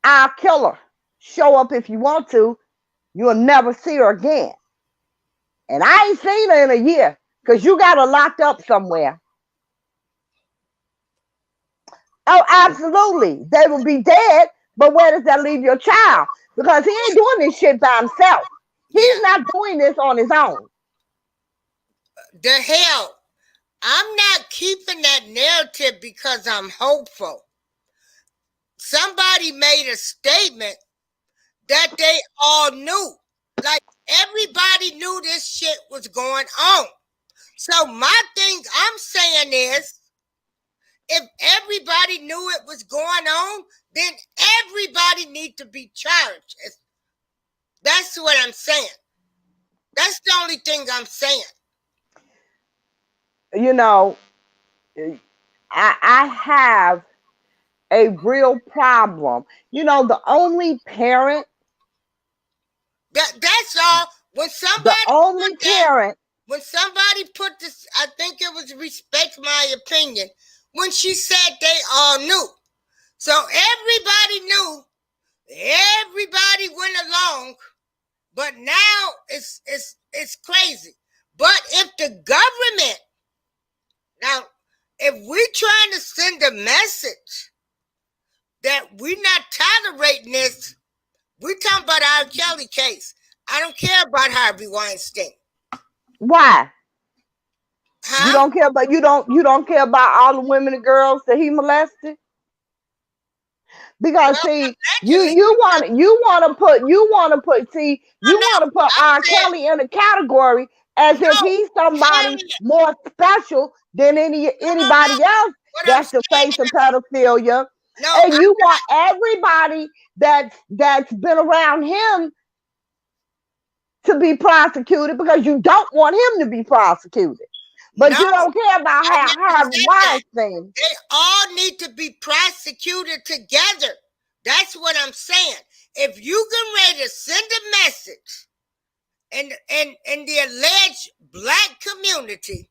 I'll kill her. Show up if you want to. You'll never see her again. And I ain't seen her in a year because you got her locked up somewhere. Oh, absolutely. They will be dead, but where does that leave your child? Because he ain't doing this shit by himself. He's not doing this on his own. The hell? I'm not keeping that narrative because I'm hopeful. Somebody made a statement that they all knew. Like everybody knew this shit was going on. So my thing I'm saying is, if everybody knew it was going on, then everybody need to be charged. That's what I'm saying. That's the only thing I'm saying. You know, I have a real problem. You know, the only parent, That's all. When the somebody only put that, parent, when somebody put this, I think it was respect my opinion. When she said they all knew, so everybody knew, everybody went along. But now it's crazy. But if the government now, if we trying to send a message that we're not tolerating this, we talking about our Kelly case. I don't care about Harvey Weinstein. why? You Huh? don't care about you don't care about all the women and girls that he molested? Because Well, see, you allegedly, you want you want to put no, you no. want to put I R. said Kelly in a category as if no. he's somebody Period. more special than No. anybody else What I'm that's the saying face of is, pedophilia. no. And you want everybody that's been around him to be prosecuted because you don't want him to be prosecuted. But No. you don't care about I how never Harvey said that. Weinstein. They all need to be prosecuted together. That's what I'm saying. If you get ready to send a message in the alleged black community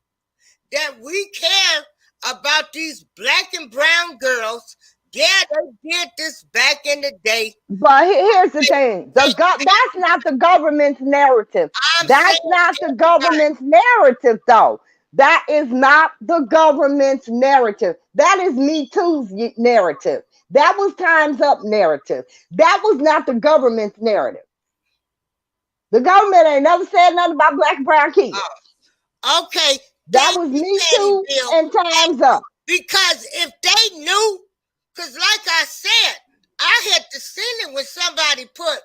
that we care about these black and brown girls, yeah, they did this back in the day. But here's the thing: They, that's not the government's narrative. I'm saying That's not the everybody. government's narrative, though. That is not the government's narrative. That is Me Too's narrative. That was Time's Up narrative. That was not the government's narrative. The government ain't never said nothing about black and brown kids. Okay, That thank was you, Me Patty Too Bill. and Time's Up. Because if they knew, because like I said, I hit the ceiling when somebody put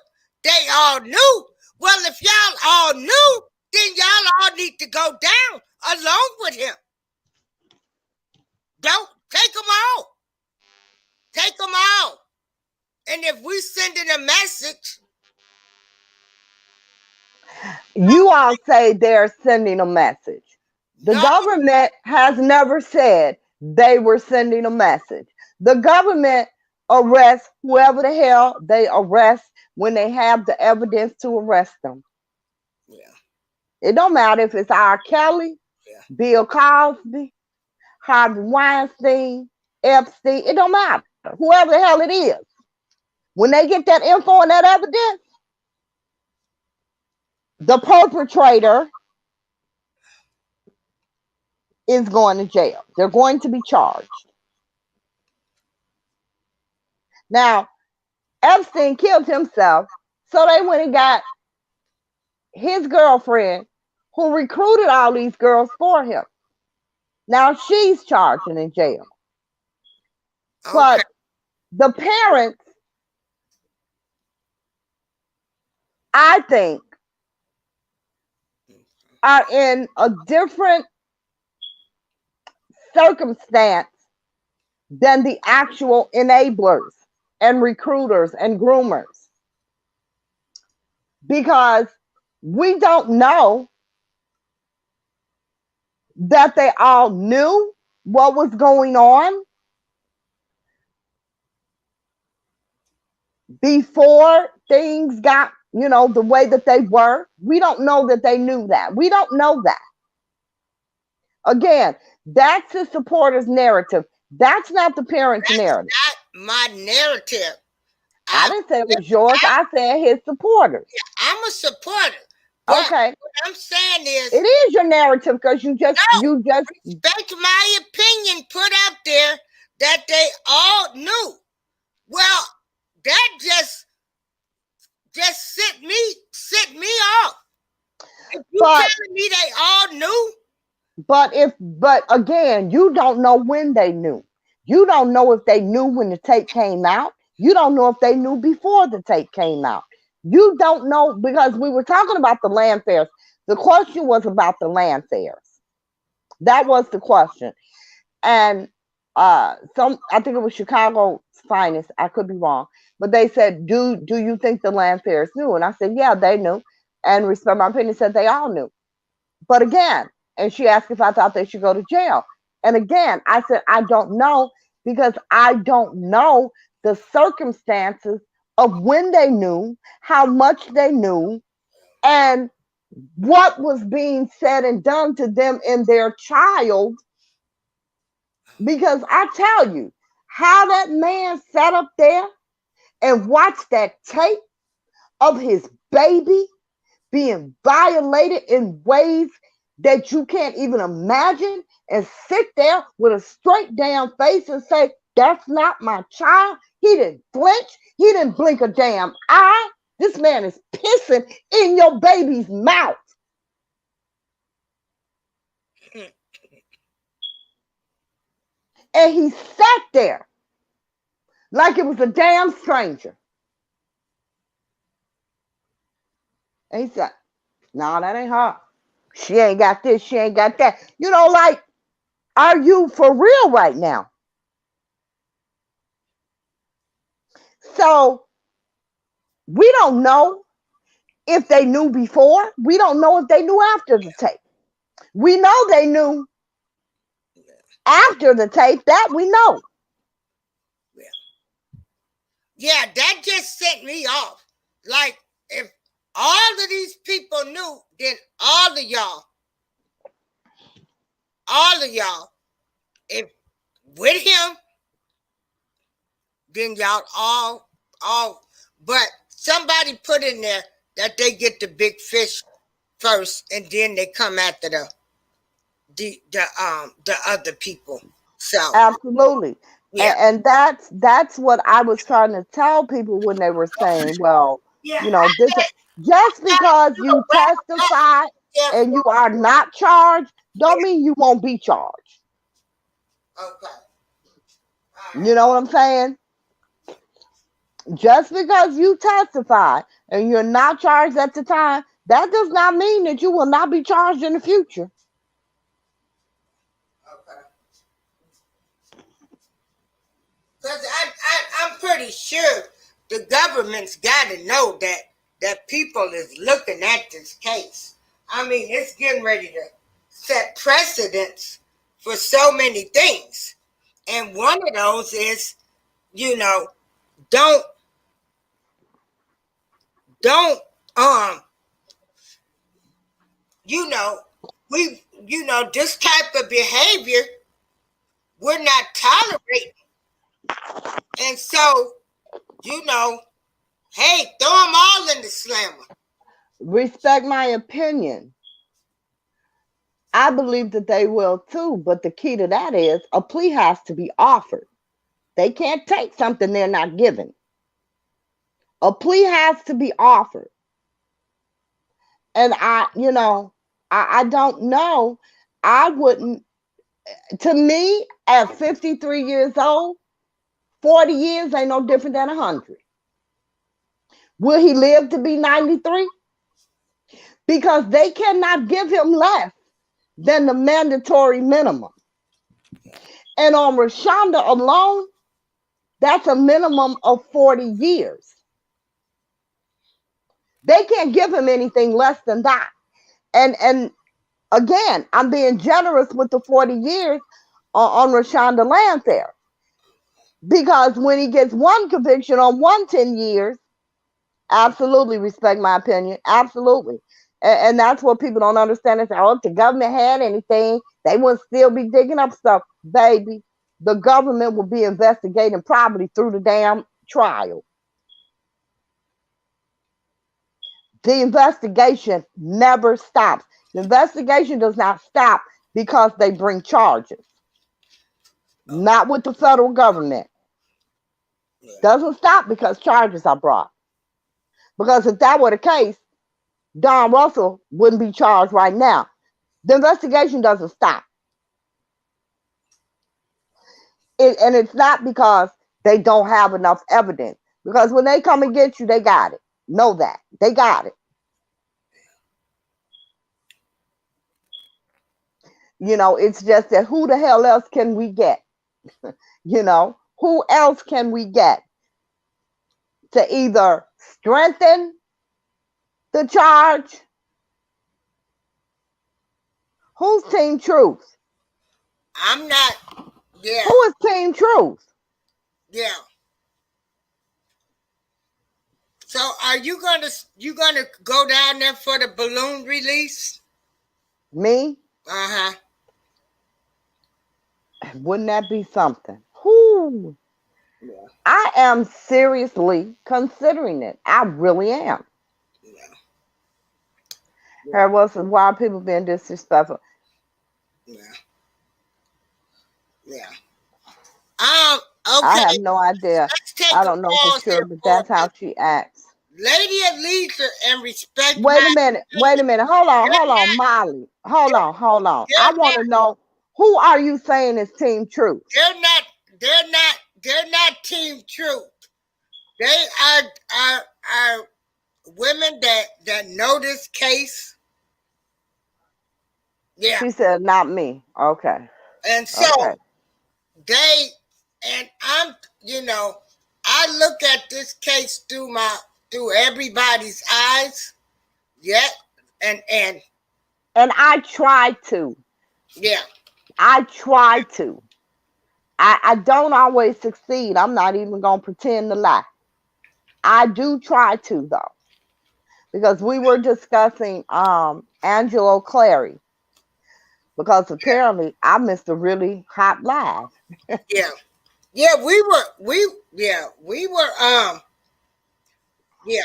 they all knew. Well, if y'all all knew, then y'all all need to go down along with him. Don't take them all. Take them all. And if we sending a message, You all say they're sending a message. The no, government has never said they were sending a message. The government arrests whoever the hell they arrest when they have the evidence to arrest them. yeah, It don't matter if it's R. Kelly, yeah. Bill Cosby, Harvey Weinstein, Epstein. It don't matter. Whoever the hell it is. When they get that info and that evidence, the perpetrator is going to jail. They're going to be charged. Now, Epstein killed himself, so they went and got his girlfriend who recruited all these girls for him. Now she's charged and in jail. Okay. But the parents, I think, are in a different circumstance than the actual enablers and recruiters and groomers because we don't know that they all knew what was going on before things got, the way that they were. We don't know that they knew that. We don't know that. Again, that's the supporter's narrative. That's not the parent's That's narrative. not my narrative. I I'm, didn't say it was yours. I said his supporters. I'm a supporter. But Okay. what I'm saying is, It is your narrative because you just respect my opinion put out there that they all knew. Well, that just set me off. If you telling me they all knew, but again, you don't know when they knew. You don't know if they knew when the tape came out. You don't know if they knew before the tape came out. You don't know because we were talking about the land fairs. The question was about the land fairs. That was the question. And I think it was Chicago's Finest. I could be wrong, but they said, "Do you think the land fairs knew?" And I said, "Yeah, they knew." and Respect My Opinion said they all knew. But again, and she asked if I thought they should go to jail. And again, I said, I don't know because I don't know the circumstances of when they knew, how much they knew, and what was being said and done to them in their child. Because I tell you, how that man sat up there and watched that tape of his baby being violated in ways that you can't even imagine, and sit there with a straight down face and say, that's not my child. He didn't flinch. He didn't blink a damn eye. This man is pissing in your baby's mouth. And he sat there like it was a damn stranger. And he said, no, that ain't her. She ain't got this. She ain't got that. You know, like, are you for real right now? So we don't know if they knew before. We don't know if they knew after the tape. We know they knew after the tape. That we know. Yeah, that just set me off. Like, if all of these people knew, then all of y'all, if with him, then y'all all, but somebody put in there that they get the big fish first, and then they come after the other people. So absolutely. Yeah. And that's what I was trying to tell people when they were saying, well, Yeah, you know, this just because you testify and you are not charged, don't mean you won't be charged. Okay. You know what I'm saying? Just because you testify and you're not charged at the time, that does not mean that you will not be charged in the future. Because I'm pretty sure the government's got to know that people is looking at this case. I mean, it's getting ready to set precedents for so many things. And one of those is, you know, don't, you know, this type of behavior, we're not tolerating. And so, hey, throw them all in the slammer. Respect My Opinion. I believe that they will too, but the key to that is a plea has to be offered. They can't take something they're not given. A plea has to be offered. And I don't know. I wouldn't, to me, at 53 years old, 40 years ain't no different than 100. Will he live to be 93? Because they cannot give him less than the mandatory minimum. And on Rashonda alone, that's a minimum of 40 years. They can't give him anything less than that. And again, I'm being generous with the 40 years on Rashonda Lanthair. Because when he gets one conviction on 110 years, absolutely Respect My Opinion. Absolutely. And that's what people don't understand. Is, oh, if the government had anything, they would still be digging up stuff. Baby, the government will be investigating probably through the damn trial. The investigation never stops. The investigation does not stop because they bring charges. Not with the federal government. Doesn't stop because charges are brought. Because if that were the case, Don Russell wouldn't be charged right now. The investigation doesn't stop. And it's not because they don't have enough evidence. Because when they come and get you, they got it. Know that. They got it. It's just that who the hell else can we get? Who else can we get to either strengthen the charge? Who's Team Truth? I'm not. Yeah, Who is Team Truth? yeah. So are you gonna go down there for the balloon release? Me? Uh-huh. Wouldn't that be something? Whoo! Yeah. I am seriously considering it. I really am. Yeah. Her was why people being disrespectful. Yeah. Yeah. I Okay. have no idea. Let's take I a don't know for pause sure, here but for a that's how minute. she acts. Lady Elisa and respect Wait my a minute. Wait a minute. Hold on, Molly. Hold on. I they're want to know, who are you saying is Team Truth? they're not Team Truth. They are women that know this case. Yeah. She said, not me. Okay. And so Okay. they and I'm I look at this case through everybody's eyes. Yeah. And And I try to. yeah. I try to. I don't always succeed. I'm not even going to pretend to lie. I do try to, though. Because we were discussing Angelo Clary. Because apparently I missed a really hot live. Yeah. Yeah, we were yeah.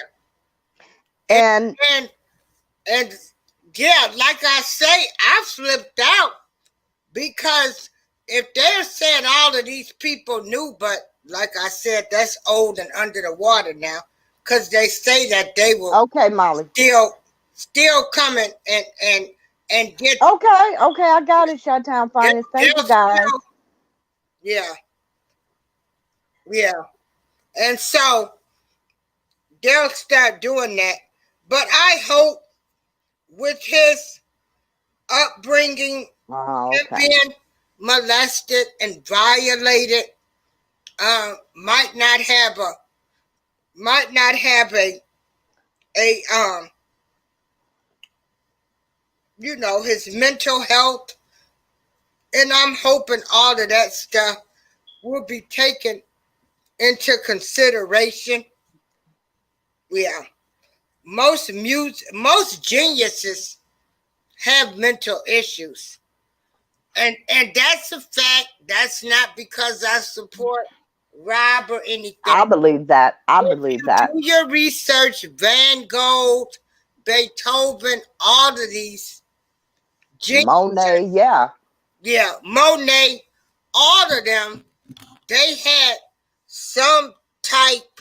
And And yeah, like I say, I flipped out because if they're saying all of these people knew, but like I said, that's old and under the water now, because they say that they will okay, Molly. still coming and get Okay, I got it, Chi-Town Finest. Thank you, guys. Yeah. And so they'll start doing that. But I hope with his upbringing, him being molested and violated, might not have a his mental health, and I'm hoping all of that stuff will be taken into consideration. Yeah, most geniuses have mental issues, and that's a fact. That's not because I support Rob or anything. I believe that. Do your research. Van Gogh, Beethoven, all of these geniuses, Monet, yeah, Monet, all of them, they had some type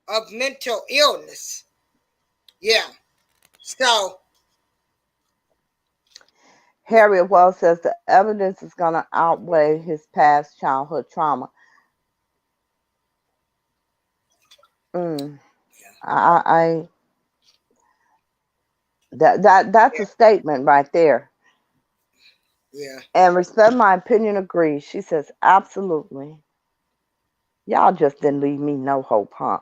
of mental illness. Yeah. So Harriet Wells says the evidence is going to outweigh his past childhood trauma. That's a statement right there. yeah. And Respect My Opinion agrees. She says, absolutely. Y'all just didn't leave me no hope, huh?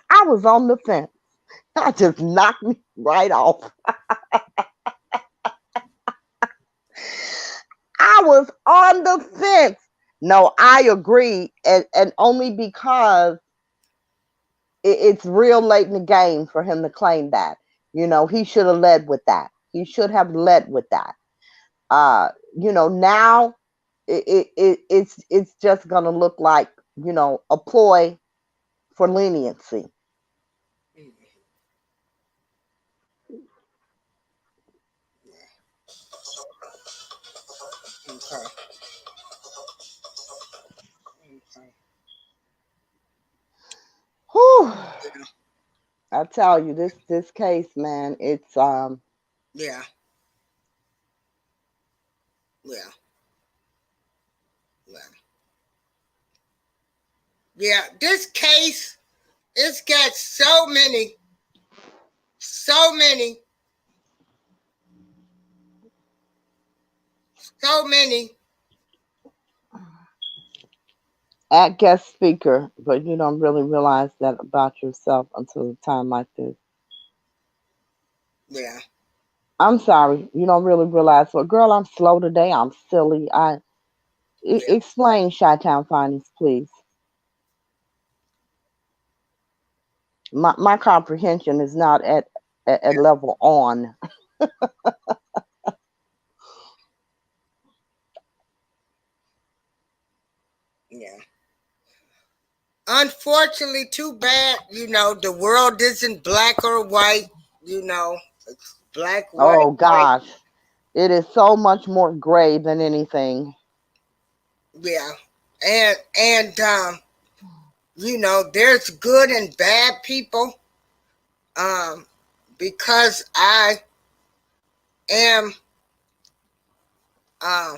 I was on the fence. Y'all just knocked me right off. I was on the fence. No, I agree. And only because it's real late in the game for him to claim that. He should have led with that. He should have led with that. Now it's just gonna look like, a ploy for leniency. Okay. Whew. I tell you, this case, man, it's yeah. This case, it's got so many At guest speaker, but you don't really realize that about yourself until a time like this. Yeah. I'm sorry, you don't really realize. Well, girl, I'm slow today. I'm silly. Yeah. Explain Chi-Town findings, please. My comprehension is not at level on. Yeah. Unfortunately, too bad, the world isn't black or white, it's black, white, Oh white. gosh, it is so much more gray than anything. Yeah. There's good and bad people. Um, because I am uh,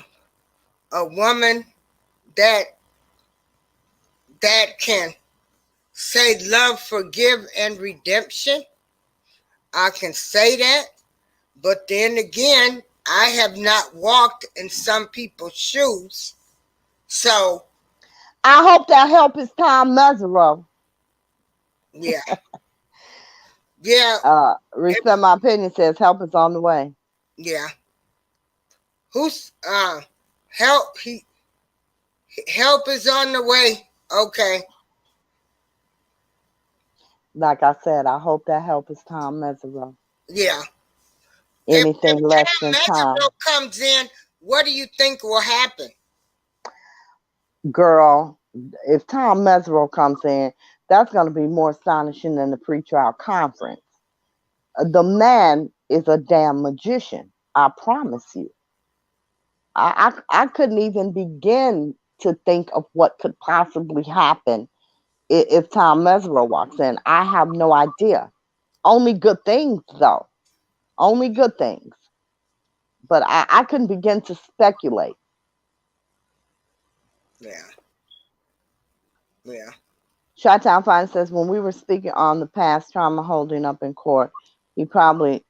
a woman that can say love, forgive, and redemption. I can say that, but then again, I have not walked in some people's shoes. So, I hope that help is Tom Mesereau. yeah, yeah, Respect my opinion says help is on the way. yeah. Who's help? Help is on the way. Okay, Like I said, I hope that help is Tom Mesereau. yeah. If Anything less Tom than Mesereau Tom. comes in, what do you think will happen? Girl, if Tom Mesereau comes in, that's going to be more astonishing than the pretrial conference. The man is a damn magician. I promise you. I couldn't even begin to think of what could possibly happen if Tom Mesereau walks in. I have no idea. Only good things, though. Only good things. But I couldn't begin to speculate. Yeah, yeah, Chi-Town Fine says when we were speaking on the past trauma holding up in court, he probably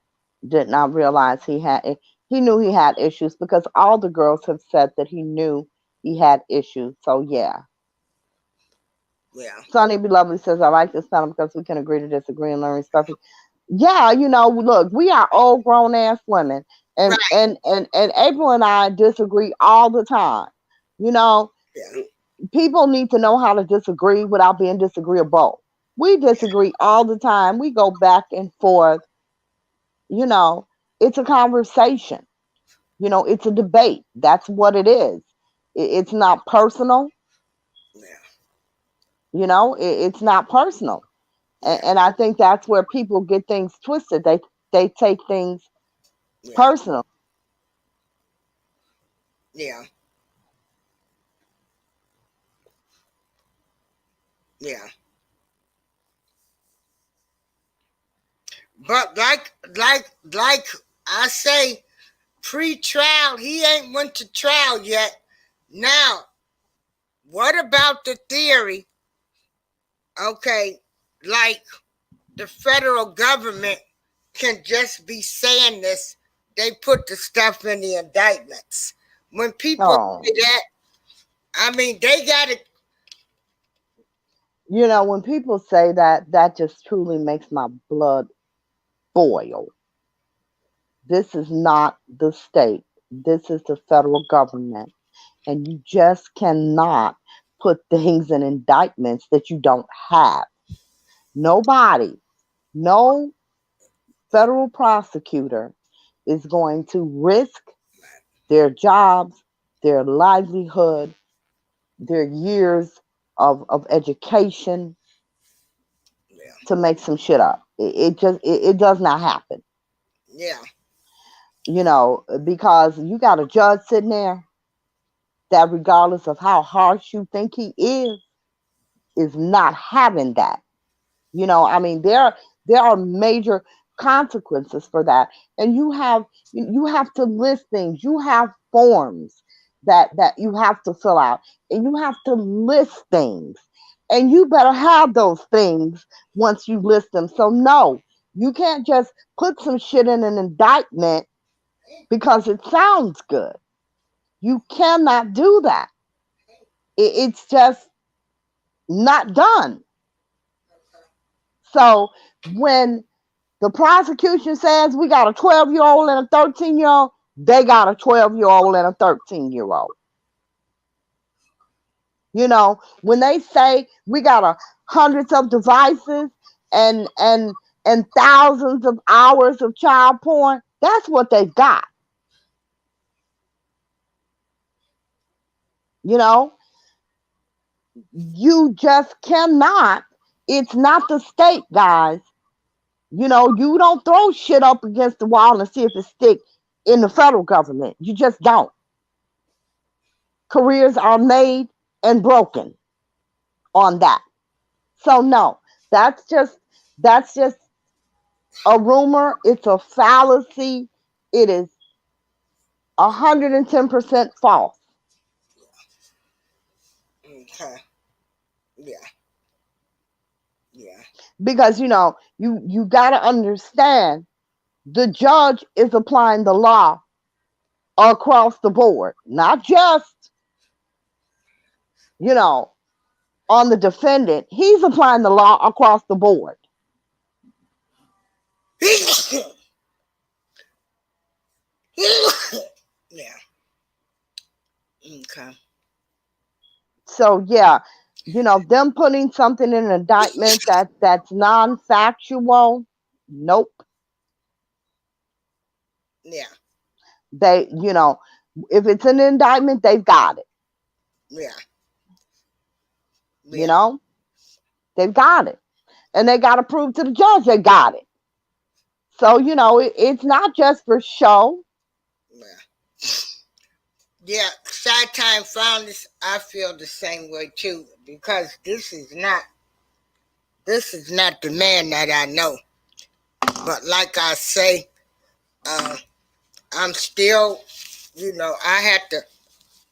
did not realize he knew he had issues because all the girls have said that he knew he had issues. So yeah. yeah. Sonny Be Lovely says I like this panel because we can agree to disagree and learn respectfully. Yeah, look, we are old grown ass women, and Right. April and I disagree all the time. You know, Yeah, people need to know how to disagree without being disagreeable. We disagree all the time. We go back and forth. You know, it's a conversation. It's a debate. That's what it is. It's not personal. yeah, It's not personal. yeah, And I think that's where people get things twisted. They take things yeah, personal. yeah, yeah. But like I say, pre-trial, he ain't went to trial yet. Now, what about the theory? Okay, like the federal government can just be saying this. They put the stuff in the indictments. When people say Oh, that, I mean they got to. when people say that, that just truly makes my blood boil. This is not the state. This is the federal government. And you just cannot put things in indictments that you don't have. Nobody, no federal prosecutor is going to risk their jobs, their livelihood, their years of education Yeah, to make some shit up. It does not happen. yeah, Because you got a judge sitting there that regardless of how harsh you think he is not having that. I mean, there are major consequences for that, and you have to list things. You have forms that you have to fill out, and you have to list things, and you better have those things once you list them. So no, you can't just put some shit in an indictment because it sounds good. You cannot do that. It's just Not done. So when the prosecution says we got a 12-year-old and a 13-year-old, they got a 12-year-old and a 13-year-old. You know, when they say we got hundreds of devices and thousands of hours of child porn, that's what they've got. You know, you just cannot. It's not the state, guys. You know, you don't throw shit up against the wall and see if it sticks in the federal government. You just don't. Careers are made and broken on that. So no, that's just a rumor. It's a fallacy. It is 110% false. Okay. Yeah. Yeah. Because you got to understand the judge is applying the law across the board, not just you know on the defendant. He's applying the law across the board. Yeah. Okay. So yeah, them putting something in an indictment that's non-factual. Nope. Yeah. They, if it's an indictment, they've got it. Yeah. You know, they've got it, and they got to prove to the judge they got it. So it's not just for show. Yeah. Yeah. Side time found this. I feel the same way too, because this is not the man that I know. But like I say, I'm still, I had to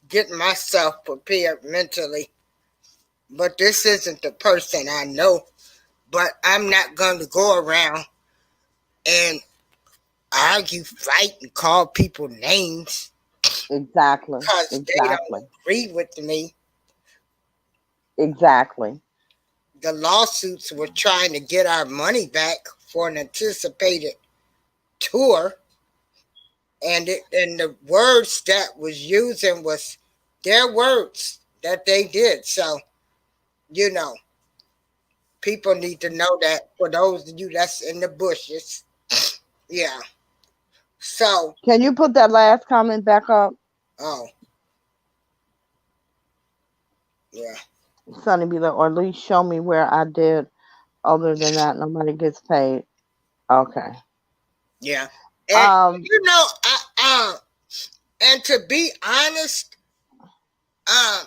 get myself prepared mentally. But this isn't the person I know. But I'm not going to go around and argue, fight, and call people names. Exactly. Because they don't agree with me. Exactly. The lawsuits were trying to get our money back for an anticipated tour. And the words that was using was their words that they did. So, people need to know that for those of you that's in the bushes. Yeah. So. Can you put that last comment back up? Oh. Yeah. Sonny be like, or at least show me where I did. Other than that, nobody gets paid. Okay. Yeah. And and to be honest, I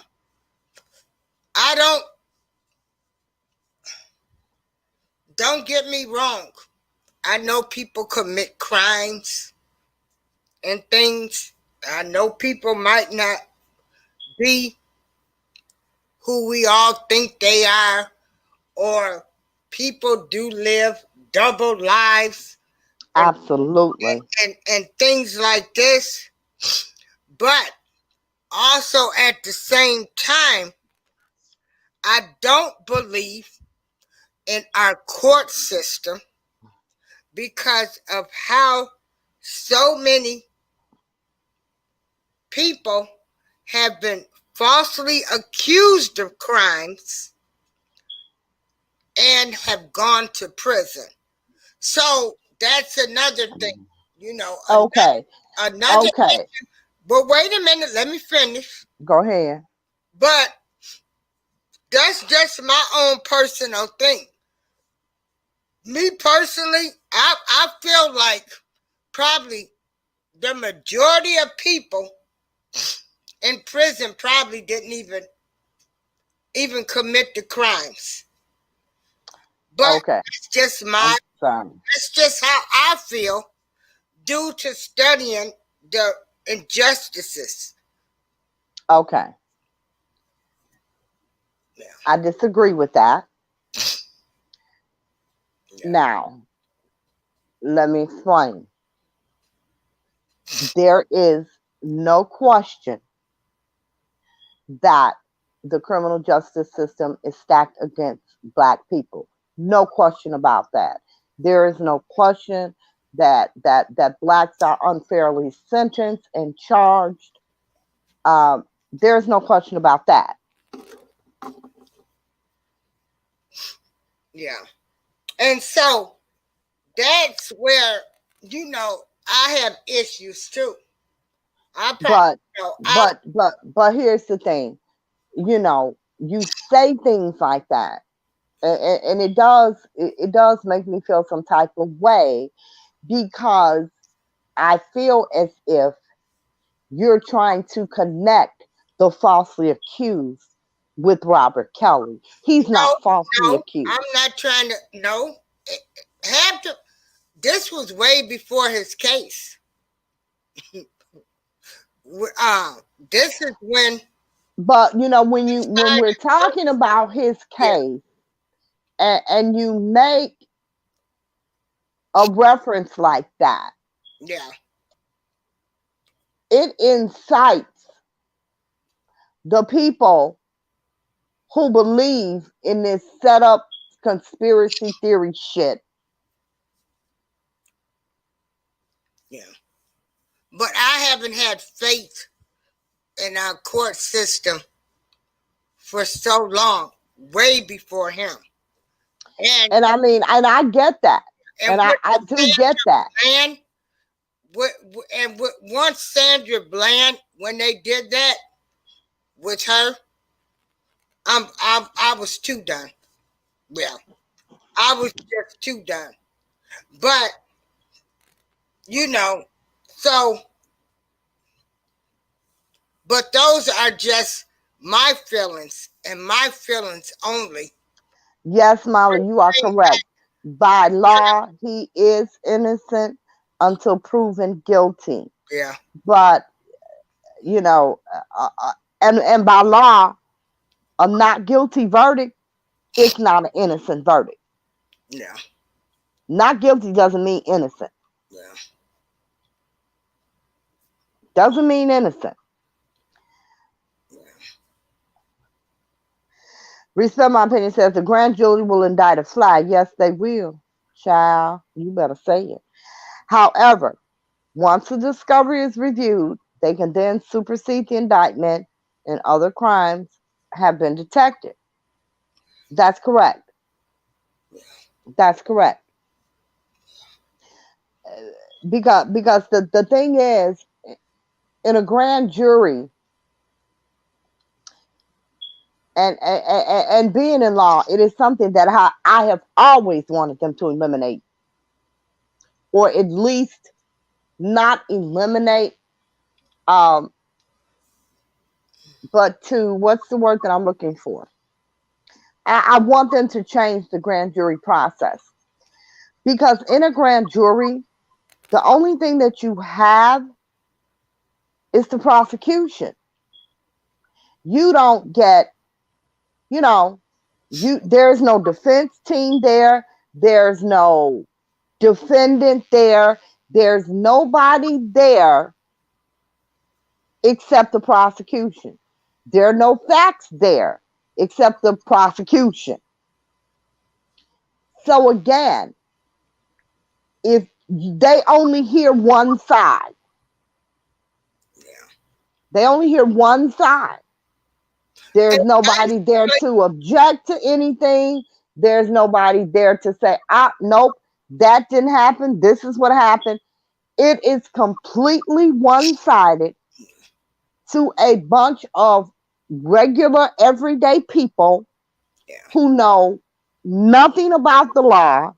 don't get me wrong. I know people commit crimes and things. I know people might not be who we all think they are, or people do live double lives. Absolutely. And things like this. But also at the same time, I don't believe in our court system because of how so many people have been falsely accused of crimes and have gone to prison. So that's another thing, Okay. Another okay. thing. But wait a minute, let me finish. Go ahead. But that's just my own personal thing. Me personally, I feel like probably the majority of people in prison probably didn't even commit the crimes. But it's just that's just how I feel due to studying the injustices. Okay. Yeah. I disagree with that. Yeah. Now, let me explain. There is no question that the criminal justice system is stacked against Black people. No question about that. There is no question that Blacks are unfairly sentenced and charged. There's no question about that. Yeah. And so that's where, I have issues too. I probably, But I, but here's the thing. You say things like that, and it does make me feel some type of way, because I feel as if you're trying to connect the falsely accused with Robert Kelly. He's no, not falsely no, accused. I'm not trying to, no. Have to, this was way before his case. Uh, this is when, But when we're talking about his yeah, case, and you make a reference like that, yeah, it incites the people who believe in this setup conspiracy theory shit. yeah. But I haven't had faith in our court system for so long, way before him. And I mean, and I get that. And I do get that. And once Sandra Bland, when they did that with her, I was too done. Well, I was just too done. But so, but those are just my feelings and my feelings only. Yes, Molly, you are correct. By law, he is innocent until proven guilty. Yeah. But and by law, a not guilty verdict is not an innocent verdict. Yeah. Not guilty doesn't mean innocent. Yeah. Doesn't mean innocent. Respect My Opinion says the grand jury will indict a fly. Yes, they will. Child, you better say it. However, once the discovery is reviewed, they can then supersede the indictment and other crimes have been detected. That's correct. That's correct. Because the thing is, in a grand jury, and being in law, it is something that I have always wanted them to eliminate, or at least not eliminate, but to, what's the word that I'm looking for? I want them to change the grand jury process, because in a grand jury, the only thing that you have is the prosecution. You don't get, there's no defense team there. There's no defendant there. There's nobody there except the prosecution. There are no facts there except the prosecution. So again, if they only hear one side, they only hear one side. There's nobody there to object to anything. There's nobody there to say, nope, that didn't happen. This is what happened. It is completely one-sided to a bunch of regular, everyday people who know nothing about the law,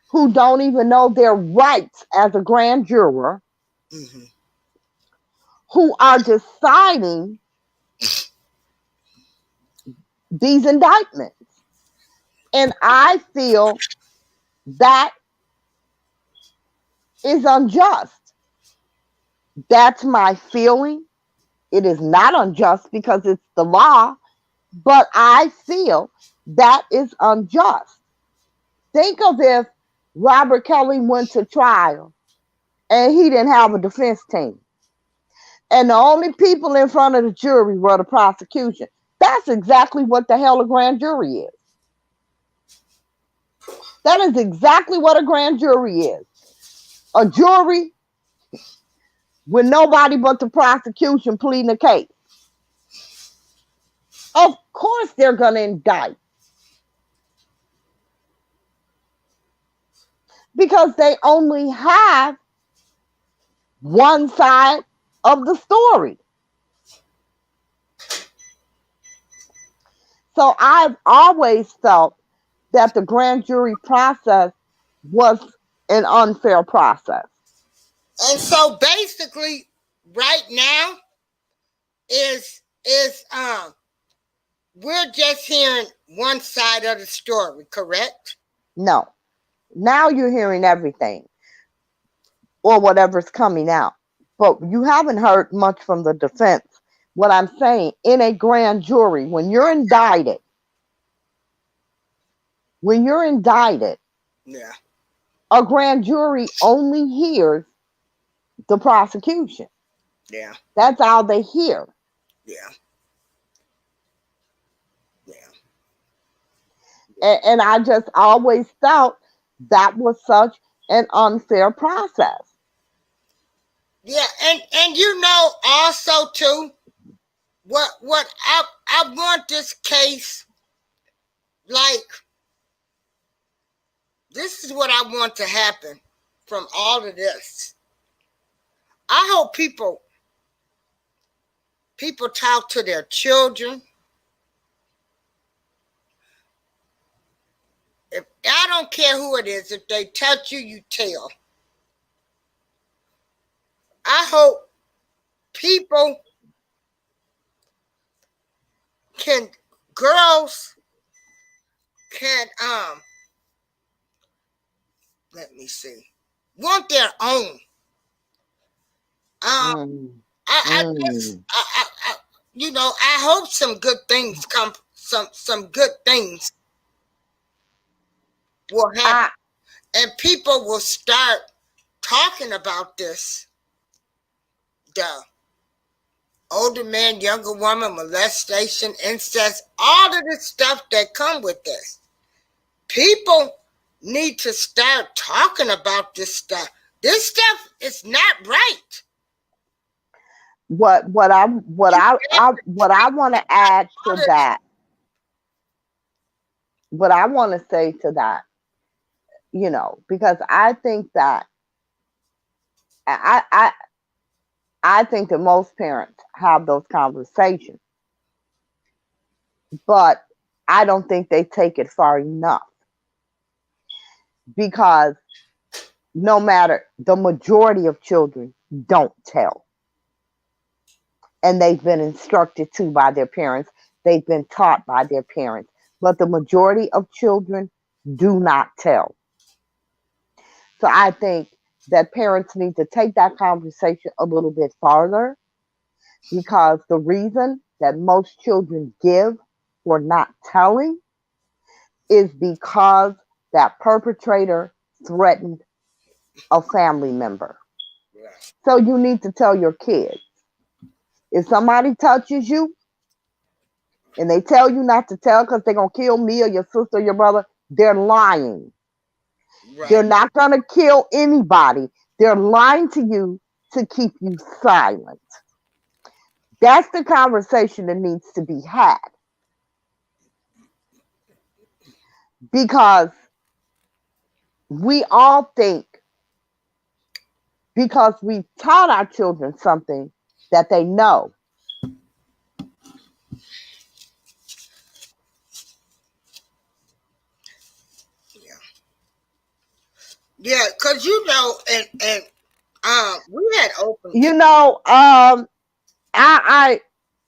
who don't even know their rights as a grand juror, who are deciding these indictments. And I feel that is unjust. That's my feeling. It is not unjust because it's the law, but I feel that is unjust. Think of if Robert Kelly went to trial and he didn't have a defense team. And the only people in front of the jury were the prosecution. That's exactly what the hell a grand jury is. That is exactly what a grand jury is. A jury with nobody but the prosecution pleading the case. Of course they're going to indict. Because they only have one side of the story. So I've always felt that the grand jury process was an unfair process. And so basically, right now is we're just hearing one side of the story, correct? No. Now you're hearing everything or whatever's coming out. But you haven't heard much from the defense. What I'm saying, in a grand jury, when you're indicted, Yeah. a grand jury only hears the prosecution. Yeah. That's all they hear. Yeah. Yeah. And I just always felt that was such an unfair process. Yeah, and you know also too, what I want this case, like, this is what I want to happen from all of this. I hope people talk to their children. If I don't care who it is, if they touch you, you tell. I hope people girls can let me see, want their own. I just I you know, I hope some good things come, some good things will happen, and people will start talking about this. The older man, younger woman, molestation, incest, all of the stuff that come with this. People need to start talking about this stuff. This stuff is not right. What I want to add to that, what I want to say to that, you know, because I think that I think that most parents have those conversations, but I don't think they take it far enough, because no matter, the majority of children don't tell. And they've been instructed to by their parents. They've been taught by their parents. But the majority of children do not tell. So I think that parents need to take that conversation a little bit farther, because the reason that most children give for not telling is because that perpetrator threatened a family member. So you need to tell your kids. If somebody touches you and they tell you not to tell because they're going to kill me or your sister or your brother, they're lying. Right. They're not going to kill anybody. They're lying to you to keep you silent. That's the conversation that needs to be had. Because we all think, because we taught our children something that they know. Yeah, because you know, and we had open. You know, I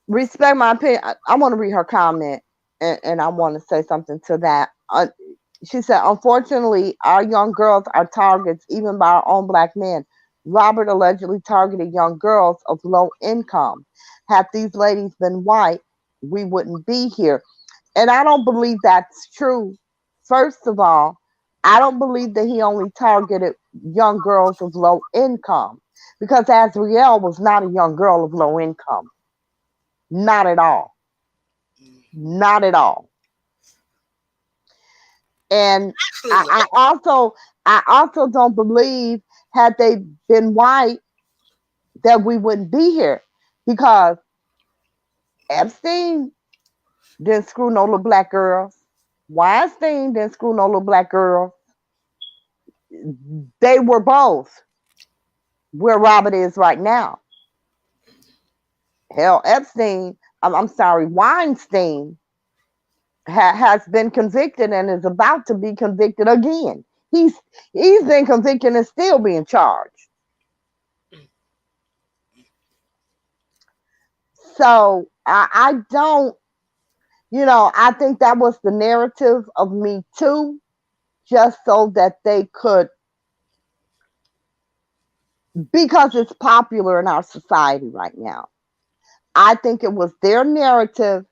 respect my opinion. I want to read her comment, and I want to say something to that. She said, unfortunately, our young girls are targets even by our own black men. Robert allegedly targeted young girls of low income. Had these ladies been white, we wouldn't be here. And I don't believe that's true. First of all, I don't believe that he only targeted young girls of low income. because Azriel was not a young girl of low income. Not at all. Not at all. And Actually, I also don't believe had they been white that we wouldn't be here because Epstein didn't screw no little black girls. Weinstein didn't screw no little black girls. They were both where Robert is right now. Hell, Epstein, I'm sorry, Weinstein has been convicted and is about to be convicted again. He's been convicted and still being charged. So I don't, I think that was the narrative of Me Too, just so that they could, because it's popular in our society right now. I think it was their narrative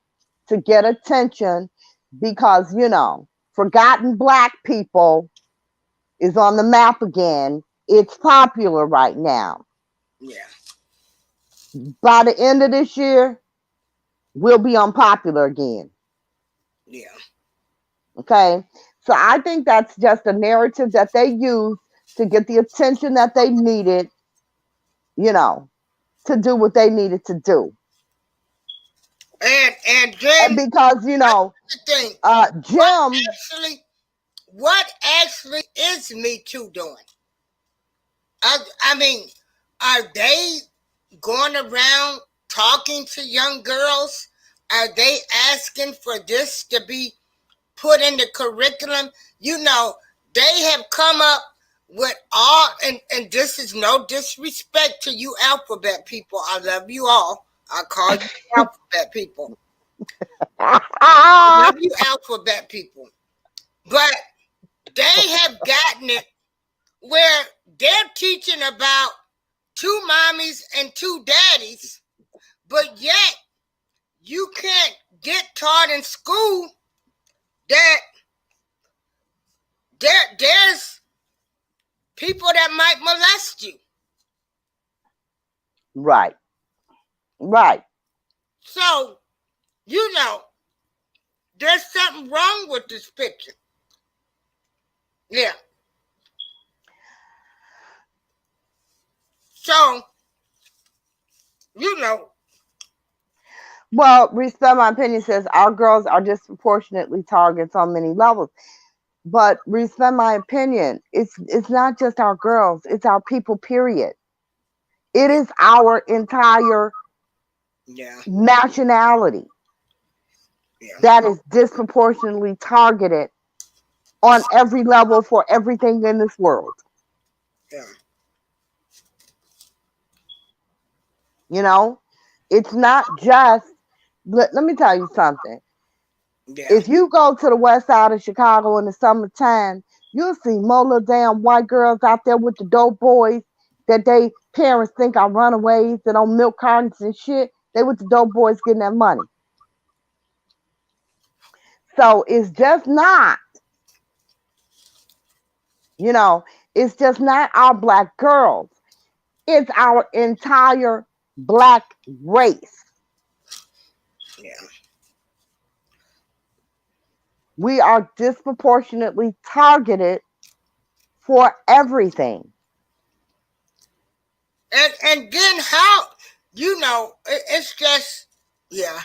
to get attention because, forgotten black people is on the map again. It's popular right now. yeah. By the end of this year, we'll be unpopular again. Yeah. Okay. So I think that's just a narrative that they used to get the attention that they needed, to do what they needed to do. And then Because, the thing, Jim, what actually is Me Too doing? I mean, are they going around talking to young girls? Are they asking for this to be put in the curriculum? They have come up with all, and this is no disrespect to you alphabet people. I love you all. I call you alphabet people. I love you alphabet people. But they have gotten it where they're teaching about 2 mommies and 2 daddies, but yet you can't get taught in school that there's people that might molest you. Right. So, there's something wrong with this picture. Yeah. So, Well, Respect My Opinion says our girls are disproportionately targets on many levels. But Respect My Opinion, it's not just our girls, it's our people, period. It is our entire nationality that is disproportionately targeted on every level for everything in this world. Yeah. It's not just, let me tell you something. Yeah. If you go to the west side of Chicago in the summertime, you'll see more little damn white girls out there with the dope boys that they parents think are runaways and on milk cartons and shit. They with the dope boys getting that money. So it's just not, it's just not our black girls. It's our entire black race. Yeah. We are disproportionately targeted for everything. And then how, it's just, yeah.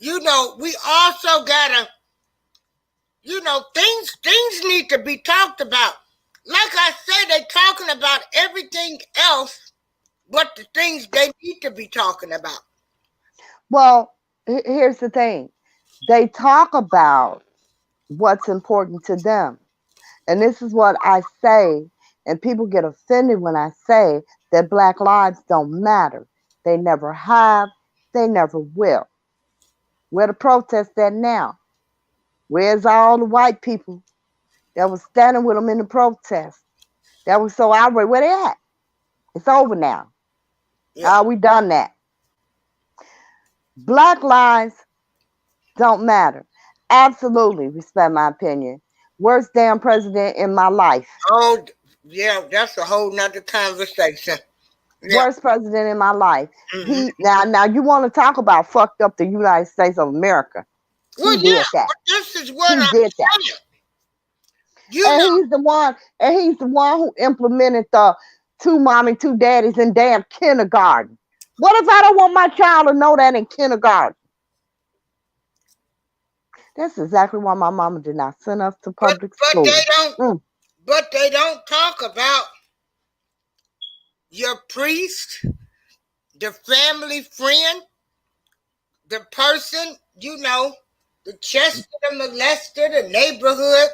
We also gotta, things need to be talked about. Like I said, they're talking about everything else but the things they need to be talking about. Well, here's the thing. They talk about what's important to them. And this is what I say, and people get offended when I say that black lives don't matter. They never have, they never will. Where the protest at now? Where's all the white people that was standing with them in the protest? That was so outraged. Where they at? It's over now. Yeah. We done that. Black lives don't matter. Absolutely, Respect My Opinion. Worst damn president in my life. Oh, Yeah, that's a whole nother conversation. Yeah. Worst president in my life. Hmm. Now you want to talk about fucked up the United States of America. Well, He yeah, did that. but this is what He I'm did that. saying. You know, And he's the one who implemented the two mommy, two daddies in damn kindergarten. What if I don't want my child to know that in kindergarten? That's exactly why my mama did not send us to but public but they school. don't. Mm. But they don't talk about your priest, the family friend, the person, the Chester, the molester, the neighborhood,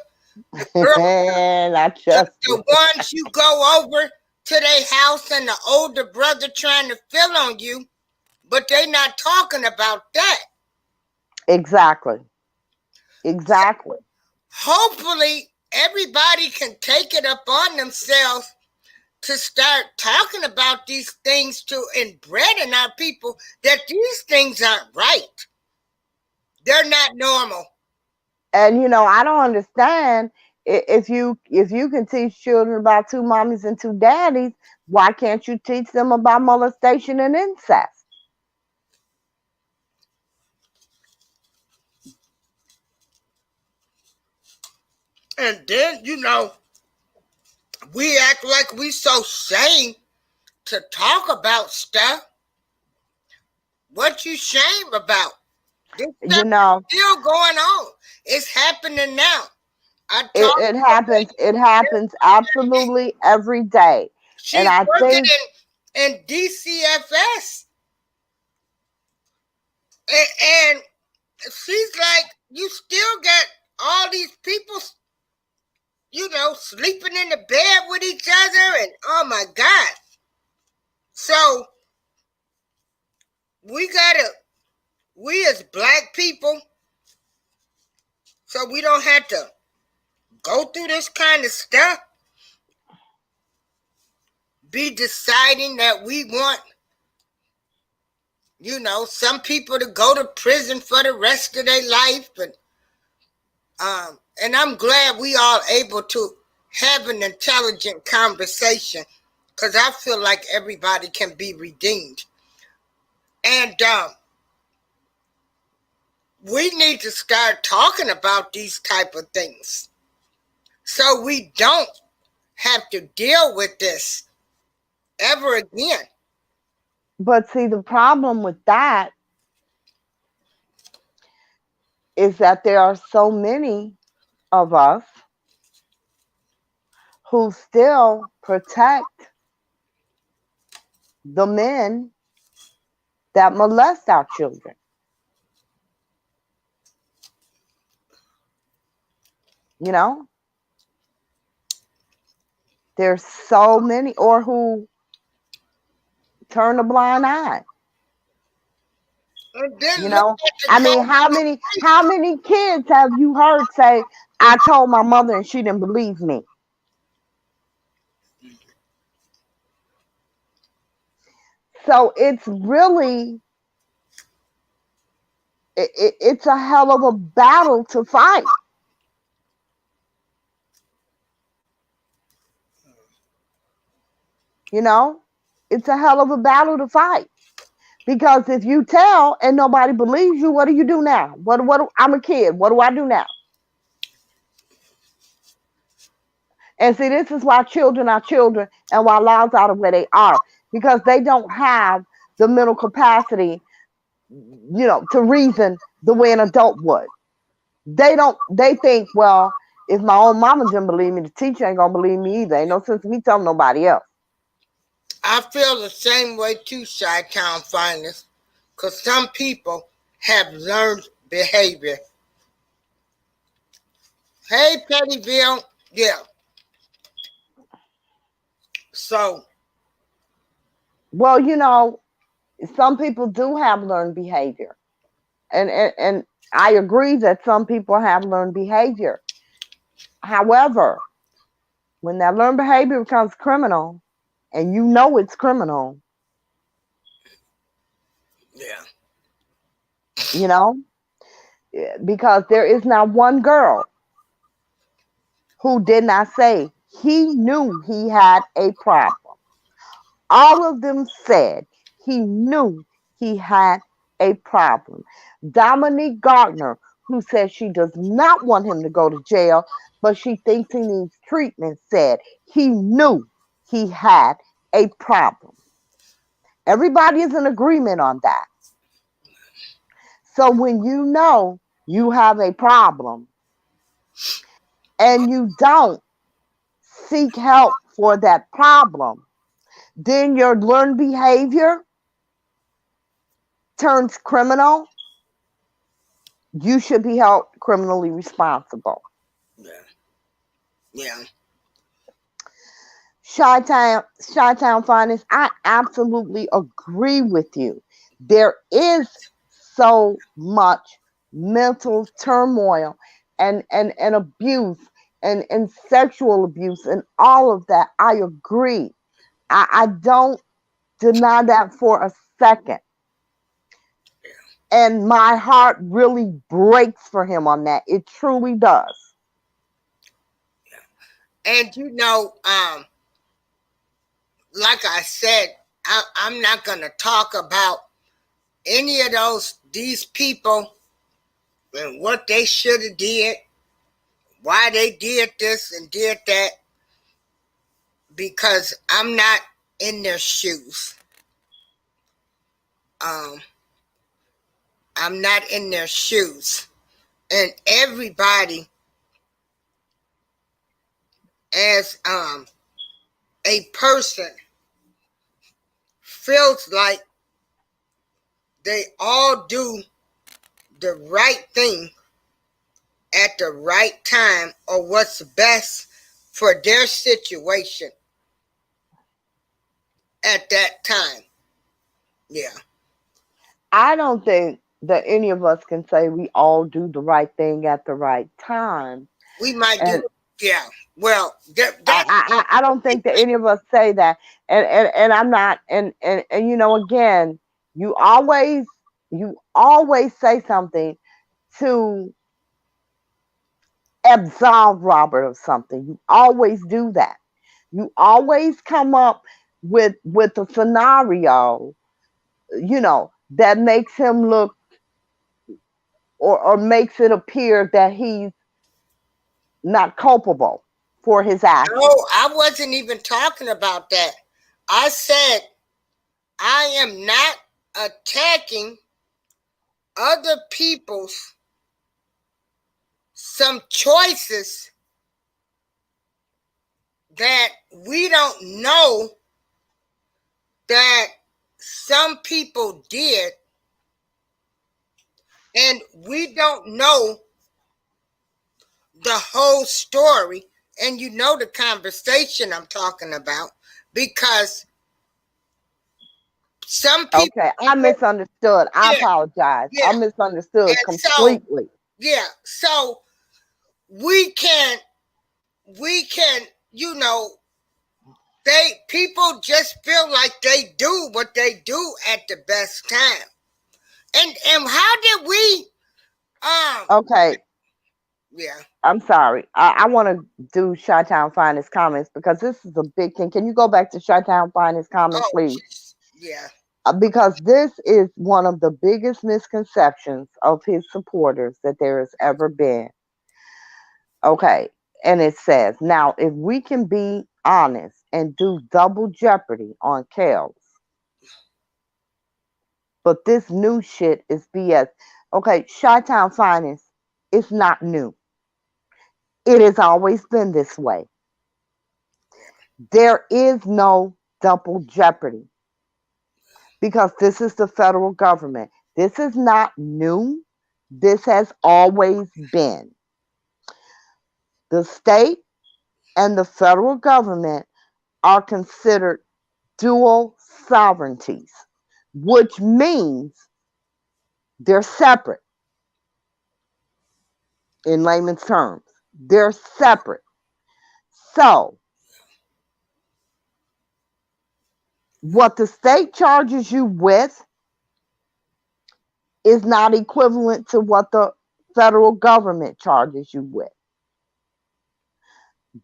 the girl, Not the, just the ones you go over to their house and the older brother trying to fill on you, but they not talking about that. exactly. Exactly. Hopefully, everybody can take it upon themselves to start talking about these things to inbred in our people that these things aren't right. They're not normal. And I don't understand if you can teach children about two mommies and two daddies, why can't you teach them about molestation and incest? And then, we act like we so ashamed to talk about stuff. What you shame about? This stuff You know, is still going on. It's happening now. I it, talked it to a happens. It happens lady. absolutely every day. And She's I working think, in DCFS. And she's like, you still got all these people, sleeping in the bed with each other, and oh my God. So we as black people, so we don't have to go through this kind of stuff, be deciding that we want, some people to go to prison for the rest of their life. And I'm glad we all able to have an intelligent conversation, because I feel like everybody can be redeemed. And we need to start talking about these type of things so we don't have to deal with this ever again. but see, the problem with that is that there are so many of us who still protect the men that molest our children. You know, there's so many, or who turn a blind eye. And then You look know, at the I mean, how many kids have you heard say, "I told my mother and she didn't believe me"? So it's really, it's a hell of a battle to fight. You know, it's a hell of a battle to fight. Because if you tell and nobody believes you, what do you do now? I'm a kid. What do I do now? And see, this is why children are children and why laws are the way they are. Because they don't have the mental capacity, to reason the way an adult would. They think, well, if my own mama didn't believe me, the teacher ain't gonna believe me either. Ain't no sense me telling nobody else. I feel the same way too, Chi-Town Finest, because some people have learned behavior. Hey, Pettyville. Yeah. So, Well, some people do have learned behavior. And I agree that some people have learned behavior. However, when that learned behavior becomes criminal and you know it's criminal, yeah. you know, because there is not one girl who did not say He knew he had a problem. All of them said he knew he had a problem. Dominique Gardner, who says she does not want him to go to jail, but she thinks he needs treatment, said he knew he had a problem. Everybody is in agreement on that. So when you know you have a problem and you don't seek help for that problem, then your learned behavior turns criminal. You should be held criminally responsible. Yeah. Yeah. Chi-Town Finest, I absolutely agree with you. There is so much mental turmoil and abuse and sexual abuse and all of that. I agree. I don't deny that for a second. And my heart really breaks for him on that. It truly does. And like I said, I'm not going to talk about any of these people and what they should have did, why they did this and did that, because I'm not in their shoes. I'm not in their shoes. And everybody, as a person, feels like they all do the right thing at the right time, or what's best for their situation at that time. Yeah. I don't think that any of us can say we all do the right thing at the right time. We might And do, yeah. Well, I don't think that any of us say that. And I'm not and you know, again, you always say something to absolve Robert of something. You always do that. You always come up with a scenario, you know, that makes him look or makes it appear that he's not culpable for his actions. no, I wasn't even talking about that. I said I am not attacking other people's some choices that we don't know that some people did, and we don't know the whole story. And you know the conversation I'm talking about, because some people. Okay, I misunderstood. I Yeah, apologize. I yeah. misunderstood And so, completely. yeah, so we can, you know, people just feel like they do what they do at the best time. And how did we, Okay, yeah. I'm sorry. I want to do Chi-Town Finest comments because this is a big thing. Can you go back to Chi-Town Finest comment, Oh, please? yeah. Because this is one of the biggest misconceptions of his supporters that there has ever been. Okay, and it says, now if we can be honest and do double jeopardy on Kels, but this new shit is BS. Okay, Chi-Town Finest is not new. It has always been this way. There is no double jeopardy because this is the federal government. This is not new. This has always been. The state and the federal government are considered dual sovereignties, which means they're separate in layman's terms. They're separate. So, what the state charges you with is not equivalent to what the federal government charges you with.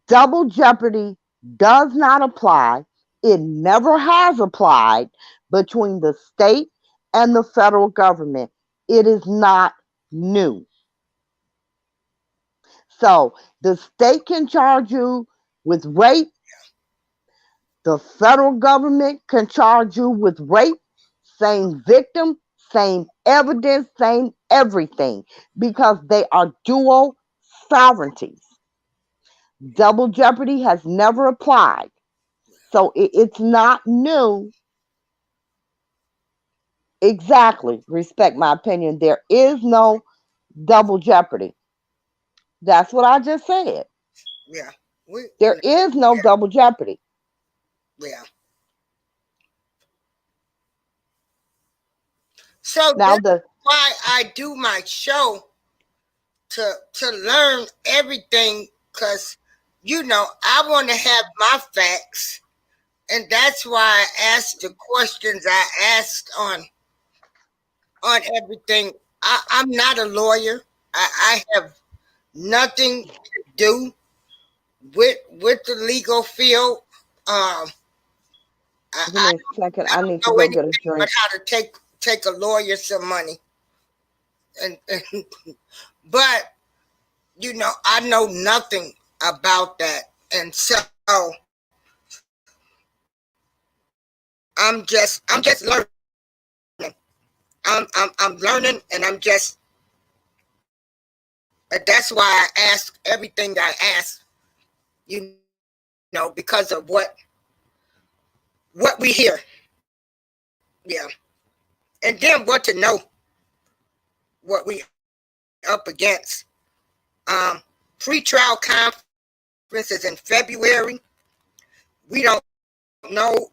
Double jeopardy does not apply. It never has applied between the state and the federal government. It is not new. So the state can charge you with rape. The federal government can charge you with rape. Same victim, same evidence, same everything, because they are dual sovereignties. Double jeopardy has never applied. So it's not new. Exactly. Respect my opinion. There is no double jeopardy. That's what I just said. Yeah. We, There is no yeah, double jeopardy. yeah. So Now that's the why I do my show to learn everything, because I want to have my facts, and that's why I asked the questions I asked on everything. I'm not a lawyer. I have nothing to do with the legal field. give me a second. I I don't need to know go anything get a but drink. how to take a lawyer some money, and but I know nothing about that, and so I'm just learning. I'm learning, and that's why I ask everything that I ask, because of what we hear. Yeah. And then what to know what we up against. Pre-trial conferences in February. We don't know.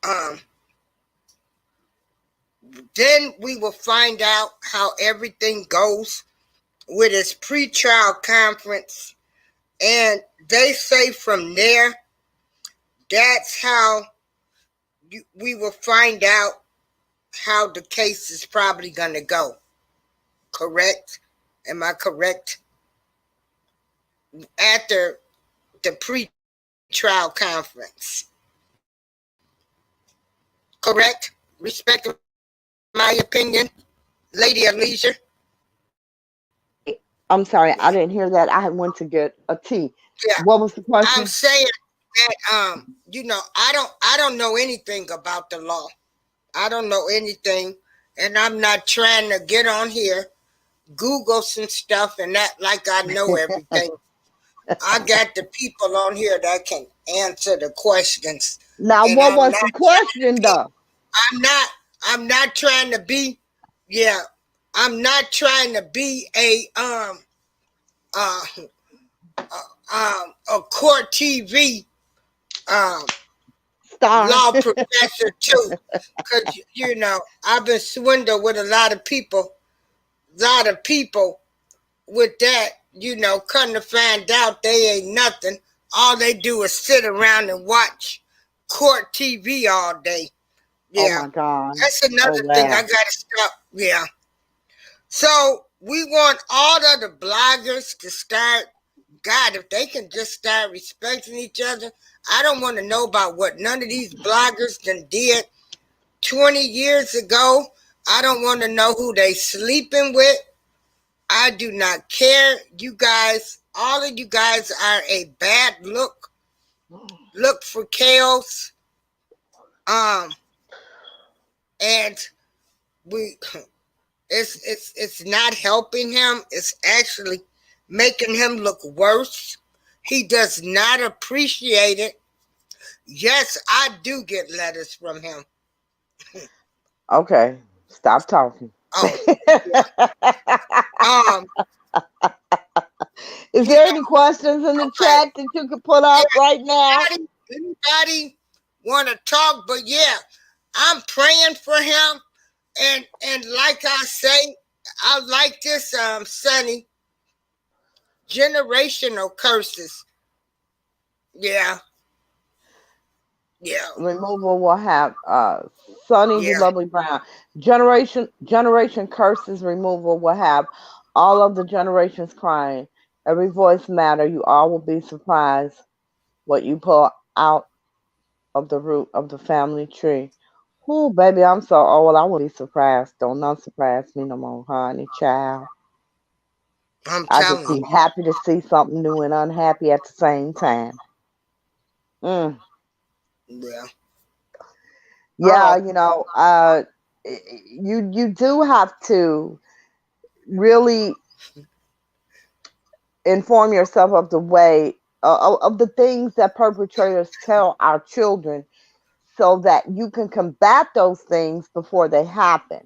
Um, then we will find out how everything goes with his pre-trial conference, and they say from there, that's how we will find out how the case is probably going to go. Correct? Am I correct? After the pre-trial conference. Correct? Respect my opinion, Lady Alicia. I'm sorry, I didn't hear that. I went to get a tea. Yeah. What was the I'm question? saying that I don't know anything about the law. I don't know anything, and I'm not trying to get on here, Google some stuff and that like I know everything. I got the people on here that can answer the questions. Now, And what was the question, though? I'm not I'm not trying to be yeah, I'm not trying to be uh, a court TV Star. law professor too, because I've been swindled with a lot of people with that. Come to find out they ain't nothing. All they do is sit around and watch court TV all day. Yeah, Oh my God. that's another Oh thing I wow. gotta stop. Yeah. So we want all of the bloggers to start. God, if they can just start respecting each other. I don't want to know about what none of these bloggers done did 20 years ago. I don't want to know who they sleeping with. I do not care. You guys, all of you guys are a bad look. Look for chaos. And we it's not helping him. It's actually making him look worse. He does not appreciate it. Yes, I do get letters from him. Okay, stop talking. Oh, yeah. Is there any questions in the chat that you could put up right now? Anybody want to talk? But yeah, I'm praying for him, and like I say, I like this, Sonny. Generational curses. Yeah. Yeah. Removal will have Sonny the Yeah. Lovely Brown. Generation curses removal will have All of the generations crying. Every voice matter. You all will be surprised what you pull out of the root of the family tree. Ooh, baby, I'm so old. I wouldn't be surprised. Don't none surprise me no more, honey, child. I'm I just telling be happy to see something new and unhappy at the same time. Mm. you. Yeah. Yeah, Oh, you do have to really inform yourself of the way of the things that perpetrators tell our children so that you can combat those things before they happen.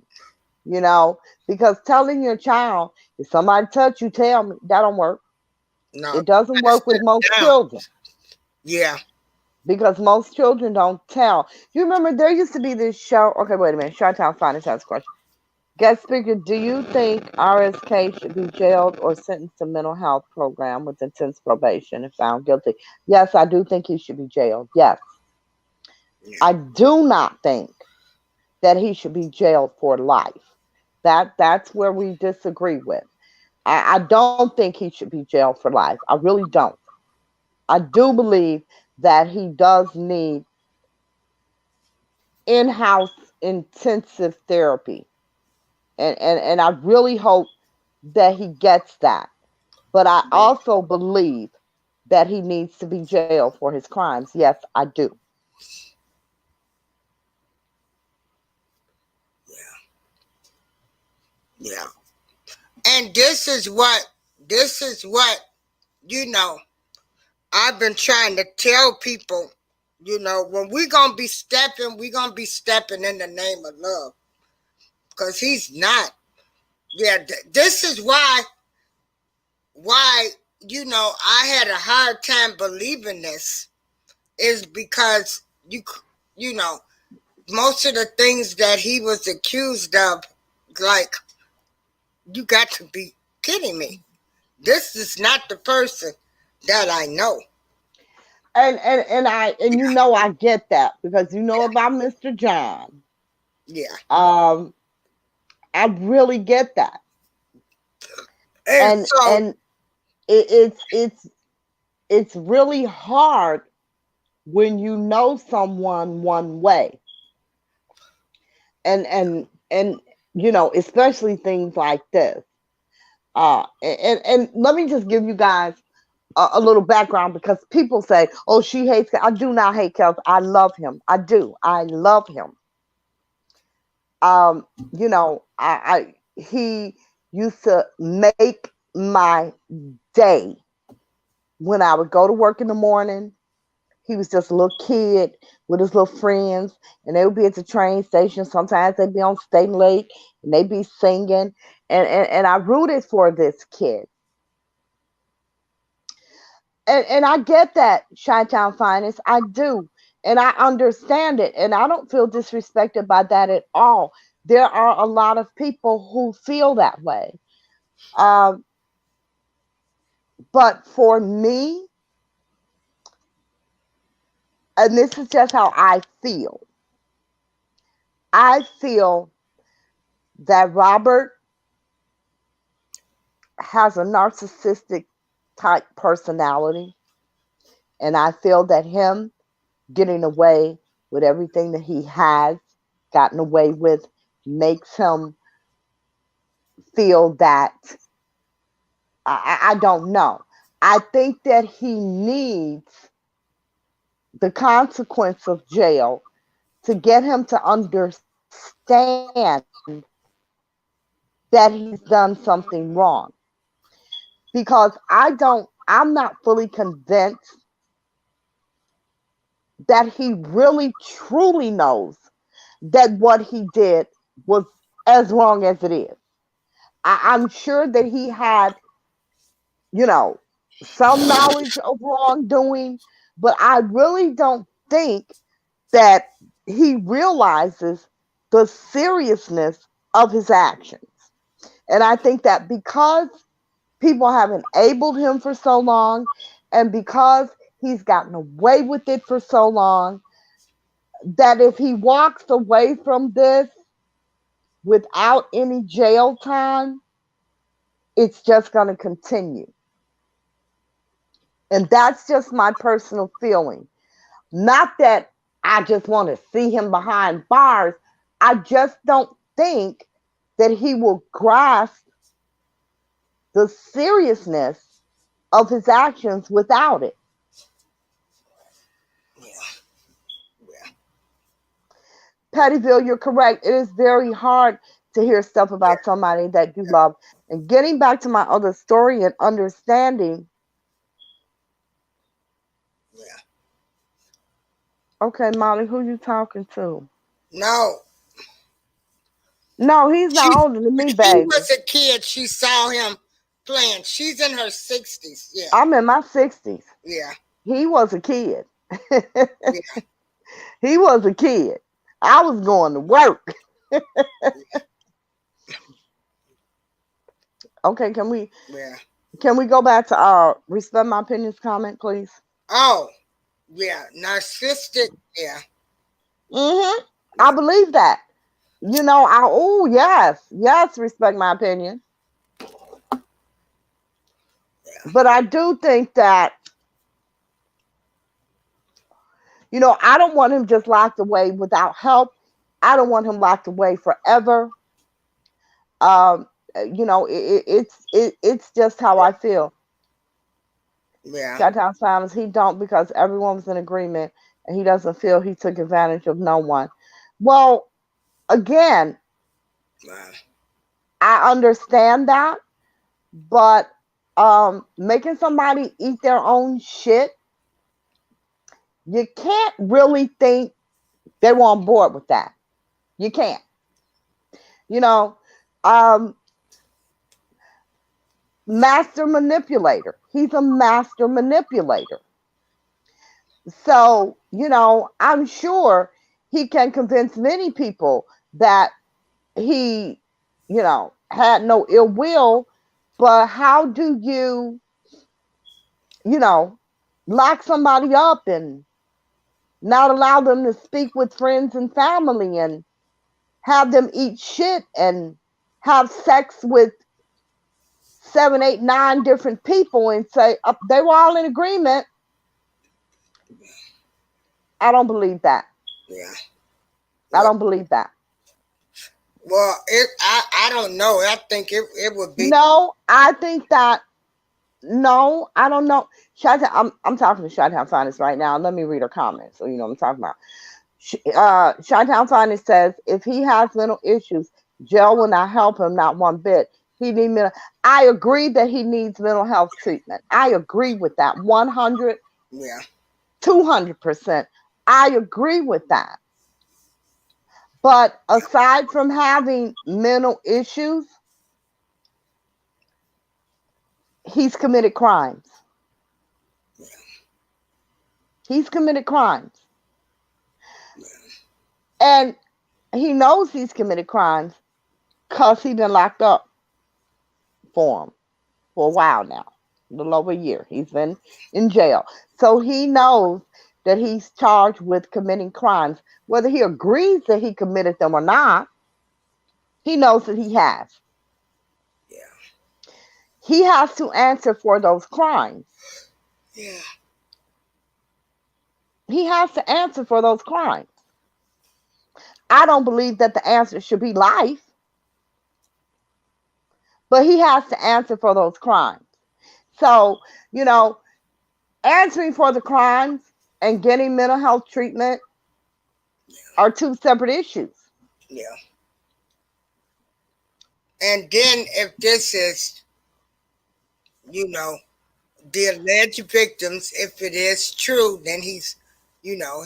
You know, because telling your child, if somebody touch you, tell me, that don't work. no. It doesn't I work sit with most down. children Yeah. because most children don't tell. You remember there used to be this show. Okay, wait a minute. Chi-Town Finance has a question. Guest speaker, do you think RSK should be jailed or sentenced to mental health program with intense probation if found guilty? Yes, I do think he should be jailed. Yes. Yeah. I do not think that he should be jailed for life. That's where we disagree with. I don't think he should be jailed for life. I really don't. I do believe that he does need in-house intensive therapy. And I really hope that he gets that. But I Yeah. also believe that he needs to be jailed for his crimes. Yes, I do. Yeah. And this is what, you know, I've been trying to tell people, when we gonna be stepping in the name of love. Because he's not. Yeah, this is why, I had a hard time believing this is because you know, most of the things that he was accused of, like, you got to be kidding me. This is not the person that I know. And you know I get that because you know about Mr. John. Yeah. Um, I really get that. And so, And it's really hard when you know someone one way. And especially things like this. And let me just give you guys a little background because people say, "Oh, she hates." I do not hate Kels. I love him. I do. I love him. I he used to make my day when I would go to work in the morning. He was just a little kid with his little friends, and they would be at the train station. Sometimes they'd be on State Lake, and they'd be singing. And I rooted for this kid. And I get that, Chi-Town Finest. I do. And I understand it. And I don't feel disrespected by that at all. There are a lot of people who feel that way. Um, but for me, and this is just how I feel that Robert has a narcissistic type personality. And I feel that him getting away with everything that he has gotten away with makes him feel that I don't know. I think that he needs the consequence of jail to get him to understand that he's done something wrong. Because I'm not fully convinced that he really truly knows that what he did was as wrong as it is. I'm sure that he had, you know, some knowledge of wrongdoing, but I really don't think that he realizes the seriousness of his actions. And I think that because people have enabled him for so long, and because he's gotten away with it for so long, that if he walks away from this without any jail time, it's just going to continue. And that's just my personal feeling. Not that I just want to see him behind bars. I just don't think that he will grasp the seriousness of his actions without it. Yeah. Yeah. Pettyville, you're correct. It is very hard to hear stuff about somebody that you love. And getting back to my other story and understanding. Yeah. Okay, Molly, who you talking to? No. No, he's She, not older than me, when she baby. was a kid, she saw him playing. She's in her 60s. Yeah. I'm in my 60s. Yeah. He was a kid. Yeah. He was a kid. I was going to work. Okay, can we go back to our respect my opinions comment, please? Oh, yeah. Narcissistic. Yeah. I believe that. You know, yes, respect my opinion. Yeah. But I do think that, you know, I don't want him just locked away without help. I don't want him locked away forever. You know, it's just how I feel. Yeah. Chi-Town Silence, he don't, because everyone was in agreement and he doesn't feel he took advantage of no one. Well, again, Wow. I understand that, but making somebody eat their own shit, you can't really think they were on board with that. You can't. You know, master manipulator. He's a master manipulator. So, you know, I'm sure he can convince many people that he, you know, had no ill will. But how do you, you know, lock somebody up and not allow them to speak with friends and family and have them eat shit and have sex with 7, 8, 9 different people and say they were all in agreement? I don't believe that. Yeah. I don't believe that. Well, I don't know. I think it would be. No, I think that. No, I don't know. I'm talking to Chi-Town Finest right now. Let me read her comments so you know what I'm talking about. Chi-Town Finest says if he has mental issues, jail will not help him, not one bit. He need mental. I agree that he needs mental health treatment. I agree with that 100, Yeah. 200%. I agree with that. But aside from having mental issues, he's committed crimes. He's committed crimes. And he knows he's committed crimes because he's been locked up for a while now, a little over a year. He's been in jail. So he knows that he's charged with committing crimes. Whether he agrees that he committed them or not, he knows that he has. Yeah. He has to answer for those crimes. Yeah. He has to answer for those crimes. I don't believe that the answer should be life, but he has to answer for those crimes. So, you know, answering for the crimes and getting mental health treatment are two separate issues. Yeah. And then if this is, you know, the alleged victims, if it is true, then he's, you know,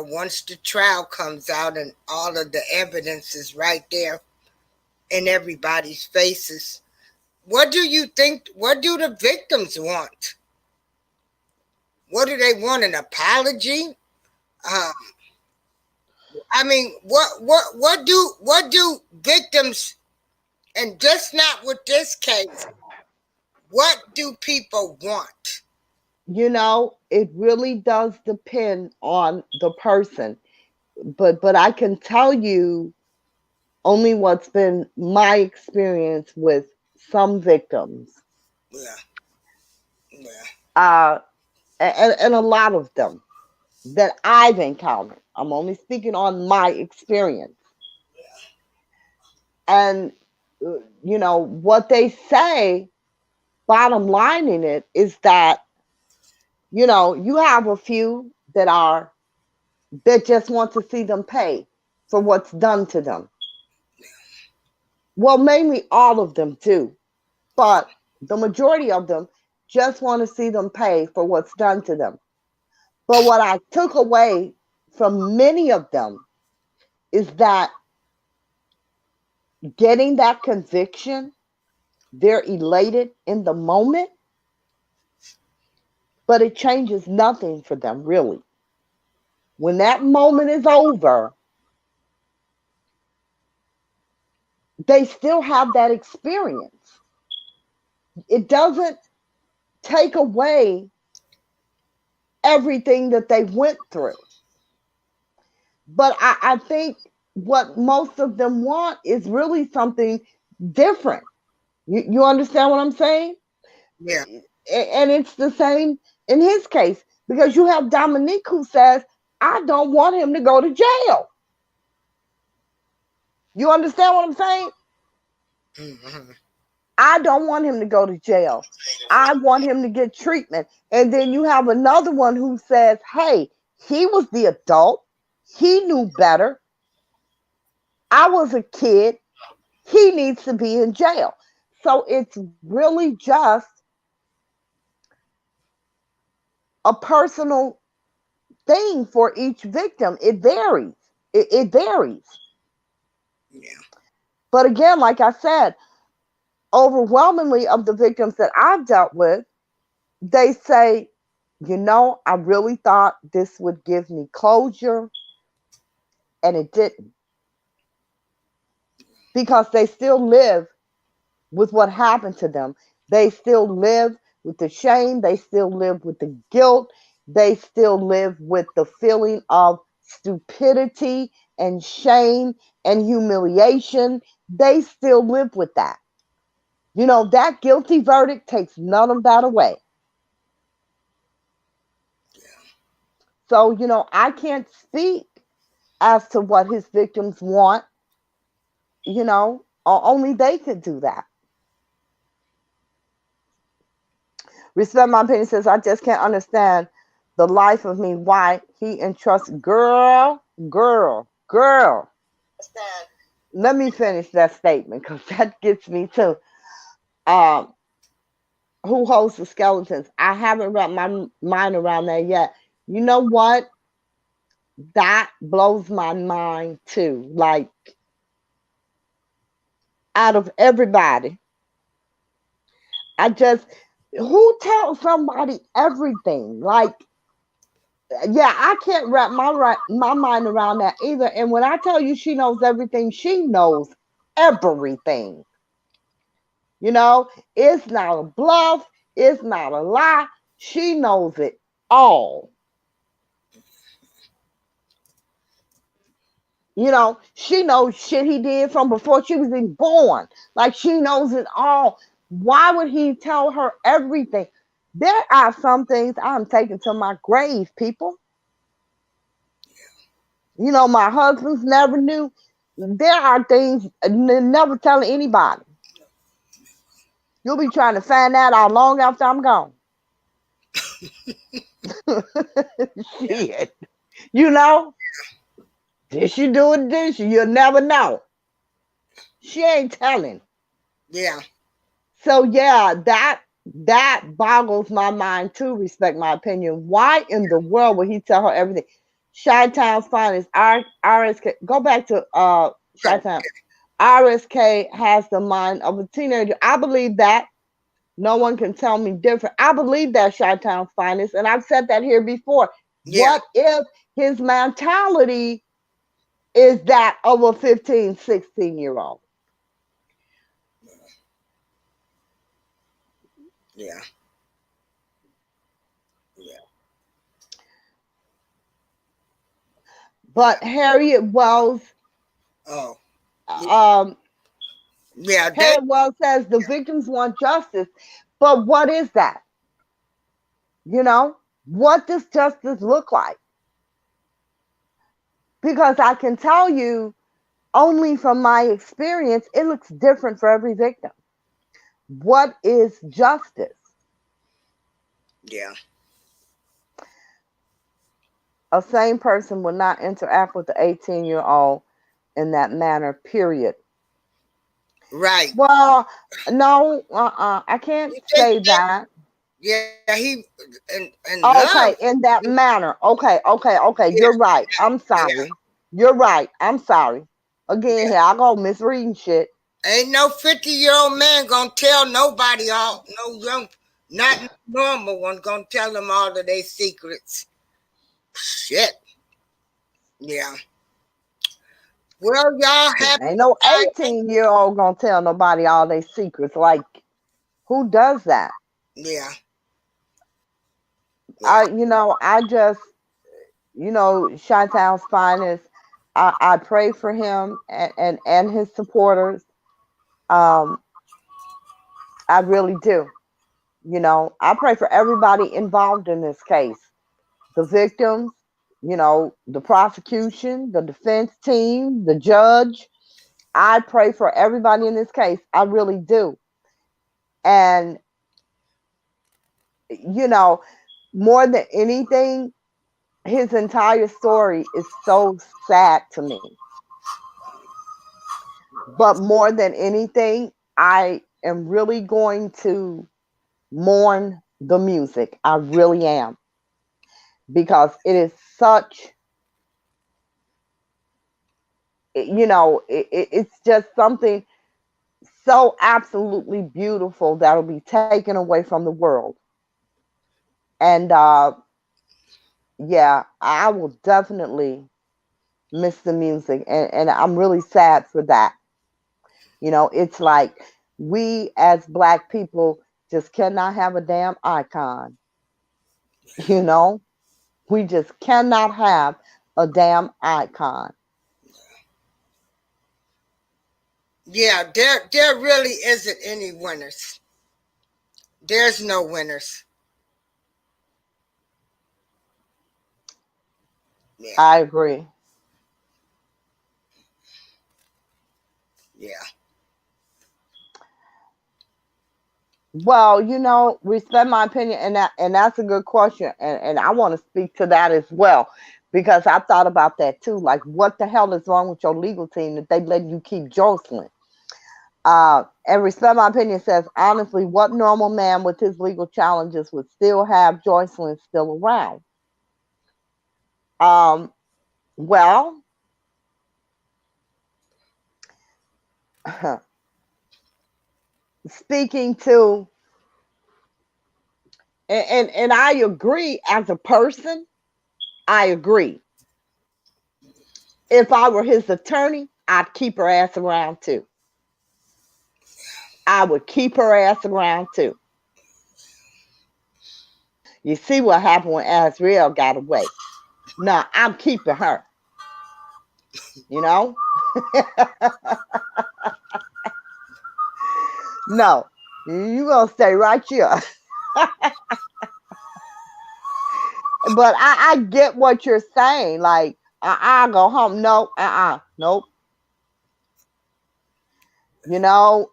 once the trial comes out and all of the evidence is right there in everybody's faces, what do you think? What do the victims want? What do they want? An apology? I mean, what do victims, and just not with this case, what do people want? You know, it really does depend on the person. But I can tell you only what's been my experience with some victims, Yeah. Yeah. uh, and a lot of them that I've encountered. I'm only speaking on my experience. And, what they say, bottom line in it, is that, you have a few that just want to see them pay for what's done to them. Well, mainly all of them do, but the majority of them just want to see them pay for what's done to them. But what I took away from many of them is that getting that conviction, they're elated in the moment, but it changes nothing for them, really. When that moment is over, they still have that experience. It doesn't take away everything that they went through. But I think what most of them want is really something different. You understand what I'm saying? Yeah. And it's the same in his case, because you have Dominique who says, I don't want him to go to jail. You understand what I'm saying? Mm-hmm. I don't want him to go to jail. I want him to get treatment. And then you have another one who says, hey, he was the adult. He knew better. I was a kid. He needs to be in jail. So it's really just a personal thing for each victim. It varies. It varies. Yeah. But again, like I said, overwhelmingly of the victims that I've dealt with, they say, I really thought this would give me closure, and it didn't. Because they still live with what happened to them. They still live with the shame. They still live with the guilt. They still live with the feeling of stupidity and shame and humiliation. They still live with that. That guilty verdict takes none of that away. So, I can't speak as to what his victims want, only they could do that. Respect My Opinion says, I just can't understand the life of me why he entrusts girl. Let me finish that statement because that gets me to um, who holds the skeletons. I haven't wrapped my mind around that yet. You know what? That blows my mind too. Like, out of everybody, who tells somebody everything? Like, yeah, I can't wrap my mind around that either. And when I tell you she knows everything, she knows everything. It's not a bluff, it's not a lie. She knows it all. She knows shit he did from before she was even born. Like, she knows it all. Why would he tell her everything? There are some things I'm taking to my grave, people. My husband's never knew. There are things never telling anybody. You'll be trying to find that out long after I'm gone. Shit. You know? Did she do it? Did she? You'll never know. She ain't telling. Yeah. So yeah, that boggles my mind too, Respect My Opinion. Why in the world would he tell her everything? Chi-Town's finest, RSK. Go back to Chi-Town. RSK has the mind of a teenager. I believe that. No one can tell me different. I believe that Chi-Town's finest, and I've said that here before. Yeah. What if his mentality is that of a 15, 16-year-old? Yeah. Yeah. But Harriet Wells, Oh. Um, Yeah, Harriet Wells says the victims want justice, but what is that? You know, what does justice look like? Because I can tell you only from my experience, it looks different for every victim. What is justice? yeah, A sane person will not interact with the 18-year-old in that manner, period. right. Well, no, I can't You think say that. yeah, he and love. Okay, in that manner. Okay. Yeah, You're right. I'm yeah. sorry. You're right. I'm sorry. Again, Yeah. here I go misreading shit. Ain't no 50-year-old man gonna tell nobody all no young not no normal one gonna tell them all of their secrets. Shit. Yeah. Well, y'all happy Ain't no Friday. 18-year-old gonna tell nobody all their secrets. Like, who does that? Yeah, yeah. I just, Chi-Town's finest. I pray for him and his supporters. Um, I really do. I pray for everybody involved in this case. The victims, the prosecution, the defense team, the judge. I pray for everybody in this case. I really do. And, you know, more than anything, his entire story is so sad to me. But more than anything, I am really going to mourn the music. I really am. Because it is such, it's just something so absolutely beautiful that'll be taken away from the world. And yeah, I will definitely miss the music. And I'm really sad for that. It's like we as Black people just cannot have a damn icon. You know, we just cannot have a damn icon. Yeah, there really isn't any winners. There's no winners. Yeah, I agree. yeah. Well, respect my opinion, and that's a good question, and I want to speak to that as well, because I thought about that too. Like, what the hell is wrong with your legal team that they let you keep Jocelyn? And respect my opinion says honestly, what normal man with his legal challenges would still have Jocelyn still around? Um, well, speaking to, and I agree as a person, I agree. If I were his attorney, I'd keep her ass around too. I would keep her ass around too. You see what happened when Azriel got away. No, I'm keeping her. You know? No, you gonna stay right here. But I get what you're saying. Like, go home. No, nope. You know,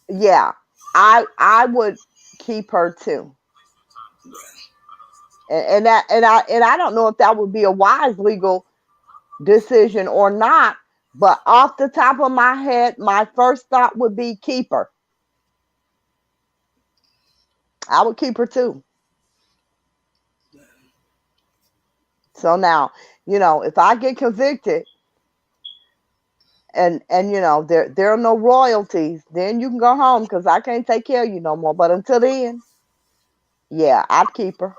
yeah, I would keep her too. And I don't know if that would be a wise legal decision or not, but off the top of my head, my first thought would be keep her. I would keep her too. So now, if I get convicted and there are no royalties, then you can go home because I can't take care of you no more. But until then, yeah, I'd keep her.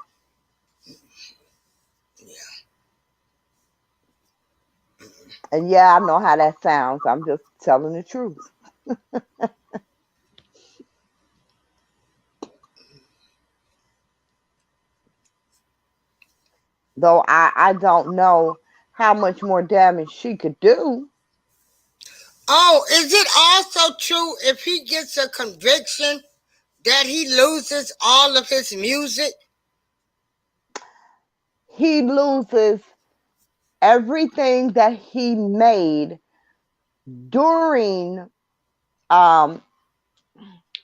And yeah, I know how that sounds. I'm just telling the truth. though I don't know how much more damage she could do. Oh, is it also true if he gets a conviction that he loses all of his music? He loses everything that he made during um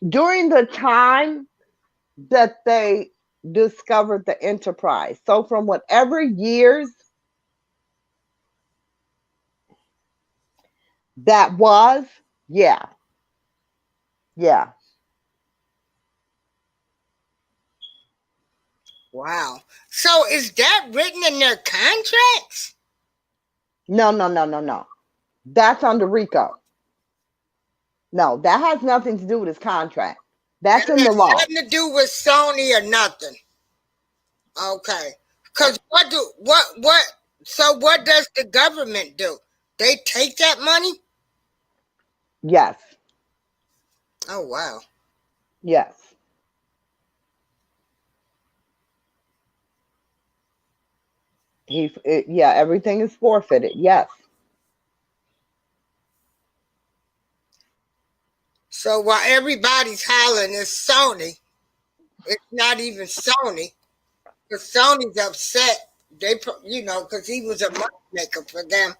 during the time that they discovered the Enterprise. So from whatever years that was, yeah, yeah. Wow. So is that written in their contracts? No, no, no, no, no. That's under RICO. No, that has nothing to do with his contract. That's That in the has law. nothing to do with Sony or nothing. Okay. Cause so what does the government do? They take that money? Yes, Oh wow. yes. Yeah, everything is forfeited. Yes. So while everybody's hollering it's Sony, it's not even Sony. Because Sony's upset. Because he was a money maker for them.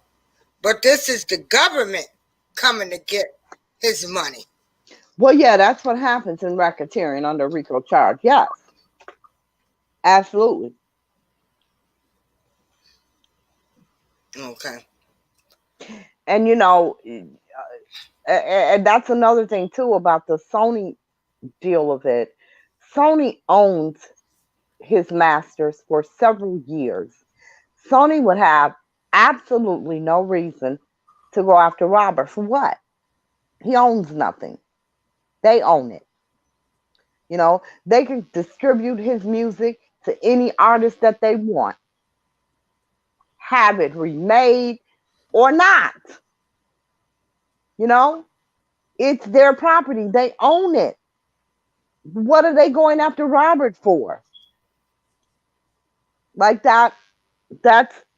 But this is the government coming to get his money. Well, yeah, that's what happens in racketeering under RICO charge. Yes, absolutely. Okay. And and that's another thing too about the Sony deal of it. Sony owns his masters for several years. Sony would have absolutely no reason to go after Robert for what? He owns nothing. They own it. They can distribute his music to any artist that they want, have it remade or not. You know, it's their property. They own it. What are they going after Robert for? Like that's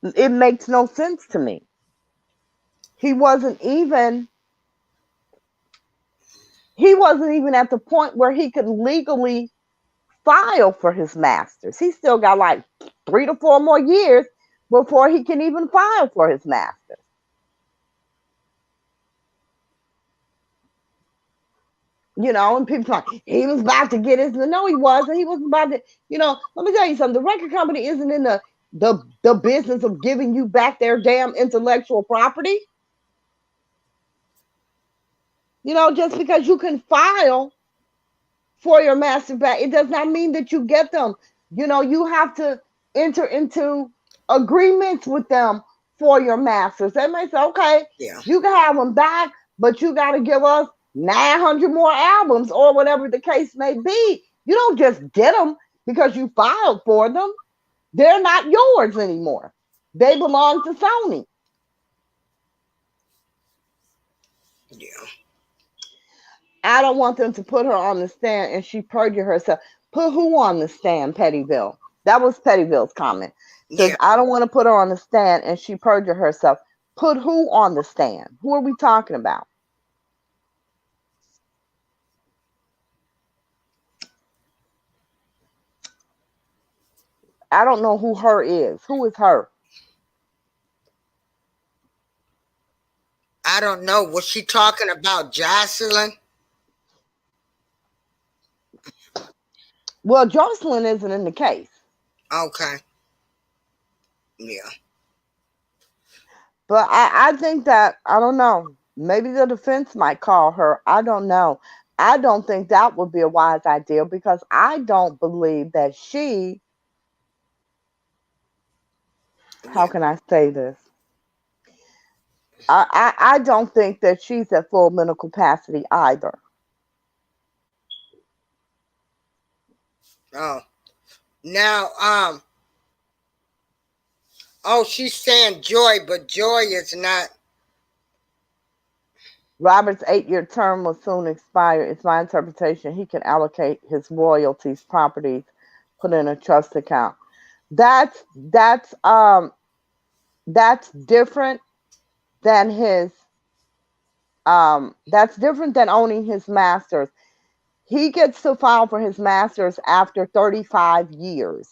it makes no sense to me. He wasn't even he wasn't even at the point where he could legally file for his masters. He still got like 3 to 4 more years before he can even file for his masters. And people like he was about to get his. No, he wasn't. He wasn't about to. Let me tell you something. The record company isn't in the business of giving you back their damn intellectual property. Just because you can file for your master back, it does not mean that you get them. You have to enter into agreements with them for your masters. They may say, okay, Yeah. you can have them back, but you got to give us 900 more albums or whatever the case may be. You don't just get them because you filed for them. They're not yours anymore. They belong to Sony. Yeah. I don't want them to put her on the stand and she perjure herself. Put who on the stand, Pettyville? That was Pettyville's comment. Says, Yeah. I don't want to put her on the stand and she perjure herself. Put who on the stand? Who are we talking about? I don't know who her is. Who is her? I don't know. Was she talking about Jocelyn? Well, Jocelyn isn't in the case. Okay. Yeah. But I think that, I don't know, maybe the defense might call her. I don't know. I don't think that would be a wise idea because I don't believe that how can I say this? I don't think that she's at full mental capacity either. Oh. Now, she's saying Joy, but Joy is not. Robert's 8-year term will soon expire. It's my interpretation he can allocate his royalties, properties, put in a trust account. That's different than his that's different than owning his masters. He gets to file for his masters after 35 years.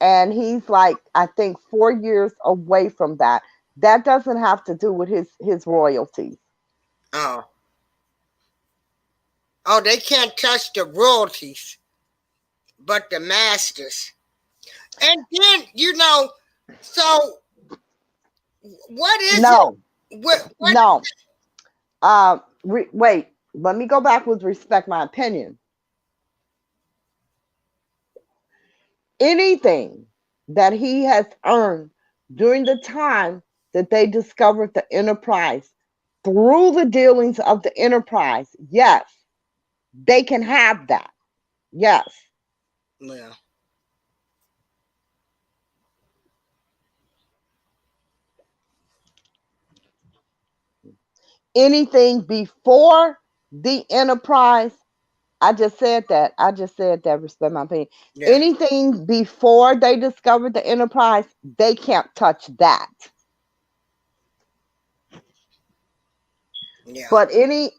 And he's like, I think 4 years away from that. That doesn't have to do with his royalties. Oh. Oh, they can't touch the royalties, but the masters. And then, so what is No, it? What no. Wait, let me go back with respect my opinion. Anything that he has earned during the time that they discovered the enterprise through the dealings of the enterprise, yes, they can have that. Yes. Well, Anything before the enterprise, I just said that. I just said that, respect my opinion. yeah, Anything before they discovered the enterprise, they can't touch that. yeah. But any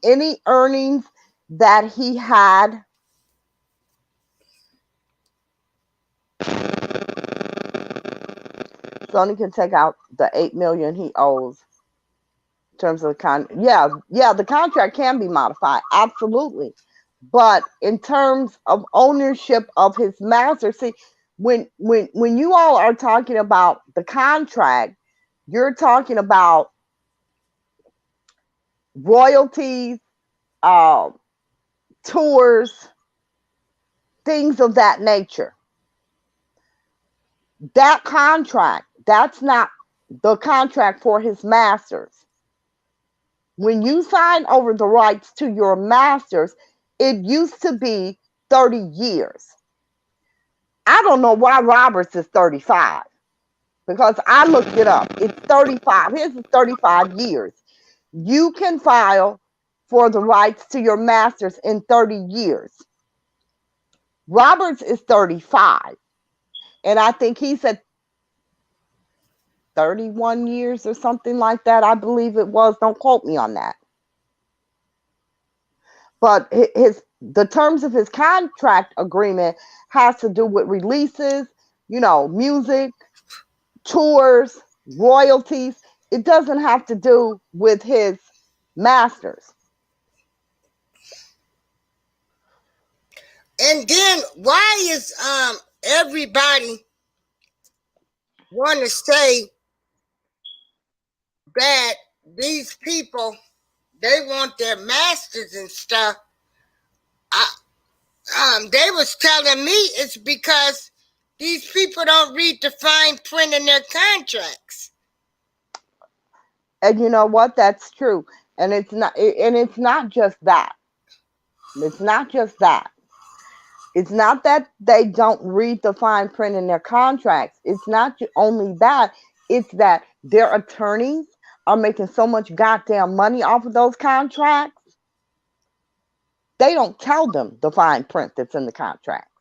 earnings that he had, Sony can take out the 8 million he owes in terms of the contract can be modified, absolutely. But in terms of ownership of his master, see, when you all are talking about the contract, you're talking about royalties, uh, tours, things of that nature. That contract, that's not the contract for his masters. When you sign over the rights to your masters, it used to be 30 years. I don't know why Roberts is 35 because I looked it up. It's 35. His is 35 years. You can file for the rights to your masters in 30 years. Roberts is 35. And I think he said 31 years or something like that. I believe it was. Don't quote me on that. But the terms of his contract agreement has to do with releases, music, tours, royalties. It doesn't have to do with his masters. And then why is everybody want to say that these people they want their masters and stuff? They was telling me it's because these people don't read the fine print in their contracts. And you know what? That's true. And it's not just that. It's not just that. It's not that they don't read the fine print in their contracts. It's not only that, it's that their attorneys are making so much goddamn money off of those contracts. They don't tell them the fine print that's in the contracts.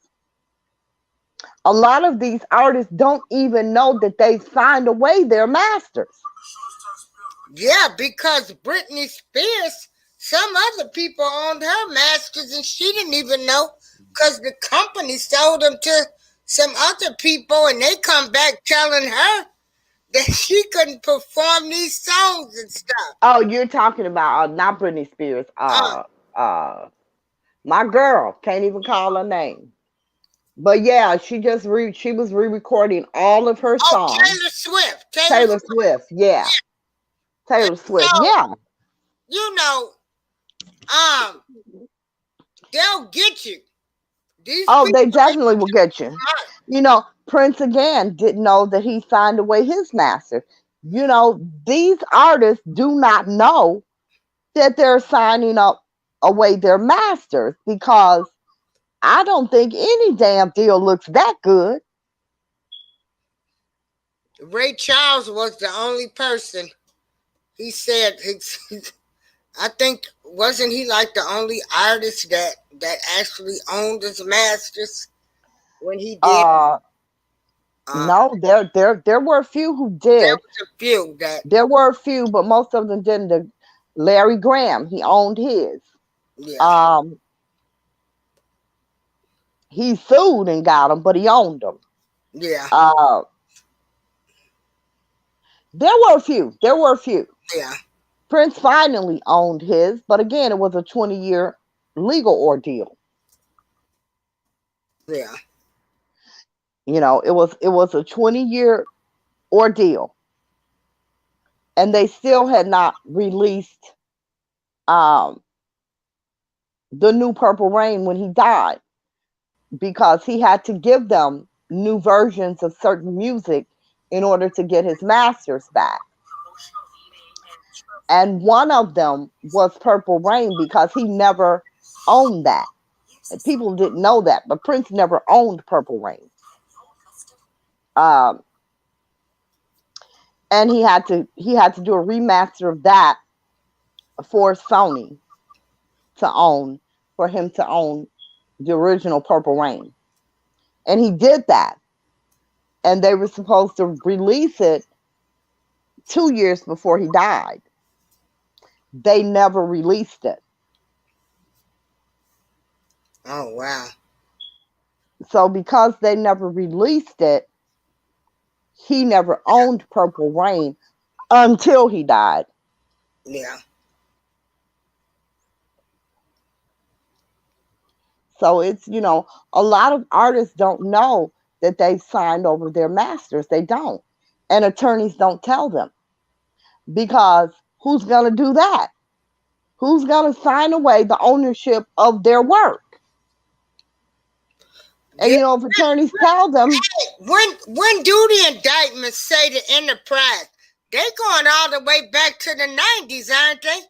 A lot of these artists don't even know that they signed away their masters. Yeah, because Britney Spears, some other people owned her masters and she didn't even know because the company sold them to some other people and they come back telling her that she couldn't perform these songs and stuff. Oh, you're talking about not Britney Spears. My girl can't even call her name. But yeah, she was re-recording all of her Oh, songs. Taylor Swift. Taylor Swift, yeah. Taylor Swift, so, yeah. They'll get you. These They definitely will get you. Prince again didn't know that he signed away his master. These artists do not know that they're signing away their masters because I don't think any damn deal looks that good. Ray Charles was the only person. He said, I think, wasn't he like the only artist that actually owned his masters when he did? No, there were a few who There did. was a few that, There were a few, but most of them didn't. Larry Graham, he owned his. yeah, Um, he sued and got them, but he owned them. yeah, Uh, there were a few. There were a few. yeah, Prince finally owned his, but again, it was a 20-year legal ordeal. yeah. It was a 20-year ordeal, and they still had not released um, the new Purple Rain when he died, because he had to give them new versions of certain music in order to get his masters back. And one of them was Purple Rain, because he never owned that. And people didn't know that, but Prince never owned Purple Rain. Um, and he had to do a remaster of that for Sony to own, for him to own the original Purple Rain. And he did that. And they were supposed to release it 2 years before he died. They never released it. Oh wow. So because they never released it, he never owned Purple Rain until he died. Yeah. So it's, a lot of artists don't know that they've signed over their masters. They don't. And attorneys don't tell them, because who's going to do that? Who's going to sign away the ownership of their work? And, Yeah. if attorneys tell them, When do the indictments say the enterprise? They going all the way back to the 90s, aren't they?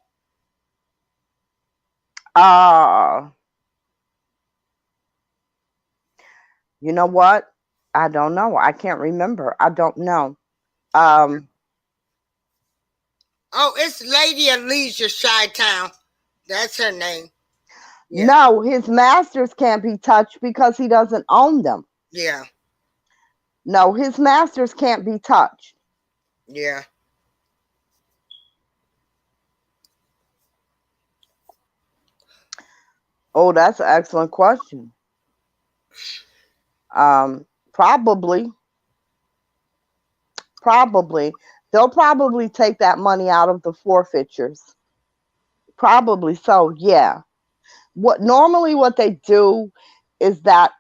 You know what? I don't know. I can't remember. I don't know. Um, Oh, it's Lady Alicia Chi-Town. That's her name. Yeah. No, his masters can't be touched because he doesn't own them. Yeah. No, his masters can't be touched. Yeah. Oh, that's an excellent question. Probably. They'll probably take that money out of the forfeitures. Probably so, yeah. What they do is that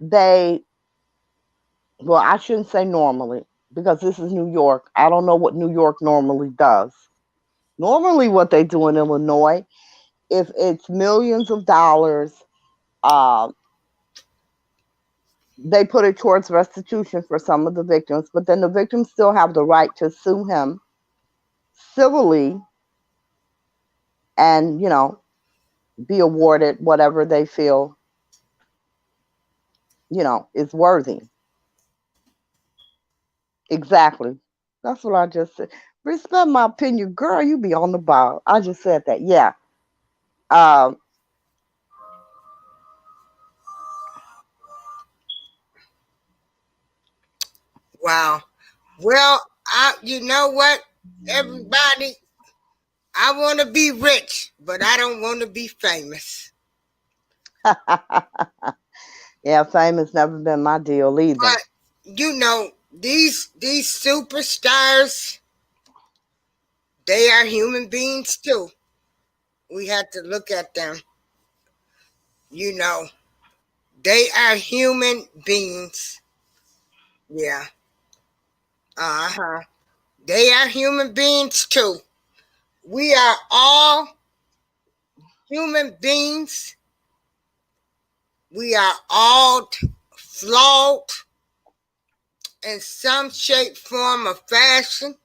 well, I shouldn't say normally, because this is New York. I don't know what New York normally does. Normally what they do in Illinois, if it's millions of dollars, they put it towards restitution for some of the victims, but then the victims still have the right to sue him civilly and, be awarded whatever they feel, is worthy. Exactly. That's what I just said. Respect my opinion. Girl, you be on the ball. I just said that. Yeah. Um, Wow. Well, you know what, everybody, I want to be rich, but I don't want to be famous. yeah, fame has never been my deal either. But these superstars, they are human beings too. We have to look at them. They are human beings. Yeah. Uh-huh. They are human beings too. We are all human beings. We are all flawed in some shape, form, or fashion.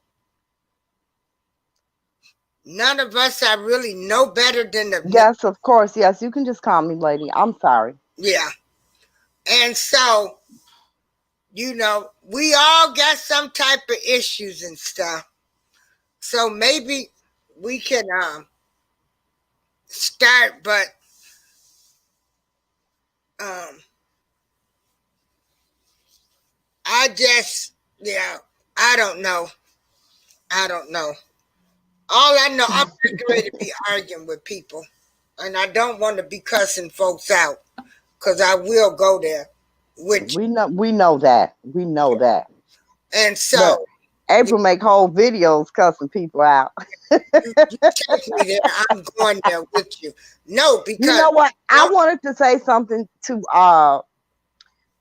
None of us are really no better than the Yes, of course. Yes, you can just call me lady. I'm sorry. Yeah. And so, we all got some type of issues and stuff. So maybe we can start, but I just Yeah, I don't know. I don't know. All I know, I'm not ready to be arguing with people, and I don't want to be cussing folks out because I will go there with We know that. We know you. that. And Look, so you, April make whole videos cussing people out. you take me there, I'm going there with you. No, You because know what? I don't. wanted to say something to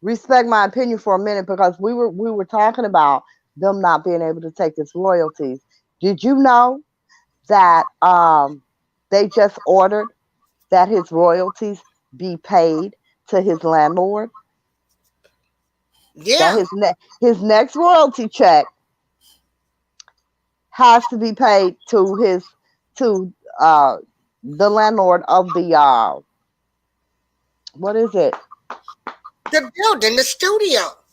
respect my opinion for a minute because we were talking about them not being able to take his royalties. Did you know that they just ordered that his royalties be paid to his landlord? That Yeah, his next royalty check has to be paid to his to the landlord of the what is it, the building,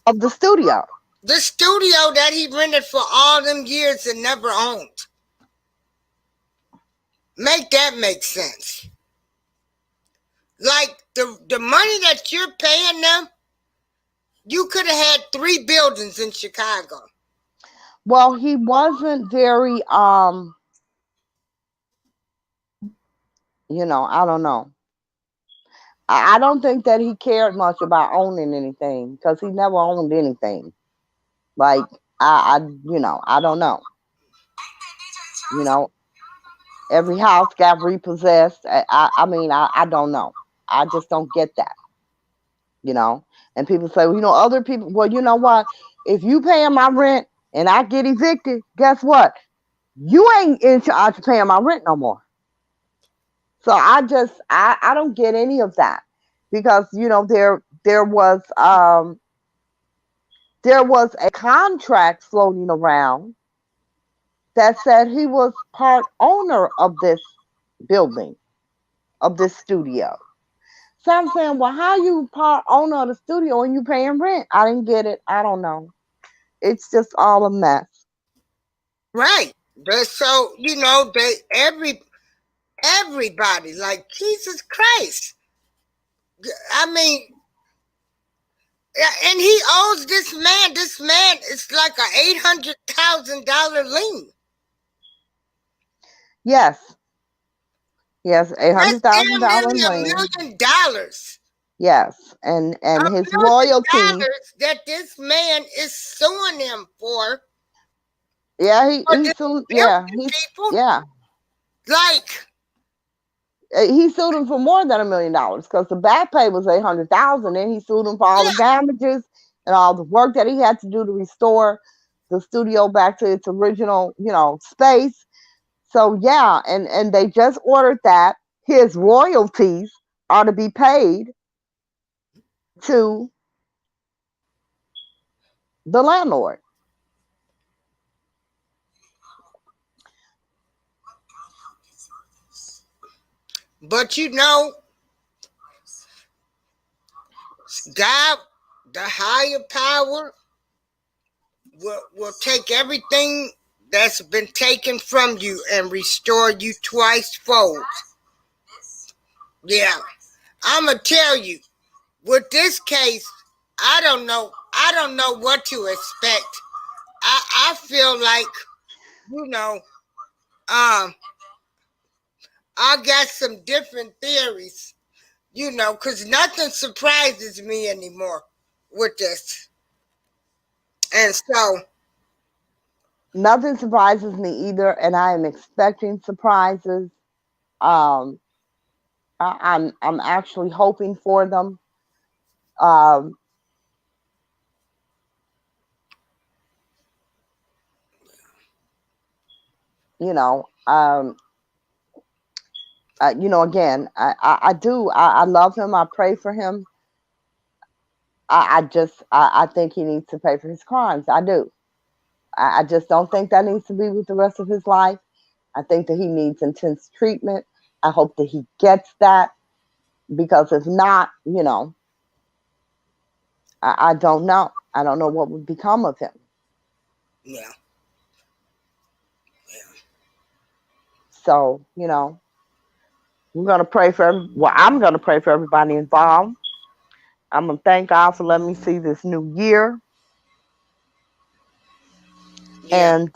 of the studio. the studio that he rented for all them years and never owned. Make that make sense. Like the money that you're paying them, you could have had 3 buildings in Chicago. Well, he wasn't very I don't know. I don't think that he cared much about owning anything because he never owned anything. Like I don't know. You know, every house got repossessed. I don't know. I just don't get that. You know, and people say, well, other people. Well, you know what? If you paying my rent and I get evicted, guess what? You ain't in charge of paying my rent no more. So I don't get any of that because there was a contract floating around that said he was part owner of this building, of this studio. So I'm saying, well, how you part owner of the studio and you paying rent? I didn't get it. I don't know. It's just all a mess. Right. So they everybody like Jesus Christ. I mean, yeah, and he owes this man. This man is like a $800,000 lien. Yes, yes, eight That's hundred thousand damn dollar nearly a lien. million dollars. Yes, A and his million royalties. dollars that this man is suing him Yeah, he for he this sued. Yeah, building people. yeah. Like, He sued him for more than $1 million because the back pay was 800,000. And he sued him for all yeah, the damages and all the work that he had to do to restore the studio back to its original, space. So yeah, and they just ordered that his royalties are to be paid to the landlord. but God, the higher power, will take everything that's been taken from you and restore you twice fold. Yeah, I'm gonna tell you. With this case, I don't know. I don't know what to expect. I feel like you know. Um, I got some different theories. Because nothing surprises me anymore with this, and so Nothing surprises me either, and I am expecting surprises. Um, I'm actually hoping for them. Um, you know, um, again, I do. I love him. I pray for him. I think he needs to pay for his crimes. I do. I just don't think that needs to be with the rest of his life. I think that he needs intense treatment. I hope that he gets that because if not, I don't know. I don't know what would become of him. yeah, So, we're gonna pray for. Well, I'm gonna pray for everybody involved. I'm gonna thank God for letting me see this new year. Yeah. And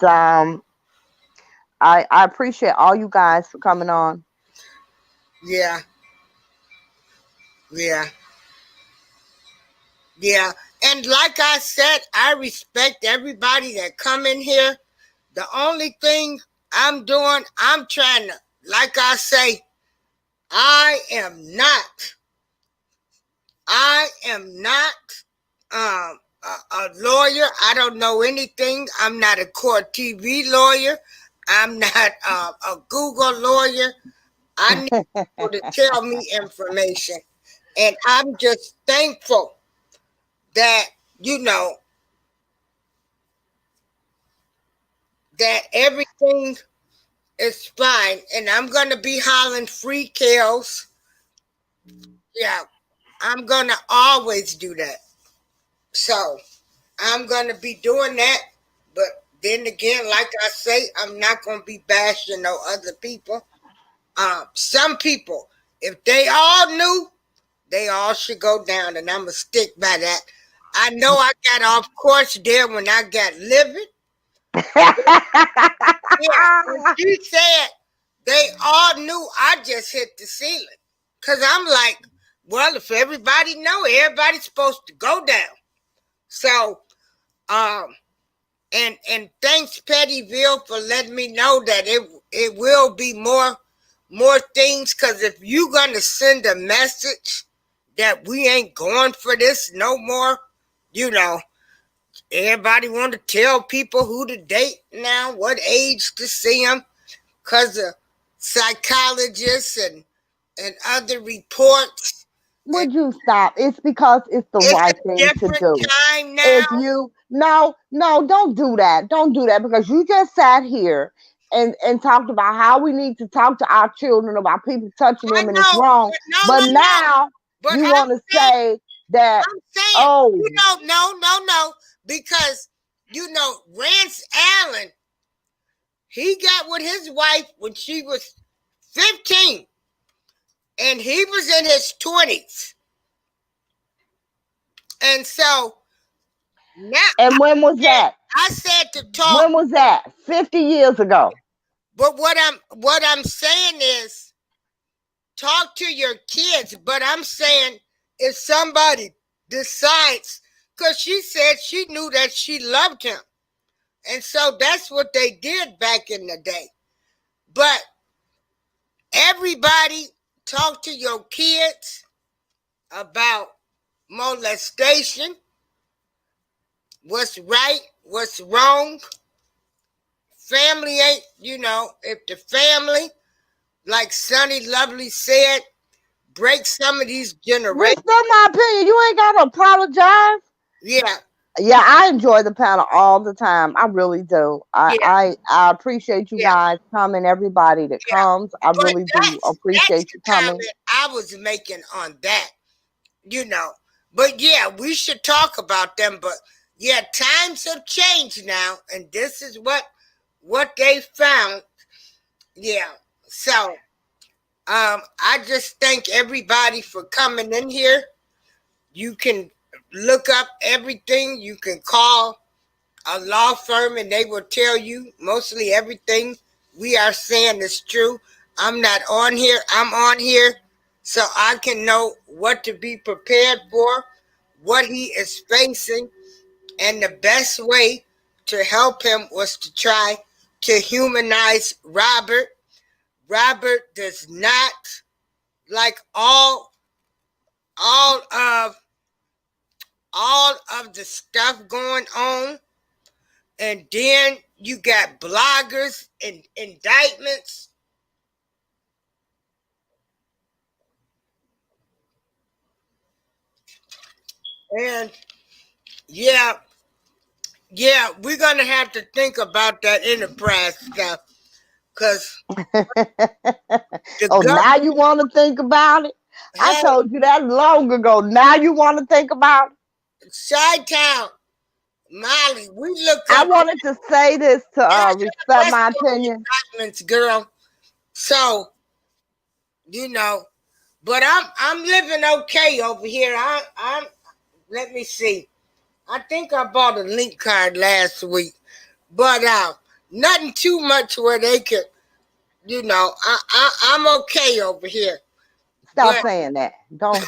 I appreciate all you guys for coming on. Yeah. Yeah. Yeah. And like I said, I respect everybody that come in here. The only thing I'm doing, I'm trying to, like I say, I am not a lawyer. I don't know anything. I'm not a court TV lawyer. I'm not a Google lawyer. I need people to tell me information. And I'm just thankful that, you know, that everything is fine. And I'm going to be hollering free kills. Yeah, I'm going to always do that. So I'm going to be doing that. But then again, like I say, I'm not going to be bashing no other people. Some people, if they all knew, they all should go down, and I'm going to stick by that. I know I got off course there when I got living. Yeah, when she said they all knew, I just hit the ceiling. Because I'm like, well, if everybody know, everybody's supposed to go down. So, and thanks Pettyville for letting me know that it will be more things. Because if you gonna send a message that we ain't going for this no more, you know, everybody want to tell people who to date now, what age to see them, because of psychologists and other reports. Would you stop? It's because it's the It's right a thing to different do. time now. If you no, don't do that. Don't do that because you just sat here and talked about how we need to talk to our children about people touching I them and it's know, wrong. no. But now But you want to say that, I'm saying, oh, you know, no, because you know, Rance Allen, he got with his wife when she was 15, and he was in his 20s, and so now and when was that? I said to talk. When was that? 50 years ago. But what I'm saying is talk to your kids. But I'm saying if somebody decides, because she said she knew that she loved him. And so that's what they did back in the day. But everybody talk to your kids about molestation, what's right, what's wrong. Family ain't, you know, if the family, like Sonny Lovely said, break some of these generations. Respect my opinion. You ain't got to apologize. Yeah. Yeah, I enjoy the panel all the time. I really do. I appreciate you guys coming. Everybody that comes, I But really do appreciate that's you the coming. comment I was making on that, you know. But yeah, we should talk about them. But yeah, times have changed now, and this is what they found. Yeah. So I just thank everybody for coming in here. You can look up everything. You can call a law firm and they will tell you mostly everything we are saying is true. I'm not on here. I'm on here so I can know what to be prepared for, what he is facing, and the best way to help him was to try to humanize Robert. Robert does not like all of the stuff going on. And then you got bloggers and indictments. And yeah, we're gonna have to think about that enterprise stuff. Cause now you want to think about it? I told you that long ago. Now you want to think about it? Chi-Town, Molly, we look up. I wanted to say this to respect my opinion. Girl. So, you know, but I'm living okay over here. I'm let me see. I think I bought a link card last week. but nothing too much where they could, I'm okay over here. Stop But saying that. Don't.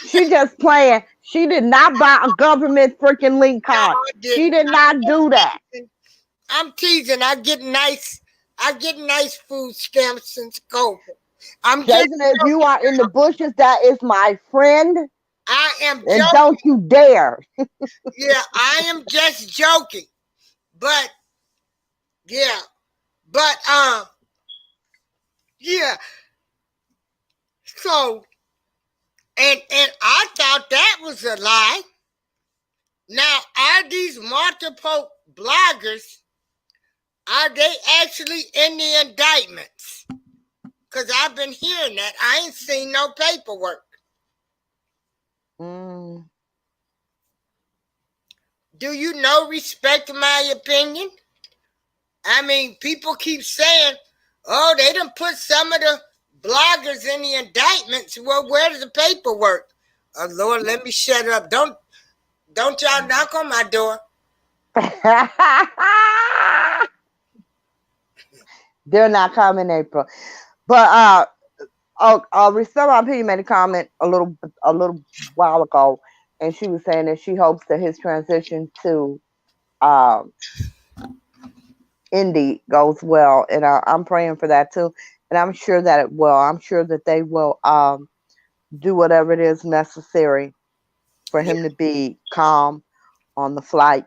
She just playing. She did not buy a government freaking link no, card. I She didn't. did not do that. I'm teasing. I get nice food stamps since COVID. I'm just Jason, if you are in the bushes, that is my friend. I am And joking. don't you dare. Yeah, I am just joking. But yeah. But yeah. So and I thought that was a lie. Now, are these multiple bloggers, are they actually in the indictments? Because I've been hearing that. I ain't seen no paperwork. Mm. Do you know, respect my opinion? I mean, people keep saying, oh, they done put some of the bloggers in the indictments. Well, where's the paperwork? Oh, Lord, let me shut up. Don't y'all knock on my door. They're not coming April. But Restore My Opinion made a comment a little while ago, and she was saying that she hopes that his transition to Indy goes well, and I'm praying for that too, and I'm sure that it will. I'm sure that they will do whatever it is necessary for him to be calm on the flight.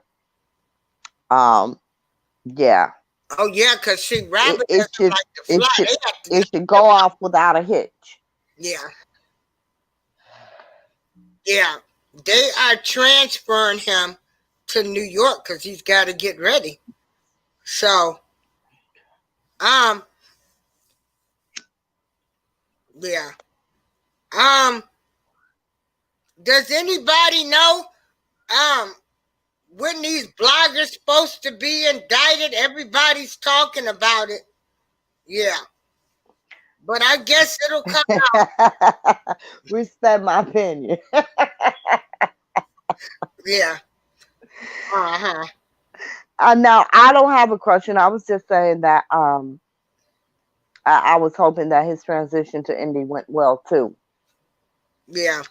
Yeah. Oh, yeah, because she Robert It doesn't should like to fly. it should go off without a hitch. Yeah. Yeah. They are transferring him to New York because he's got to get ready. So, yeah. Does anybody know, when these bloggers supposed to be indicted? Everybody's talking about it. Yeah. But I guess it'll come out. Respect my opinion. Yeah. Uh-huh. Now I don't have a question. I was just saying that I was hoping that his transition to Indy went well too. Yeah.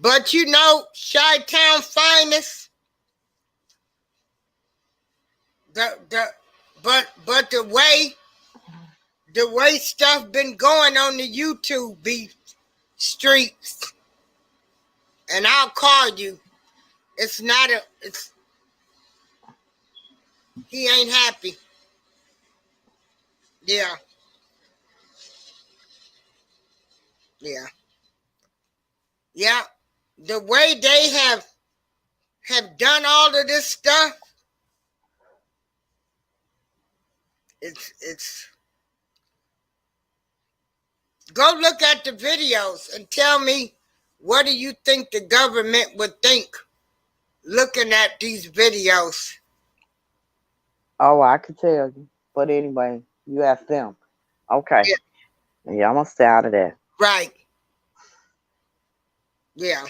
But Chi-Town finest. But the way stuff been going on the YouTube beef streets, and I'll call you. It's not he ain't happy. Yeah. Yeah. Yeah. The way they have done all of this stuff, it's go look at the videos and tell me, what do you think the government would think looking at these videos? Oh, I could tell you. But anyway, you ask them. Okay. Yeah, I'm gonna stay out of that. Right. Yeah.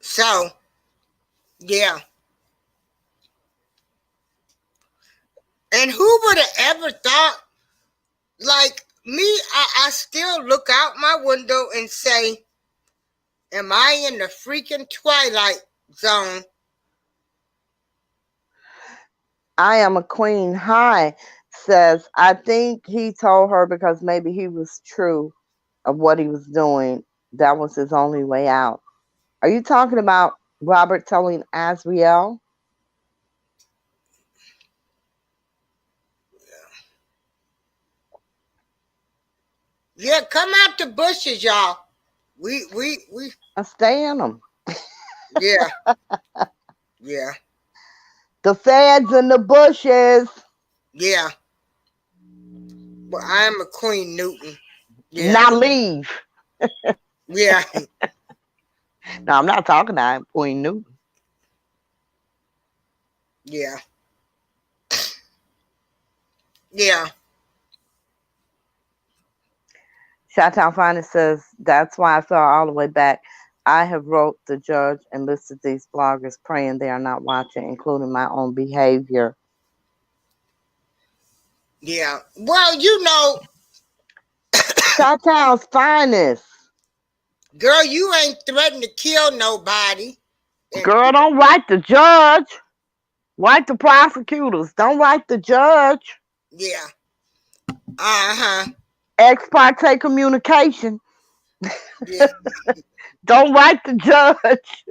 So, yeah. And who would have ever thought, like me, I still look out my window and say, am I in the freaking twilight zone? I am a queen. Hi says, I think he told her because maybe he was true of what he was doing. That was his only way out. Are you talking about Robert telling Azriel? Yeah, come out the bushes, y'all. We I stay in them. yeah. Yeah. The feds in the bushes. Yeah. Well, I am a Queen Newton. Yeah. Now leave. Yeah. No, I'm not talking to Queen Newton. Yeah. Yeah. Chi-Town Finest says, that's why I fell all the way back. I have wrote the judge and listed these bloggers praying they are not watching, including my own behavior. Yeah. Well, you know, Chi-Town's Finest. girl, you ain't threatened to kill nobody. And Girl, don't write the judge. Write the prosecutors. Don't write the judge. yeah. Uh-huh. Ex parte communication. Yeah. Don't write the judge.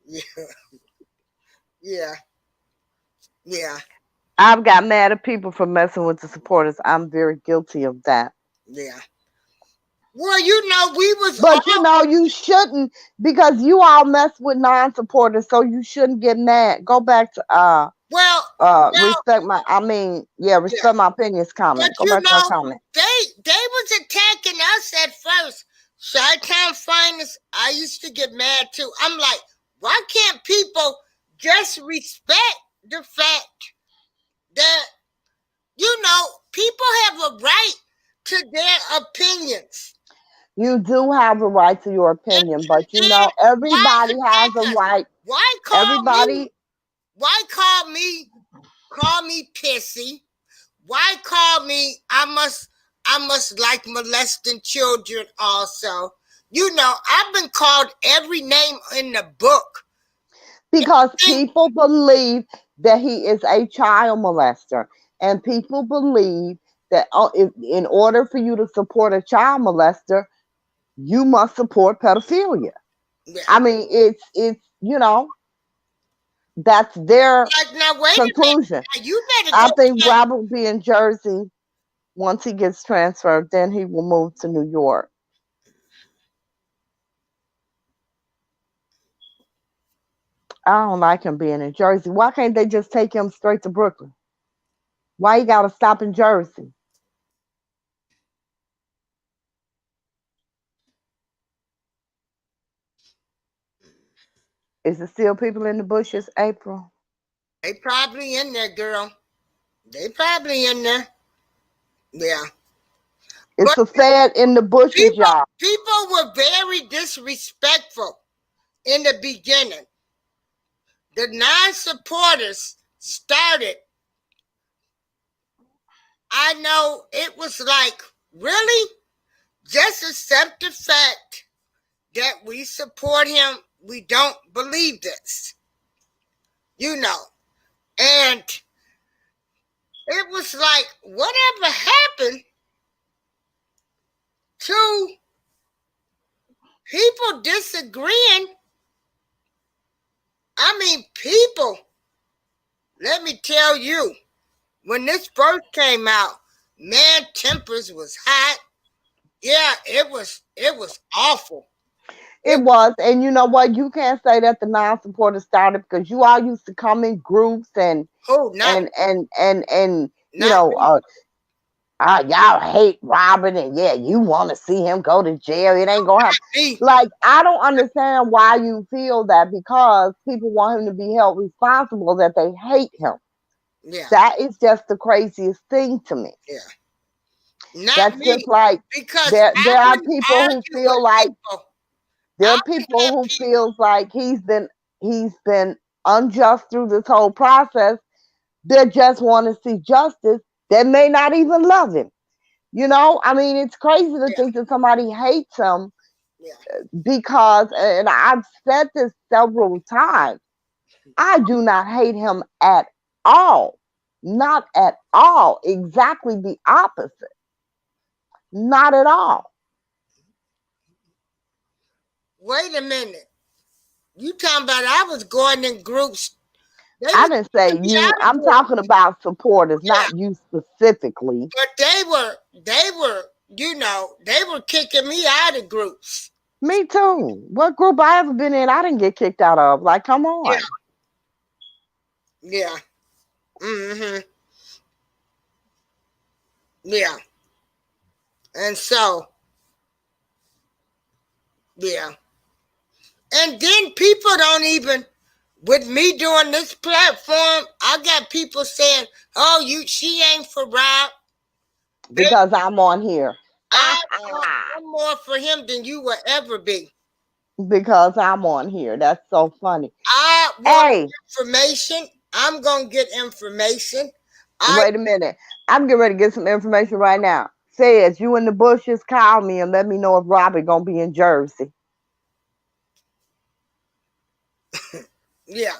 Yeah. Yeah. Yeah. I've got mad at people for messing with the supporters. I'm very guilty of that. Yeah. Well, you know, we was But you know, you shouldn't, because you all mess with non-supporters, so you shouldn't get mad. Go back to respect my my opinions comment. But Go you back to my know, comment. they was attacking us at first. Chi-Town Finest, I used to get mad too. I'm like, why can't people just respect the fact that, you know, people have a right to their opinions? You do have a right to your opinion, but you know, everybody has a right. Why call me pissy? Why call me I must like molesting children also? You know, I've been called every name in the book. Because people believe that he is a child molester. And people believe that in order for you to support a child molester, you must support pedophilia. Yeah. I mean, it's you know, that's their conclusion. I think Robert will be in Jersey once he gets transferred. Then he will move to New York. I don't like him being in Jersey. Why can't they just take him straight to Brooklyn? Why you gotta stop in Jersey? Is there still people in the bushes, April? They probably in there, girl. They probably in there. Yeah. It's a fad in the bushes, y'all. People were very disrespectful in the beginning. The non-supporters started. I know it was like, really? Just accept the fact that we support him. We don't believe this. You know. And it was like, whatever happened to people disagreeing? I mean, people, let me tell you, when this first came out, man, tempers was hot. Yeah, it was awful. It was, and you know what? You can't say that the non-supporters started, because you all used to come in groups and you know, y'all hate Robin, and yeah, you want to see him go to jail. It ain't gonna happen. Like, I don't understand why you feel that, because people want him to be held responsible, that they hate him. Yeah, that is just the craziest thing to me. Yeah, that's me. Just like, because there are people who feel like there are people who feels like he's been unjust through this whole process. They just want to see justice. They may not even love him. You know, I mean, it's crazy to think that somebody hates him because, and I've said this several times, I do not hate him at all. Not at all. Exactly the opposite. Not at all. Wait a minute. You talking about I was going in groups? I didn't say you. I'm talking about supporters, not you specifically. But they were, you know, they were kicking me out of groups. Me too. What group I ever been in, I didn't get kicked out of. Like, come on. Yeah. Mm-hmm. Yeah. And so, yeah. And then people don't even, with me doing this platform, I got people saying, "Oh, she ain't for Rob." Because I'm on here. I'm more for him than you will ever be. Because I'm on here. That's so funny. I want information. I'm going to get information. Wait a minute. I'm getting ready to get some information right now. Says you in the bushes, call me and let me know if Robbie going to be in Jersey. Yeah.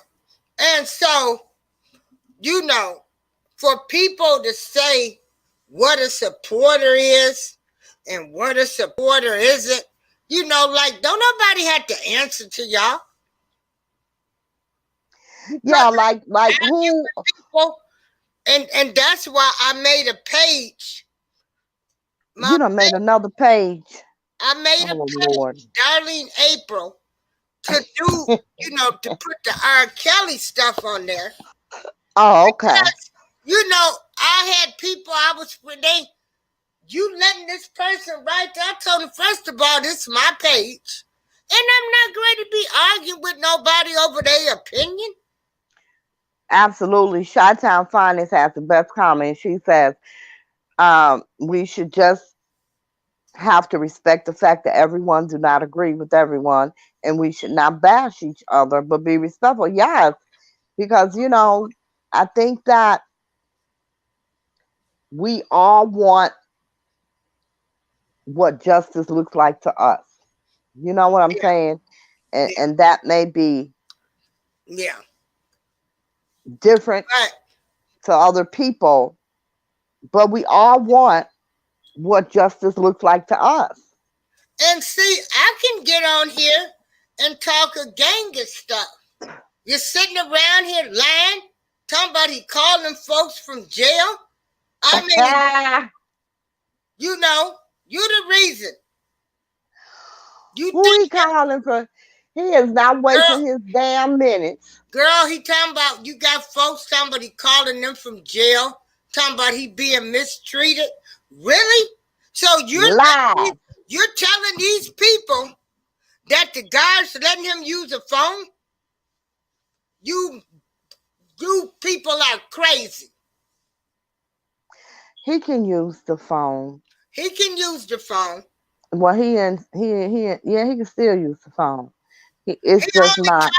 And so, for people to say what a supporter is and what a supporter isn't, like, don't nobody have to answer to y'all. Yeah, like who? People, and that's why I made a page. You done made another page. I made a page, Lord. Darlene April, to do, to put the R. Kelly stuff on there. Oh, okay. Because, I had people, you letting this person write that? I told them, first of all, this is my page. And I'm not going to be arguing with nobody over their opinion. Absolutely. Chi-Town Finance has the best comment. She says, we should just have to respect the fact that everyone do not agree with everyone, and we should not bash each other, but be respectful. Yes, because, I think that we all want what justice looks like to us. You know what I'm saying? And that may be different to other people, but we all want what justice looks like to us. And see, I can get on here and talk a gang of stuff. You're sitting around here lying, talking about he calling folks from jail. I mean, you're the reason. Who he calling for? He is not wasting his damn minutes. Girl, he talking about you got folks talking about he calling them from jail, talking about he being mistreated. Really? So you're telling these people that the guy's letting him use a phone? You people are crazy. He can use the phone. He can use the phone. Well, he can still use the phone. It's just not.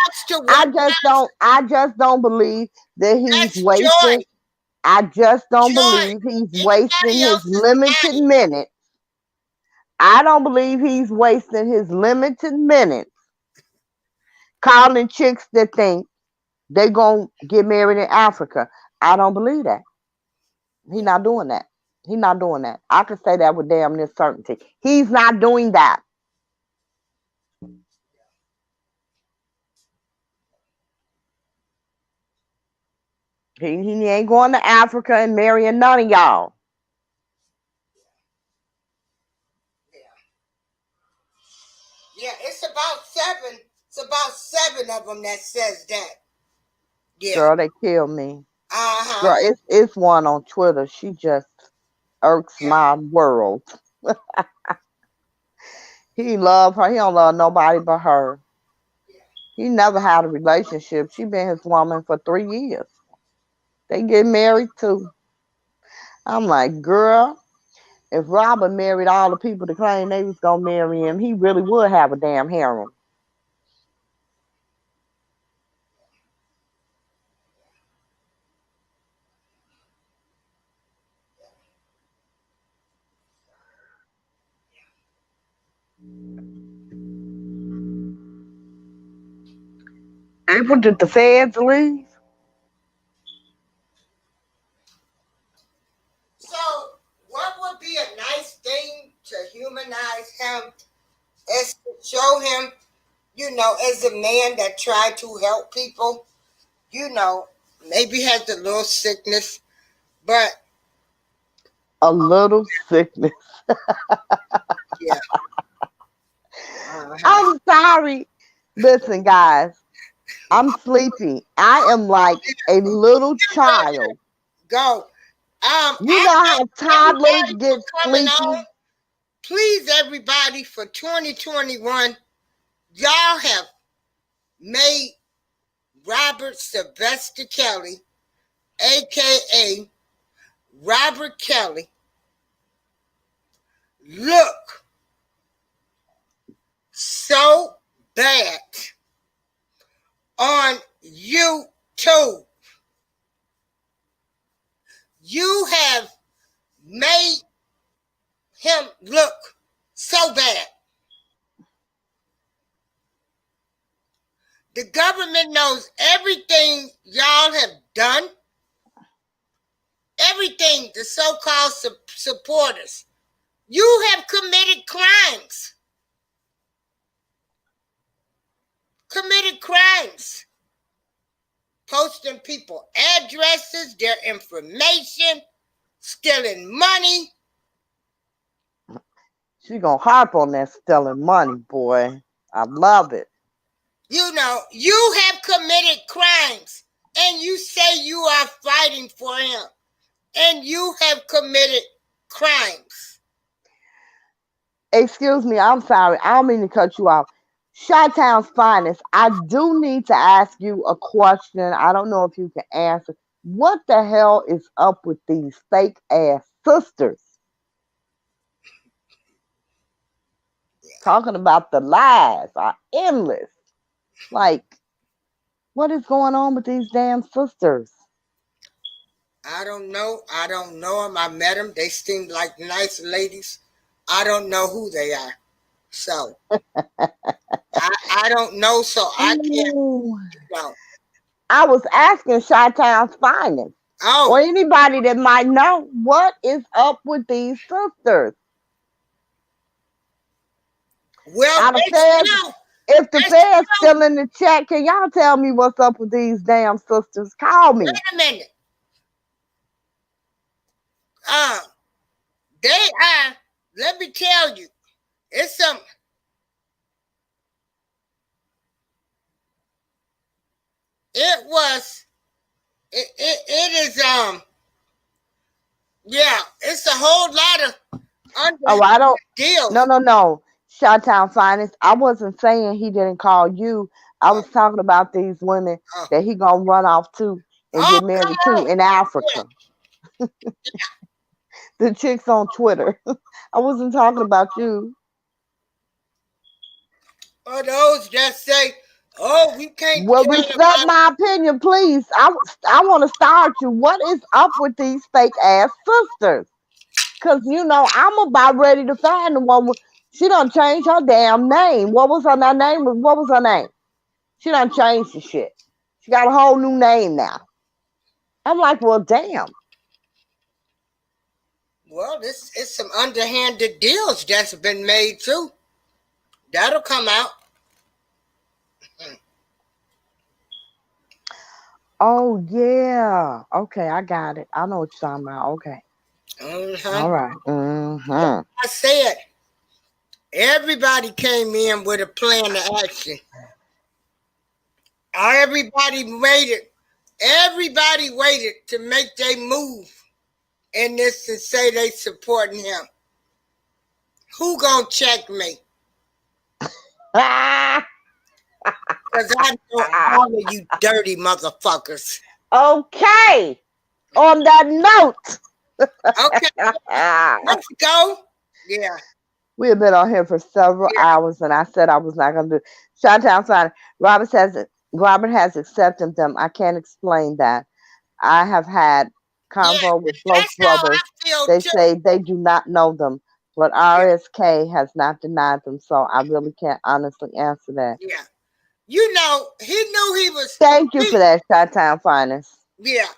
I just don't believe that he's wasting. Joy. I just don't believe he's wasting his limited minutes. I don't believe he's wasting his limited minutes calling chicks that think they're going to get married in Africa. I don't believe that. He's not doing that. He's not doing that. I can say that with damn near certainty. He's not doing that. He ain't going to Africa and marrying none of y'all. Yeah, it's about seven of them that says that. Yeah. Girl, they killed me. Girl, it's one on Twitter. She just irks my world. He love her. He don't love nobody but her. He never had a relationship. She been his woman for 3 years. They get married too. I'm like, girl, if Robert married all the people that claimed they was gonna marry him, he really would have a damn harem. April, did the feds leave? So, what would be a nice thing to humanize him is to show him, as a man that tried to help people, maybe has a little sickness, but a little sickness. Yeah. I'm sorry. Listen, guys, I'm sleepy. I am like a little child. Go. You know how toddlers get sleepy? Please, everybody, for 2021, y'all have made Robert Sylvester Kelly, a.k.a. Robert Kelly, look so bad on YouTube. You have made him look so bad. The government knows everything y'all have done. Everything, the so-called supporters. You have committed crimes. Committed crimes. Posting people addresses, their information, stealing money. She gonna harp on that stealing money, boy. I love it. You know, you have committed crimes, and you say you are fighting for him, and you have committed crimes. Excuse me, I'm sorry. I don't mean to cut you off. Chi-Town's finest, I do need to ask you a question. I don't know if you can answer. What the hell is up with these fake ass sisters? Talking about the lies are endless. Like, what is going on with these damn sisters? I don't know. I don't know them. I met them. They seem like nice ladies. I don't know who they are. So, I don't know. So, I can't. You know. I was asking Chi-Town's finest. Or anybody that might know, what is up with these sisters? Well, if the feds still in the chat, can y'all tell me what's up with these damn sisters? Call me. Wait a minute. They are, let me tell you, it's some, it is, yeah, it's a whole lot of deals. No. Chi-Town finest. I wasn't saying he didn't call you. I was talking about these women that he gonna run off to and get married to in Africa. Yeah. The chicks on Twitter. I wasn't talking about you. Oh, those that say, oh, we can't. Well, respect my opinion, please. I want to start you. What is up with these fake ass sisters? Because, you know, I'm about ready to find the one. She done changed her damn name. What was her name? What was her name? She done changed the shit. She got a whole new name now. I'm like, well, damn. Well, this is some underhanded deals that's been made too. That'll come out. Oh yeah. Okay, I got it. I know what you're talking about. Okay. All right. I said everybody came in with a plan of action. Everybody waited to make their move in this and say they supporting him. Who gonna check me? Because I know all of you dirty motherfuckers. Okay. On that note. Okay. Let's go. Yeah. We have been on here for several hours, and I said I was not going to do Chi-Town sign. Robert has accepted them. I can't explain that. I have had convo with both brothers. They say they do not know them, but RSK has not denied them, so I really can't honestly answer that. Yeah. You know, he knew he was. Thank you for that, Chi-Town finest. Yeah.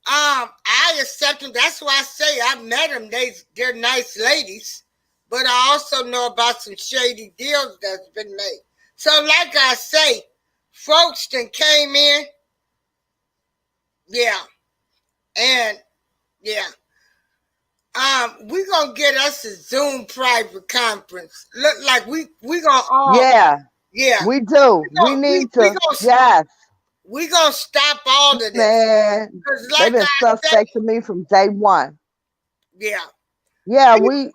I accept them. That's why I say I met them. They're nice ladies. But I also know about some shady deals that's been made. So like I say, folks that came in. Yeah. And yeah. We're gonna get us a Zoom private conference. Look like we gonna all. Yeah, we do. We need to. Yes. We're gonna stop all of this. Man, they've been suspect to me from day one. Yeah. Yeah, we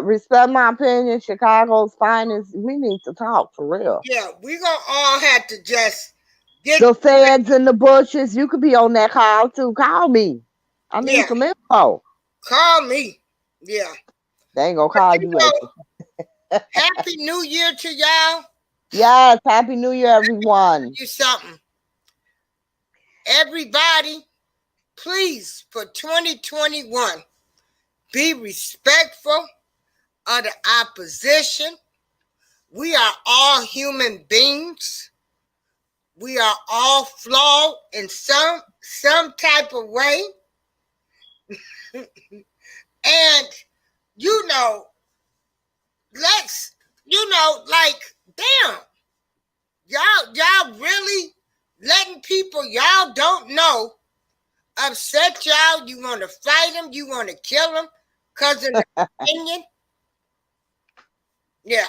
respect my opinion. Chicago's finest. We need to talk for real. Yeah, we gonna all have to just get the feds in the bushes. You could be on that call too. Call me. I need some info. Call me. Yeah. They ain't gonna call you know, racist. Happy New Year to y'all. Yes, Happy New Year, everyone. You something. Everybody, please, for 2021, be respectful of the opposition. We are all human beings. We are all flawed in some type of way. And, you know, let's, you know, like, damn, y'all really letting people y'all don't know upset y'all. You want to fight them. You want to kill them because of their opinion. Yeah.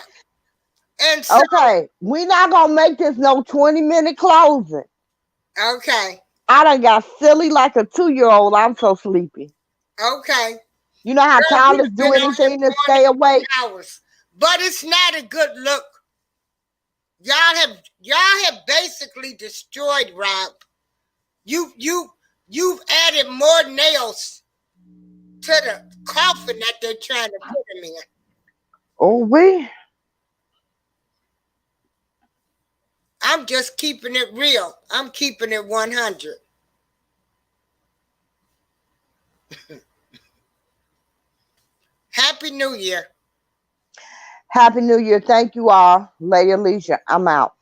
And so, Okay, we not gonna make this no 20-minute closing. okay. I done got silly like a 2-year-old. I'm so sleepy. Okay. You know how Girl, Tyler's we've do been on anything here to stay awake? hours, but it's not a good look. Y'all have basically destroyed Rob. You've added more nails to the coffin that they're trying to put him in. Oh, I'm just keeping it real. I'm keeping it 100. Happy New Year. Happy New Year. Thank you all. Lady Alicia, I'm out.